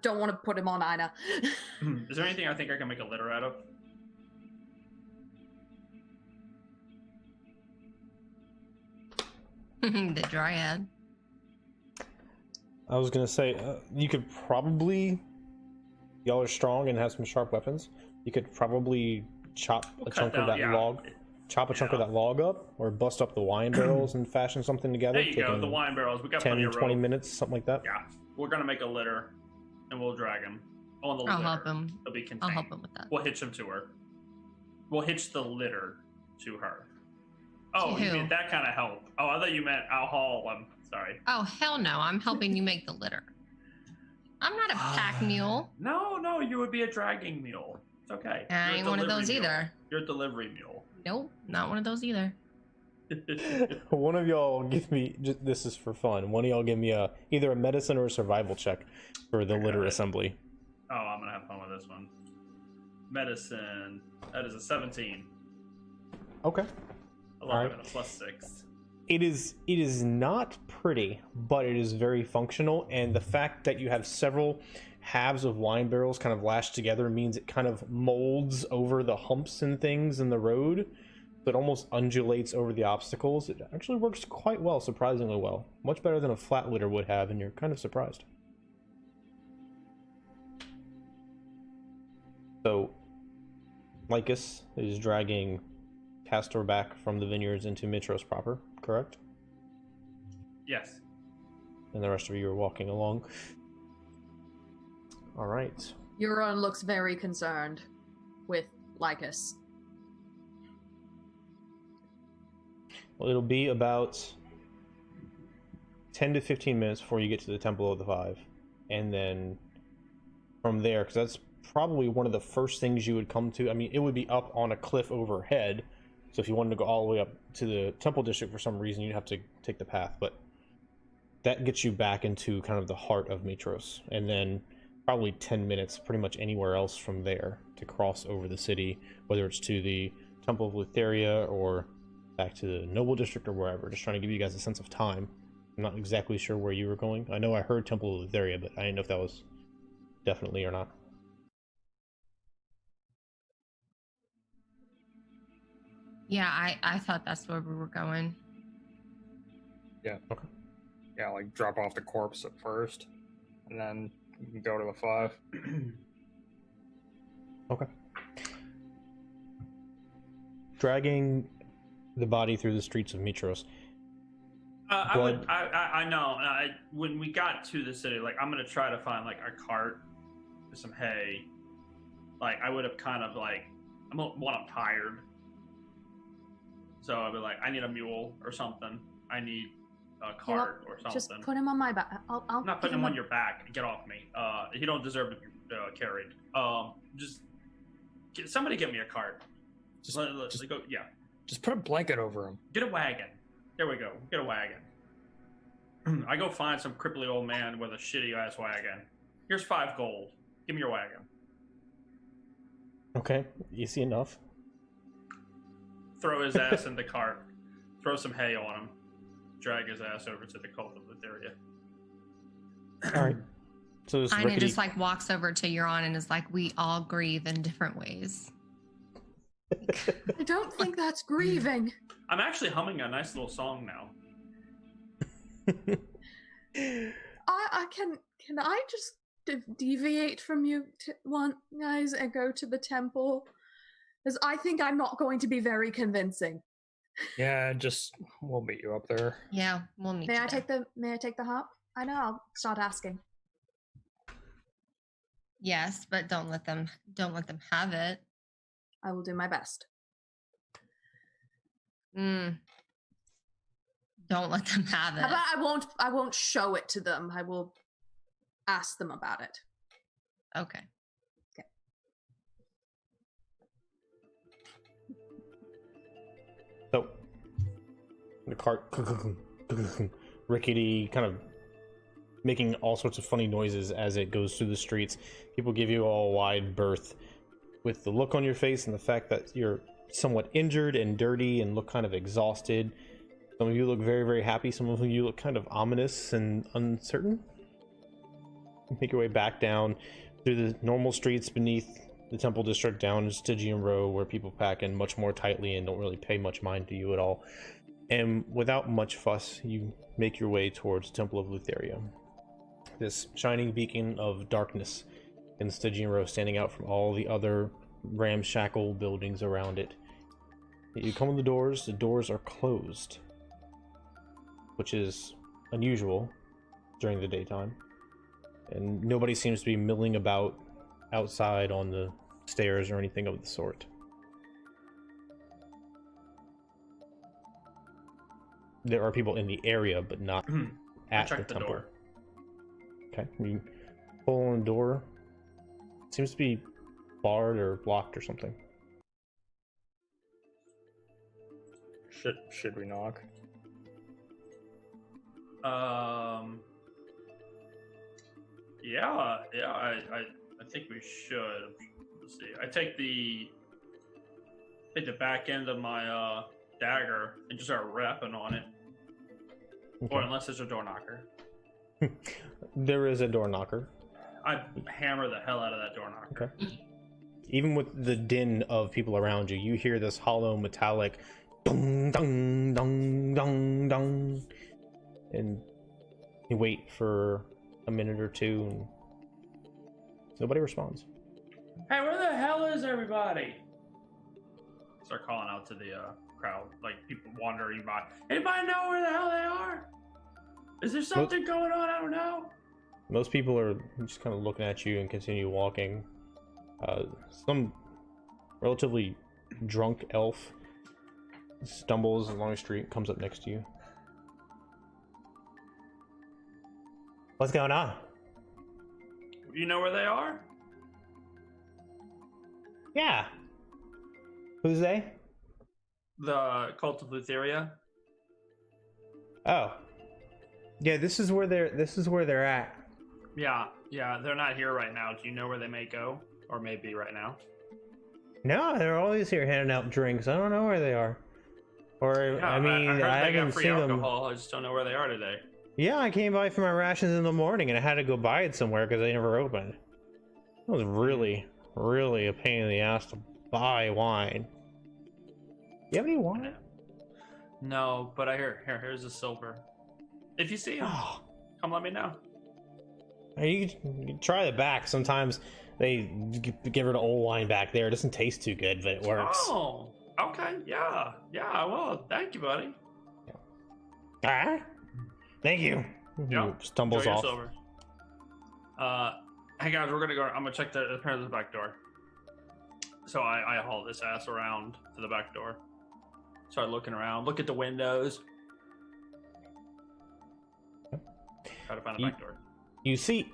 C: don't want to put him on either.
D: Is there anything I think I can make a litter out of?
E: The dryad.
B: I was gonna say you could probably. Y'all are strong and have some sharp weapons. You could probably chop a chunk of that log. Chop a chunk of that log up, or bust up the wine barrels and fashion something together.
D: There you go, the wine barrels. We got
B: 10, 20 minutes, something like that.
D: Yeah, we're gonna make a litter, and we'll drag him on the litter.
E: I'll help him.
D: He'll be contained.
E: I'll help him with that.
D: We'll hitch him to her. We'll hitch the litter to her. Oh, you mean that kind of help? Oh, I thought you meant I'll haul. I'm sorry.
E: Oh, hell no. I'm helping you make the litter. I'm not a pack mule.
D: No, you would be a dragging mule. It's okay.
E: I ain't one of those either.
D: You're a delivery mule.
E: Nope, not one of those either.
B: One of y'all give me, this is for fun, one of y'all give me either a medicine or a survival check for the litter assembly.
D: Oh, I'm going to have fun with this one. Medicine. That is a 17.
B: Okay.
D: A lot of a +6.
B: It is not pretty, but it is very functional, and the fact that you have several halves of wine barrels kind of lashed together means it kind of molds over the humps and things in the road. It almost undulates over the obstacles. It actually works quite well, surprisingly well. Much better than a flat litter would have, and you're kind of surprised. So, Lycus is dragging Castor back from the vineyards into Mitros proper, correct?
D: Yes.
B: And the rest of you are walking along. All right.
C: Euron looks very concerned with Lycus.
B: Well, it'll be about 10 to 15 minutes before you get to the Temple of the Five. And then from there, because that's probably one of the first things you would come to. I mean, it would be up on a cliff overhead. So if you wanted to go all the way up to the Temple District for some reason, you'd have to take the path. But that gets you back into kind of the heart of Mitros. And then probably 10 minutes pretty much anywhere else from there to cross over the city, whether it's to the Temple of Lutheria or back to the Noble District or wherever. Just trying to give you guys a sense of time. I'm not exactly sure where you were going. I know I heard Temple of Lutheria, but I didn't know if that was definitely or not.
E: Yeah, I thought that's where we were going.
A: Yeah.
B: Okay.
A: Yeah, like drop off the corpse at first, and then you can go to the 5.
B: Okay. Dragging the body through the streets of Mitros.
D: I know. When we got to the city, like, I'm gonna try to find like a cart with some hay. Like, I would have kind of like, I'm tired, so I'd be like, I need a mule or something. I need a cart or something.
C: Just put him on my back. I'll
D: I'm not putting him on your back. Get off me. He don't deserve to be carried. Somebody get me a cart. Let's go. Yeah.
A: Just put a blanket over him.
D: Get a wagon. There we go. Get a wagon. I go find some cripply old man with a shitty ass wagon. Here's 5 gold. Give me your wagon.
B: Okay, easy enough.
D: Throw his ass in the cart. Throw some hay on him. Drag his ass over to the Cult of Lutheria.
B: All right. So this
E: Ina
B: rickety...
E: just like walks over to Euron and is like, we all grieve in different ways.
C: I don't think that's grieving.
D: I'm actually humming a nice little song now.
C: Can I just deviate from you guys and go to the temple? Because I think I'm not going to be very convincing.
A: Yeah, we'll meet you up there.
E: Yeah, we'll meet
C: May
E: you
C: I
E: there.
C: take the harp? I know. I'll start asking.
E: Yes, but don't let them have it.
C: I will do my best.
E: Don't let them have it.
C: How about I won't show it to them. I will ask them about it.
E: Okay.
B: So the cart rickety, kind of making all sorts of funny noises as it goes through the streets. People give you all a wide berth. With the look on your face and the fact that you're somewhat injured and dirty and look kind of exhausted. Some of you look very, very happy. Some of you look kind of ominous and uncertain. Make your way back down through the normal streets beneath the temple district down to Stygian Row, where people pack in much more tightly and don't really pay much mind to you at all. And without much fuss, you make your way towards Temple of Lutheria. This shining beacon of darkness in Stygian Row standing out from all the other ramshackle buildings around it. You come to the doors are closed, which is unusual during the daytime. And nobody seems to be milling about outside on the stairs or anything of the sort. There are people in the area, but not at the temple.
D: Door.
B: Okay, you pull on the door. Seems to be barred or blocked or something.
A: Should we knock?
D: Yeah, I think we should. Let's see. I take the back end of my dagger and just start rapping on it.
B: Okay.
D: Or unless there's a door knocker.
B: There is a door knocker.
D: I hammer the hell out of that door knocker.
B: Okay. Even with the din of people around you, you hear this hollow metallic dong dong dong dong dong, and you wait for a minute or two, and nobody responds.
D: Hey, where the hell is everybody? Start calling out to the crowd, like people wandering by. Anybody know where the hell they are? Is there something going on? I don't know.
B: Most people are just kind of looking at you and continue walking. Some relatively drunk elf stumbles along the street, comes up next to you. What's going on?
D: You know where they are?
B: Yeah. Who's they?
D: The Cult of Lutheria.
B: Oh. Yeah, this is where they're at.
D: Yeah, they're not here right now. Do you know where they may go? Or may be right now?
B: No, they're always here handing out drinks. I don't know where they are. Or,
D: Yeah,
B: I mean,
D: heard
B: I
D: they got
B: haven't
D: free
B: seen
D: alcohol. I just don't know where they are today.
B: them. Yeah, I came by for my rations in the morning and I had to go buy it somewhere because they never opened. That was really, really a pain in the ass to buy wine. You have any wine?
D: No, but here's a silver. If you see him, come let me know.
B: You can try the back. Sometimes they give her the old wine back there. It doesn't taste too good, but it works.
D: Oh, okay. Yeah, I will. Thank you, buddy.
B: Ah, thank you.
D: Yeah.
B: He stumbles off.
D: Silver. Hey guys, we're gonna go. I'm gonna check the back door. So I haul this ass around to the back door. Start looking around. Look at the windows. Try to find the back door.
B: You see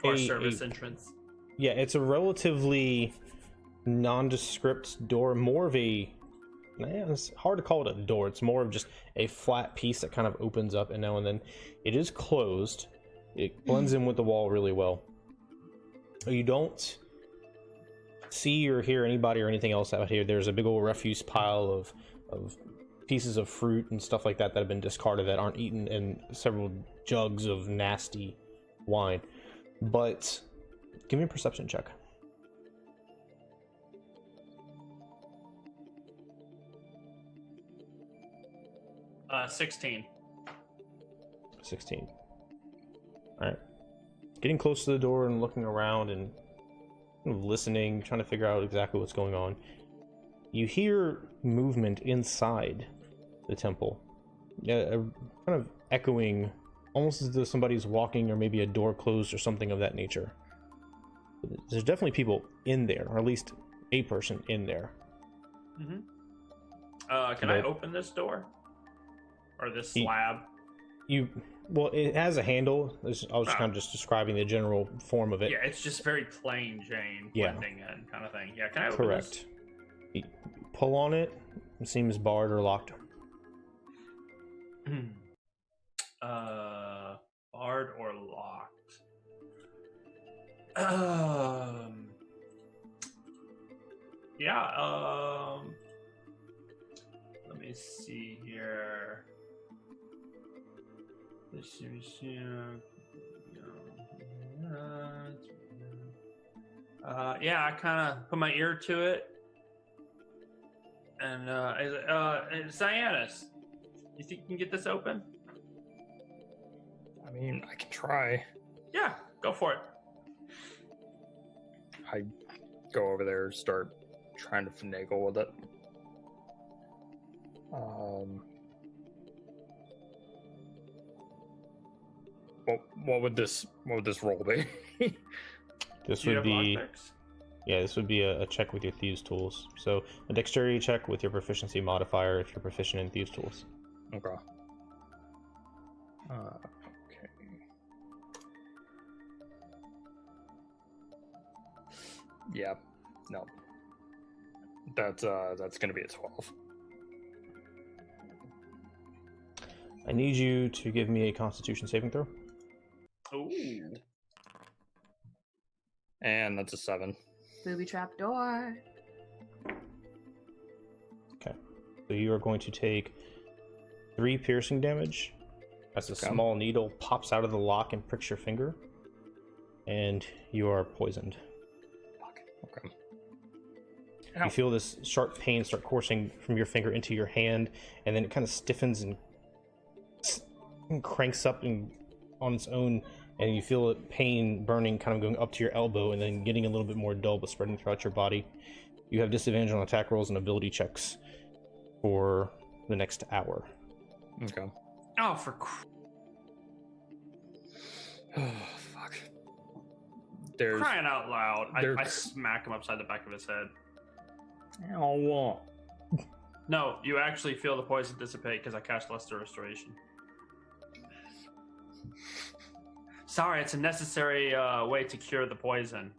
D: Or service entrance.
B: Yeah, it's a relatively nondescript door. More of a... it's hard to call it a door. It's more of just a flat piece that kind of opens up, and now and then it is closed. It blends in with the wall really well. You don't see or hear anybody or anything else out here. There's a big old refuse pile of pieces of fruit and stuff like that that have been discarded that aren't eaten, and several jugs of nasty wine. But give me a perception check.
D: Uh, 16.
B: 16. All right. Getting close to the door and looking around and listening, trying to figure out exactly what's going on. You hear movement inside the temple. Kind of echoing, almost as though somebody's walking, or maybe a door closed or something of that nature. There's definitely people in there, or at least a person in there.
D: Mm-hmm. Can I open this door? Or this slab?
B: Well, it has a handle. I was kind of just describing the general form of it.
D: Yeah, it's just very plain Jane blending in kind of thing. Yeah, can I open
B: Correct. You pull on it. It seems barred or locked.
D: Barred or locked? Yeah, let me see here. Yeah, I kind of put my ear to it, and Syaanis, you think you can get this open?
A: I mean, I can try.
D: Yeah, go for it.
A: I go over there, start trying to finagle with it. What would this roll be?
B: This would be this would be a check with your thieves tools. So a dexterity check with your proficiency modifier if you're proficient in thieves tools.
A: Okay. Okay. Yeah. No. That's gonna be a 12.
B: I need you to give me a Constitution saving throw.
D: Ooh.
A: And that's a 7.
C: Booby trap door.
B: Okay. So you are going to take 3 piercing damage as a small needle pops out of the lock and pricks your finger. And you are poisoned.
A: Okay.
B: You feel this sharp pain start coursing from your finger into your hand, and then it kind of stiffens and cranks up on its own, and you feel it pain burning, kind of going up to your elbow and then getting a little bit more dull but spreading throughout your body. You have disadvantage on attack rolls and ability checks for the next hour.
A: Okay.
D: Oh,
A: Oh, fuck. There's
D: crying out loud. I smack him upside the back of his head.
A: Oh,
D: No, you actually feel the poison dissipate because I cast Lesser Restoration. Sorry, it's a necessary way to cure the poison.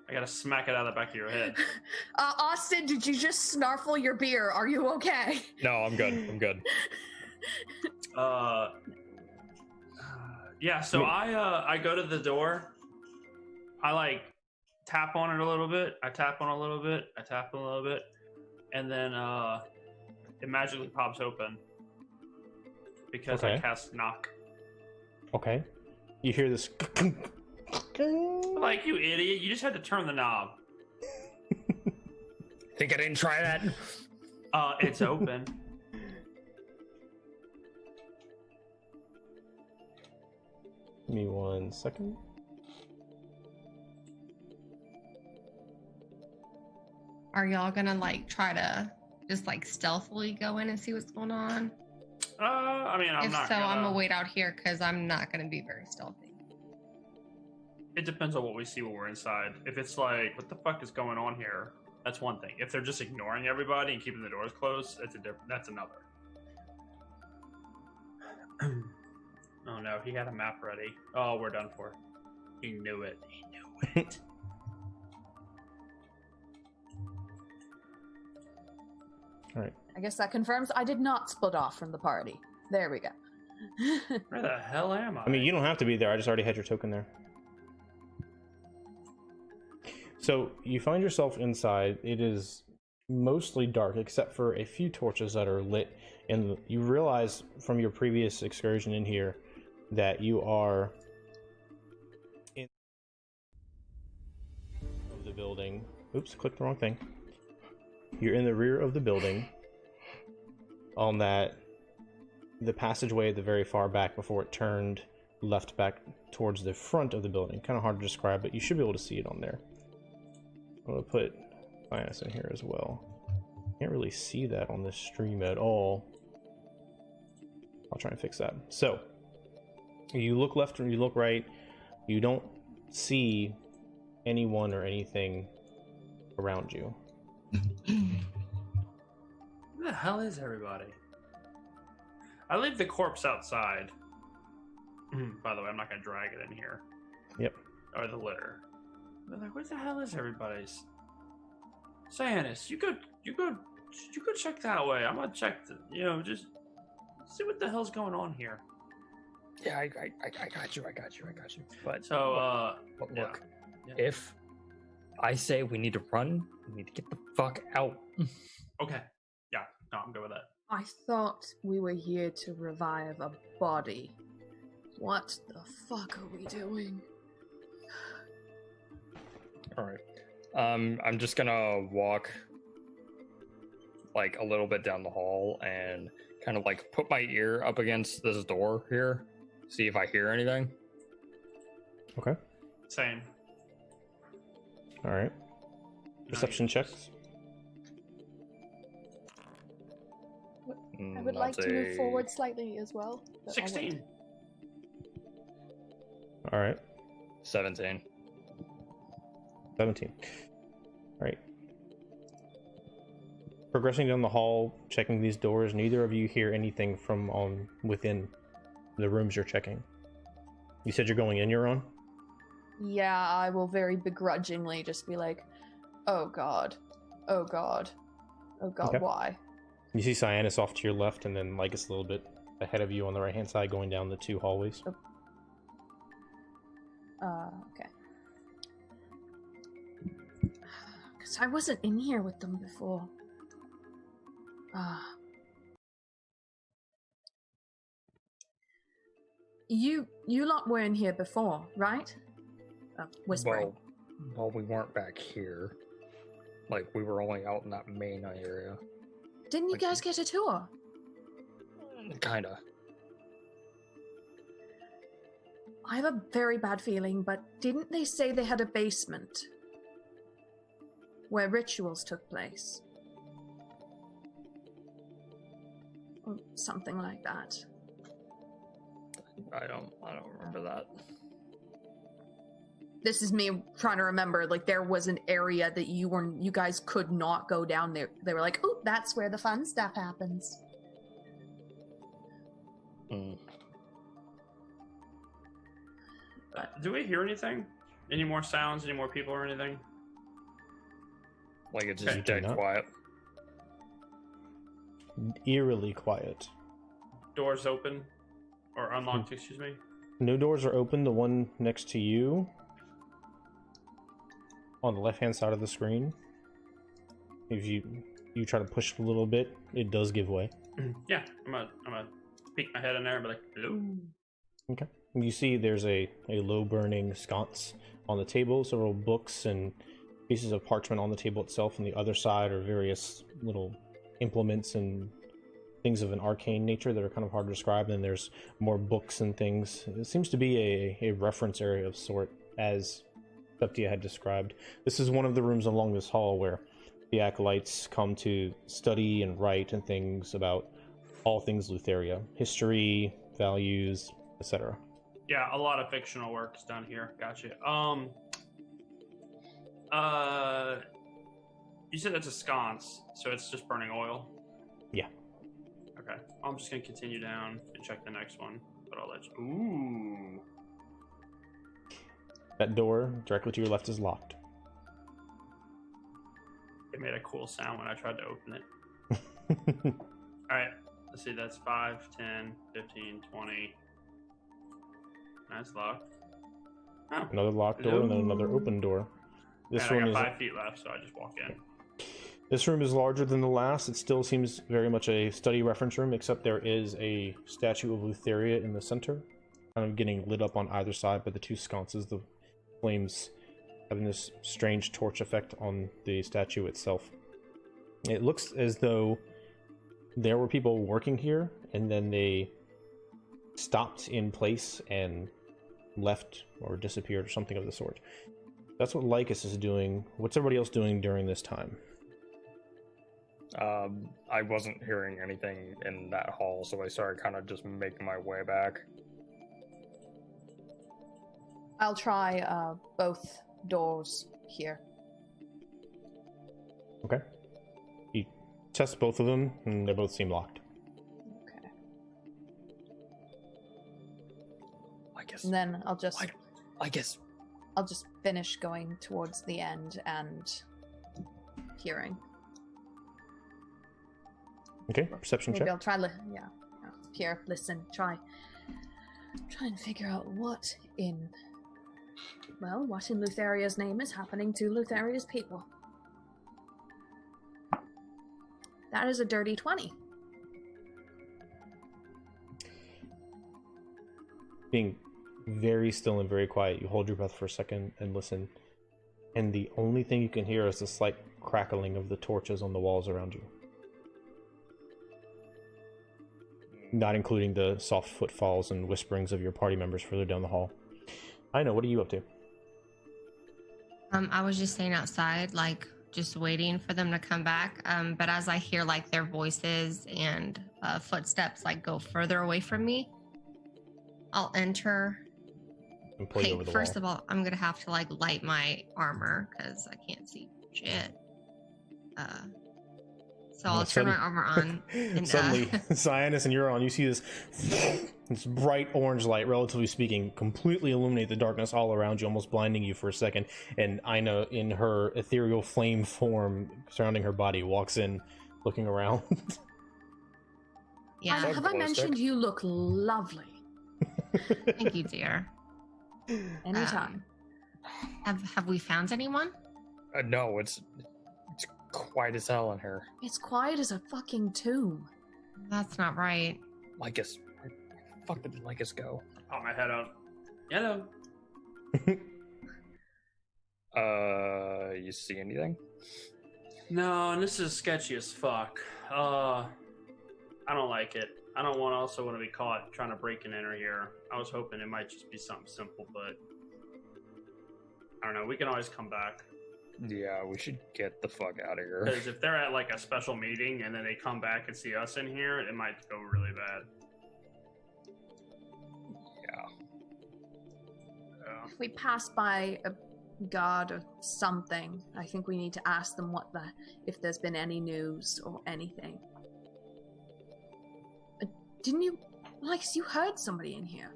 D: I gotta smack it out of the back of your head.
C: Austin, did you just snarfle your beer? Are you okay?
A: No, I'm good. I'm good.
D: Yeah, so I go to the door. I tap on it a little bit. I tap on a little bit. I tap on a little bit. And then it magically pops open. Because I cast knock.
B: Okay. You hear this
D: Like, you idiot. You just had to turn the knob.
A: Think I didn't try that?
D: It's open.
B: Give me 1 second.
E: Are y'all gonna like try to just like stealthily go in and see what's going on?
D: I mean, I'm
E: If
D: not
E: so,
D: gonna...
E: I'm gonna wait out here because I'm not gonna be very stealthy.
D: It depends on what we see when we're inside. If it's like, what the fuck is going on here? That's one thing. If they're just ignoring everybody and keeping the doors closed, that's another. Oh no, he had a map ready. Oh, we're done for. He knew it. He knew it.
B: All right.
C: I guess that confirms I did not split off from the party. There we go.
D: Where the hell am I?
B: I mean, you don't have to be there. I just already had your token there. So you find yourself inside. It is mostly dark except for a few torches that are lit, and you realize from your previous excursion in here that you are in of the building. Oops, clicked the wrong thing. You're in the rear of the building on the passageway at the very far back before it turned left back towards the front of the building. Kind of hard to describe, but you should be able to see it on there. I'm going to put Syaanis in here as well. Can't really see that on this stream at all. I'll try and fix that. So, you look left or you look right. You don't see anyone or anything around you.
D: Where the hell is everybody? I leave the corpse outside. By the way, I'm not going to drag it in here.
B: Yep.
D: Or the litter. They're like, where the hell is everybody's? Syaanis, you go check that way. I'm gonna check just see what the hell's going on here.
A: Yeah, I got you. But
D: but
A: look,
D: yeah.
A: if I say we need to run, we need to get the fuck out.
D: Okay. Yeah, no, I'm good with that.
C: I thought we were here to revive a body. What the fuck are we doing?
A: All right. I'm just gonna walk like a little bit down the hall and kind of like put my ear up against this door here, see if I hear anything.
B: Okay.
D: Same.
B: All right. Perception checks.
F: I would like to move forward slightly as well. but I'll
D: 16.
F: wait.
B: All right.
A: 17.
B: 17. All right. Progressing down the hall, checking these doors, neither of you hear anything from within the rooms you're checking. You said you're going in, you're on?
F: Yeah, I will very begrudgingly just be like, oh god. Oh god. Oh god,
B: Okay.
F: why?
B: You see Syaanis off to your left, and then Lycus a little bit ahead of you on the right-hand side, going down the 2 hallways.
F: Okay.
C: Because I wasn't in here with them before. You lot were in here before, right? Whispering.
A: Well, we weren't back here. Like, we were only out in that main area.
C: Didn't you guys get a tour?
A: Kinda.
C: I have a very bad feeling, but didn't they say they had a basement where rituals took place? Or something like that.
A: I don't remember that.
C: This is me trying to remember, like, there was an area that you guys could not go down there. They were like, oh, that's where the fun stuff happens.
D: Do we hear anything? Any more sounds? Any more people or anything?
A: Like, it's just
B: Okay.
A: dead quiet.
B: Eerily quiet.
D: Doors open? Or unlocked, excuse me?
B: No doors are open. The one next to you, on the left-hand side of the screen, if you try to push it a little bit, it does give way.
D: Yeah, I'm gonna peek my head in there and be like, hello.
B: Okay. You see there's a low-burning sconce on the table, several books and pieces of parchment on the table itself. On the other side are various little implements and things of an arcane nature that are kind of hard to describe. And there's more books and things. It seems to be a reference area of sort, as Septia had described. This is one of the rooms along this hall where the acolytes come to study and write and things about all things Lutheria, history, values, etc.
D: Yeah, a lot of fictional work is done here. Gotcha. You said it's a sconce, so it's just burning oil?
B: Yeah.
D: Okay. I'm just gonna continue down and check the next one, but I'll let you. Ooh.
B: That door directly to your left is locked.
D: It made a cool sound when I tried to open it. Alright. Let's see, that's 5, 10, 15, 20. That's locked. Oh.
B: Another locked door and then another open door. This
D: And
B: one
D: I got
B: is
D: 5 feet left, so I just walk in.
B: This room is larger than the last. It still seems very much a study reference room, except there is a statue of Lutheria in the center, kind of getting lit up on either side by the two sconces, the flames having this strange torch effect on the statue itself. It looks as though there were people working here, and then they stopped in place and left or disappeared or something of the sort. That's what Lycus is doing. What's everybody else doing during this time?
A: I wasn't hearing anything in that hall, so I started kind of just making my way back.
F: I'll try both doors here.
B: Okay. You test both of them, and they both seem locked.
F: Okay.
A: I guess.
F: And then I'll just finish going towards the end and hearing.
B: Okay, perception
F: Maybe
B: check.
F: I'll try. Here, listen. Try and figure out what in Lutheria's name is happening to Lutheria's people. That is a dirty 20.
B: Being very still and very quiet, you hold your breath for a second and listen. And the only thing you can hear is the slight crackling of the torches on the walls around you. Not including the soft footfalls and whisperings of your party members further down the hall. I know, what are you up to?
E: I was just staying outside, like, just waiting for them to come back. But as I hear, like, their voices and footsteps, like, go further away from me, I'll enter.
B: And pull you over the wall.
E: First of all, I'm going to have to, like, light my armor, because I can't see shit. So I'll turn my armor on. And,
B: suddenly, Syaanis and you're on. You see this bright orange light, relatively speaking, completely illuminate the darkness all around you, almost blinding you for a second. And Aina, in her ethereal flame form surrounding her body, walks in, looking around.
E: Yeah.
C: Have I mentioned you look lovely?
E: Thank you, dear.
C: Anytime.
E: Have we found anyone?
A: No, it's quiet as hell in here.
C: It's quiet as a fucking tomb.
E: That's not right.
A: Lycus, where the fuck did Lycus go?
D: Pop my head out. Hello.
A: You see anything?
D: No, and this is sketchy as fuck. I don't like it. I don't also want to be caught trying to break and enter here. I was hoping it might just be something simple, but I don't know. We can always come back.
A: Yeah, we should get the fuck out of here.
D: Because if they're at like a special meeting and then they come back and see us in here, it might go really bad.
A: Yeah.
C: If we pass by a guard or something, I think we need to ask them if there's been any news or anything. Didn't you, Lex, you heard somebody in here?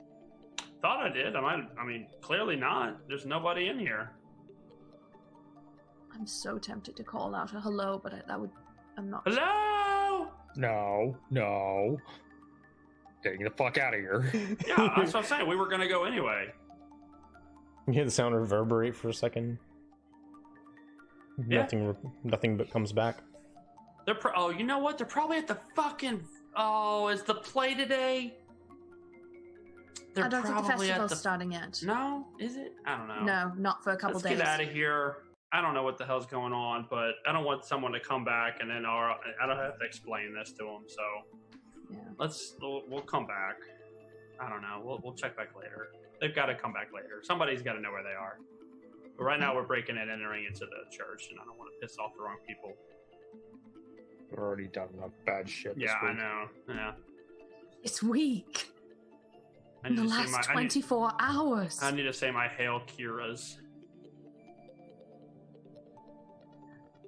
D: Thought I did. I mean, clearly not. There's nobody in here.
C: I'm so tempted to call out a hello, but I'm not.
D: Hello?
A: No. Getting the fuck out of here.
D: Yeah, that's what I'm saying. We were going to go anyway.
B: You hear the sound reverberate for a second.
D: Yeah.
B: Nothing but comes back.
D: Oh, you know what? They're probably at the fucking... Oh, is the play today? they're
C: I don't think the
D: probably
C: festival's
D: at the.
C: starting yet.
D: No, is it? I don't know.
C: No, not for a couple
D: Let's
C: days.
D: get out of here. I don't know what the hell's going on, but I don't want someone to come back and then I don't have to explain this to them. So
C: Yeah.
D: we'll come back. I don't know. We'll check back later. They've got to come back later. Somebody's got to know where they are. But right now we're breaking and entering into the church, and I don't want to piss off the wrong people.
A: We've already done enough bad shit. This
D: Yeah, I
A: week.
D: know. Yeah.
C: It's weak.
D: I
C: In
D: need
C: the
D: to say
C: last
D: my-
C: 24 hours.
D: I need to say my Hail Kiras.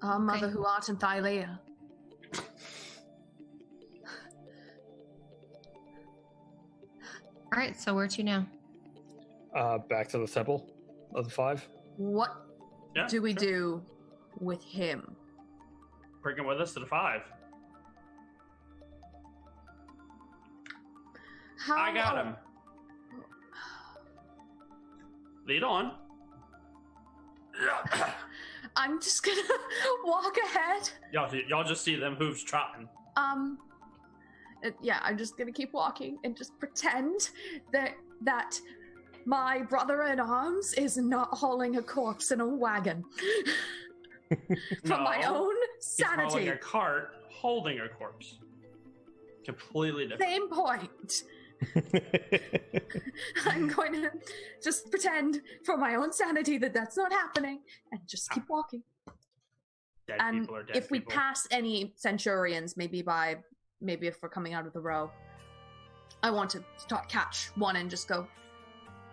C: Our mother
E: Okay.
C: who art in Thylea.
E: All right, so where to now?
A: Back to the temple of the 5.
C: What
D: Yeah,
C: do we
D: sure.
C: do with him?
D: Bring him with us to the 5.
C: How
D: I got him. Lead on.
C: I'm just gonna walk ahead.
D: Y'all just see them hooves trotting.
C: Yeah, I'm just gonna keep walking and just pretend that my brother in arms is not hauling a corpse in a wagon for my
D: No,
C: own
D: He's hauling
C: sanity.
D: a cart, holding a corpse. Completely different.
C: Same point. I'm going to just pretend for my own sanity that that's not happening and just keep walking.
D: Dead
C: And
D: people are dead
C: if we
D: people.
C: pass any centurions, maybe if we're coming out of the row, I want to catch one and just go,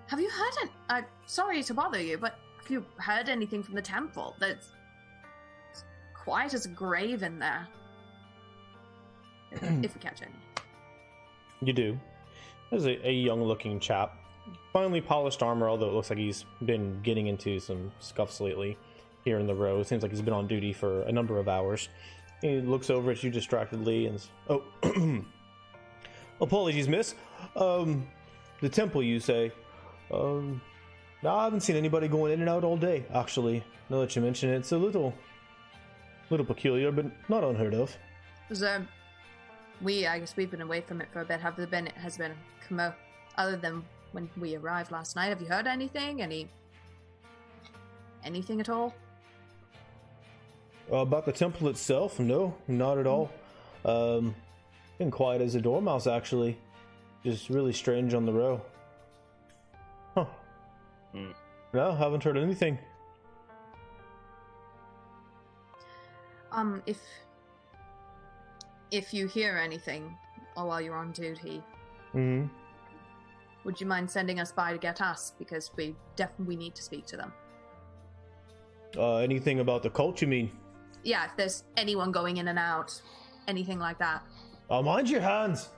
C: have you heard it? Sorry to bother you, but have you heard anything from the temple? That's quiet as a grave in there. If we catch any.
B: You do. There's a young-looking chap. Finely polished armor, although it looks like he's been getting into some scuffs lately here in the row. It seems like he's been on duty for a number of hours. He looks over at you distractedly and says, oh, apologies, miss. The temple, you say? No, I haven't seen anybody going in and out all day, actually. Now that you mention it, it's a little peculiar, but not unheard of.
C: I guess we've been away from it for a bit. Has been other than when we arrived last night? Have you heard anything? Anything at all?
B: About the temple itself? No, not at all. Been quiet as a dormouse, actually. Just really strange on the row. Huh. No, haven't heard anything.
C: If you hear anything while you're on duty,
B: Mm-hmm.
C: would you mind sending us by to get us? Because we definitely need to speak to them.
B: Anything about the cult, you mean?
C: Yeah, if there's anyone going in and out, anything like that.
B: Mind your hands!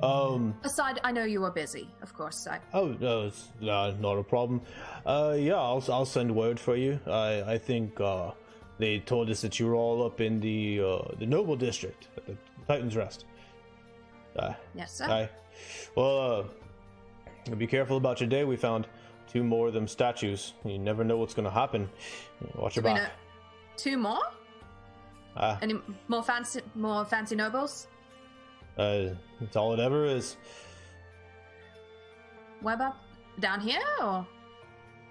C: Aside, I know you were busy, of course.
B: Oh, no, it's not a problem. Yeah, I'll send word for you. I think, they told us that you were all up in the Noble District, at the Titan's Rest.
C: Yes, sir.
B: Well, be careful about your day. We found 2 more of them statues. You never know what's gonna happen. Watch your
C: Do we
B: back.
C: know 2 more? Any more fancy nobles?
B: It's all it ever is.
C: Where about? Down here or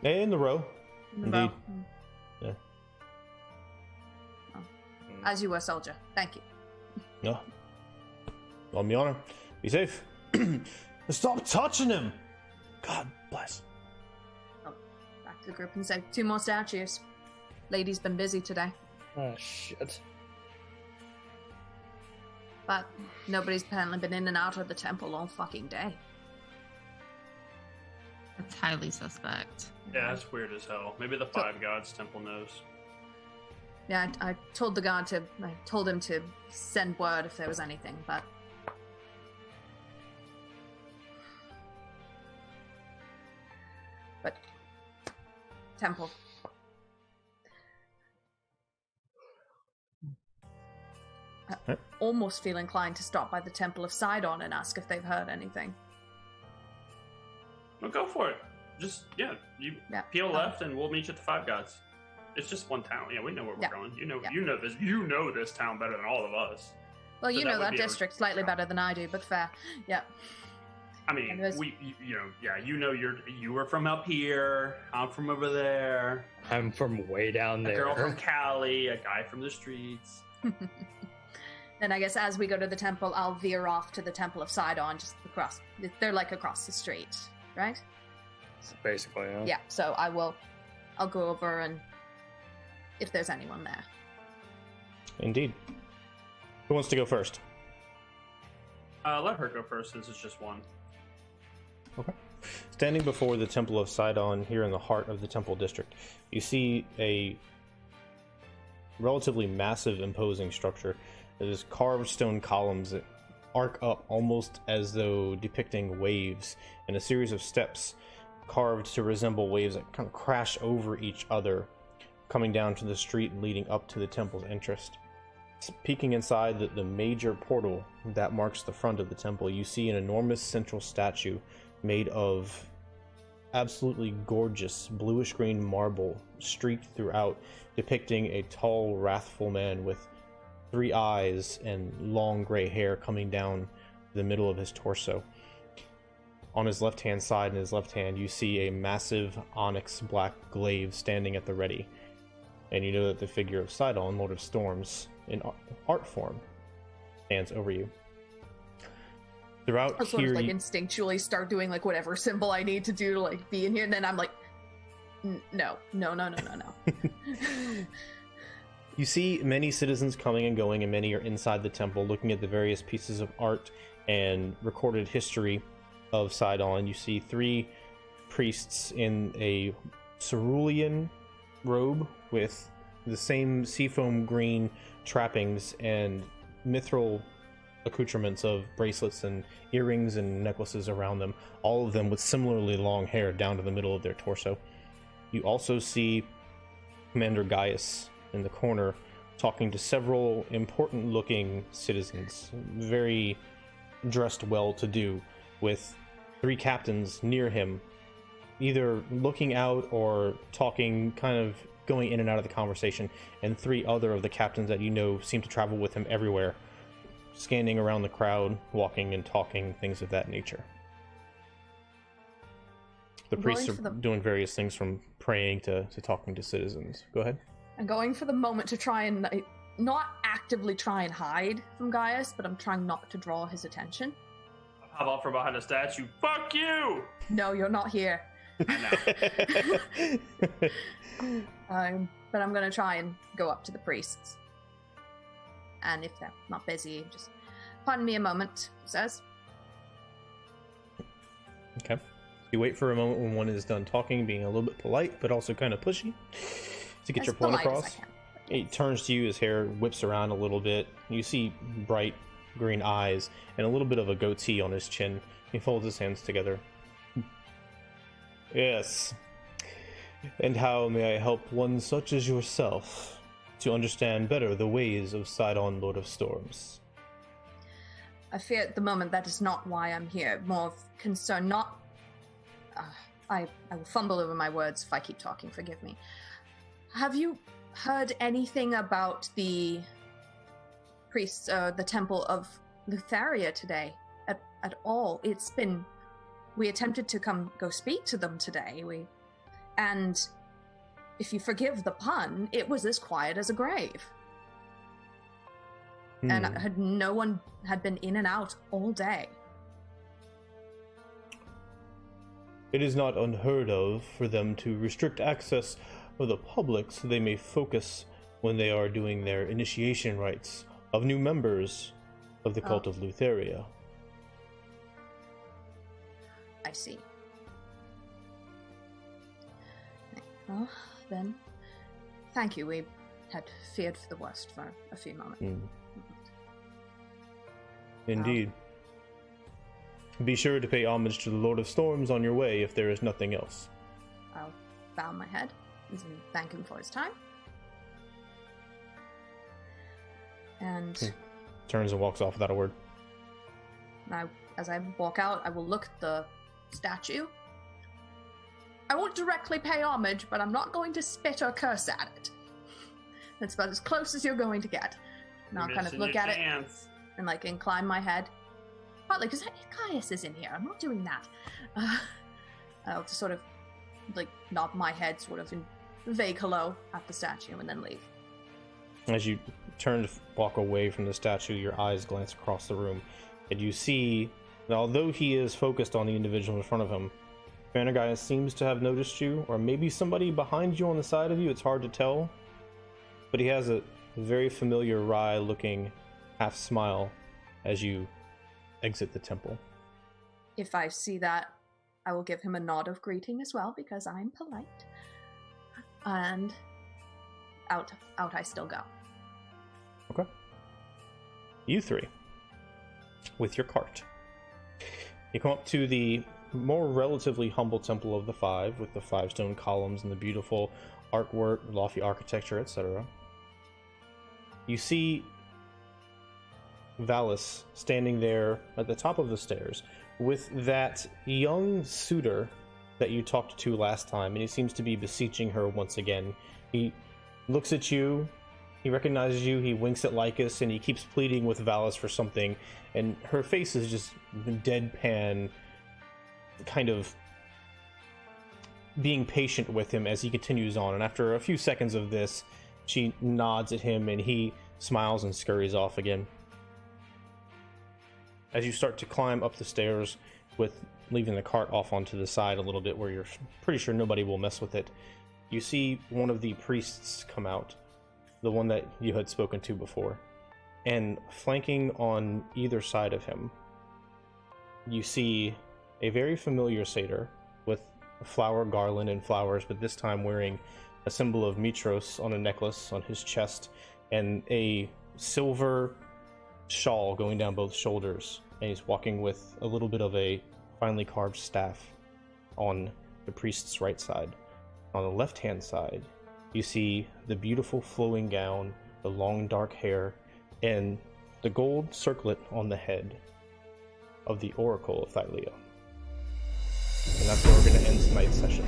B: In the row.
C: in the
B: Indeed.
C: row?
B: Yeah.
C: Oh. As you were, soldier. Thank you.
B: No. On the honor. Be safe. Stop touching him! God bless.
C: Back to the group and say 2 more statues. Lady's been busy today,
A: Oh, shit.
C: but nobody's apparently been in and out of the temple all fucking day.
E: That's highly suspect.
D: Yeah, that's weird as hell. Maybe the 5 Gods Temple knows.
C: Yeah, I told the guard I told him to send word if there was anything, but temple. I almost feel inclined to stop by the Temple of Sidon and ask if they've heard anything.
D: Well, go for it. Just, you peel left and we'll meet you at the 5 Gods. It's just one town. Yeah, we know where we're going. You know this town better than all of us.
C: Well,
D: So
C: you
D: that
C: know
D: would
C: that
D: be a-
C: district slightly better than I do, but fair. Yeah.
D: I mean,
C: And there's-
D: you were from up here. I'm from over there.
A: I'm from way down
D: A
A: there.
D: girl from Cali, a guy from the streets.
C: Then I guess as we go to the temple, I'll veer off to the Temple of Sidon, just across. They're like across the street, right?
A: Basically, yeah.
C: Yeah. So I'll go over and if there's anyone there.
B: Indeed. Who wants to go first?
D: Let her go first since it's just one.
B: Okay. Standing before the Temple of Sidon, here in the heart of the Temple District, you see a relatively massive, imposing structure. There's carved stone columns that arc up almost as though depicting waves, and a series of steps carved to resemble waves that kind of crash over each other, coming down to the street and leading up to the temple's entrance. Peeking inside the major portal that marks the front of the temple, you see an enormous central statue made of absolutely gorgeous bluish-green marble streaked throughout, depicting a tall, wrathful man with 3 eyes and long gray hair coming down the middle of his torso. On his left-hand side, in his left hand, you see a massive onyx black glaive standing at the ready. And you know that the figure of Sidon, Lord of Storms, in art form, stands over you. Throughout
C: I'll sort
B: here,
C: of like instinctually start doing like whatever symbol I need to do to like be in here, and then I'm like, no.
B: you see many citizens coming and going, and many are inside the temple looking at the various pieces of art and recorded history of Sidon. You see 3 priests in a cerulean robe with the same seafoam green trappings and mithril accoutrements of bracelets and earrings and necklaces around them, all of them with similarly long hair down to the middle of their torso. You also see Commander Gaius in the corner talking to several important looking citizens, very dressed well-to-do, with 3 captains near him, either looking out or talking, kind of going in and out of the conversation, and 3 other of the captains that you know seem to travel with him everywhere, scanning around the crowd, walking and talking, things of that nature. The priests are doing various things from praying to talking to citizens. Go ahead.
C: I'm going for the moment to try and not actively try and hide from Gaius, but I'm trying not to draw his attention.
D: How about from behind a statue? Fuck you!
C: No, you're not here.
D: I know.
C: But I'm going to try and go up to the priests. And if they're not busy, just pardon me a moment, he says.
B: Okay. You wait for a moment when one is done talking, being a little bit polite, but also kind of pushy to get your point across. He turns to you, his hair whips around a little bit. You see bright green eyes and a little bit of a goatee on his chin. He folds his hands together. Yes. And how may I help one such as yourself to understand better the ways of Sidon, Lord of Storms?
C: I fear at the moment that is not why I'm here. More of concern, not... I will fumble over my words if I keep talking, forgive me. Have you heard anything about the priests, the Temple of Lutheria today? At all? It's been... We attempted to go speak to them today. And if you forgive the pun, it was as quiet as a grave. And no one had been in and out all day.
B: It is not unheard of for them to restrict access of the public so they may focus when they are doing their initiation rites of new members of the Occult of Lutheria.
C: I see. Well, then, thank you. We had feared for the worst for a few moments.
B: Indeed. Be sure to pay homage to the Lord of Storms on your way if there is nothing else.
C: I'll bow my head and thank him for his time. And
B: turns and walks off without a word.
C: As I walk out, I will look at the statue. I won't directly pay homage, but I'm not going to spit or curse at it. That's about as close as you're going to get. And I'll kind of look at it and like incline my head. quietly, because Caius is in here. I'm not doing that. I'll just sort of, like, nod my head sort of in vague hello at the statue and then leave.
B: As you turn to walk away from the statue, your eyes glance across the room, and you see that although he is focused on the individual in front of him, Vandergeist seems to have noticed you, or maybe somebody behind you on the side of you, it's hard to tell, but he has a very familiar wry-looking half smile as you exit the temple.
C: If I see that, I will give him a nod of greeting as well, because I'm polite. And out I still go.
B: Okay. You three, with your cart, you come up to the more relatively humble Temple of the Five, with the 5 stone columns and the beautiful artwork, lofty architecture, etc. You see Valis standing there at the top of the stairs with that young suitor that you talked to last time, and he seems to be beseeching her once again. He looks at you, he recognizes you, he winks at Lycus, and he keeps pleading with Valis for something, and her face is just deadpan, kind of being patient with him as he continues on. And after a few seconds of this, she nods at him and he smiles and scurries off again. As you start to climb up the stairs, with leaving the cart off onto the side a little bit where you're pretty sure nobody will mess with it, you see one of the priests come out, the one that you had spoken to before, and flanking on either side of him, you see a very familiar satyr with a flower garland and flowers, but this time wearing a symbol of Mitros on a necklace on his chest, and a silver shawl going down both shoulders, and he's walking with a little bit of a finely carved staff on the priest's right side. On the left-hand side, you see the beautiful flowing gown, the long dark hair, and the gold circlet on the head of the Oracle of Thylea. And that's where we're going to end tonight's session.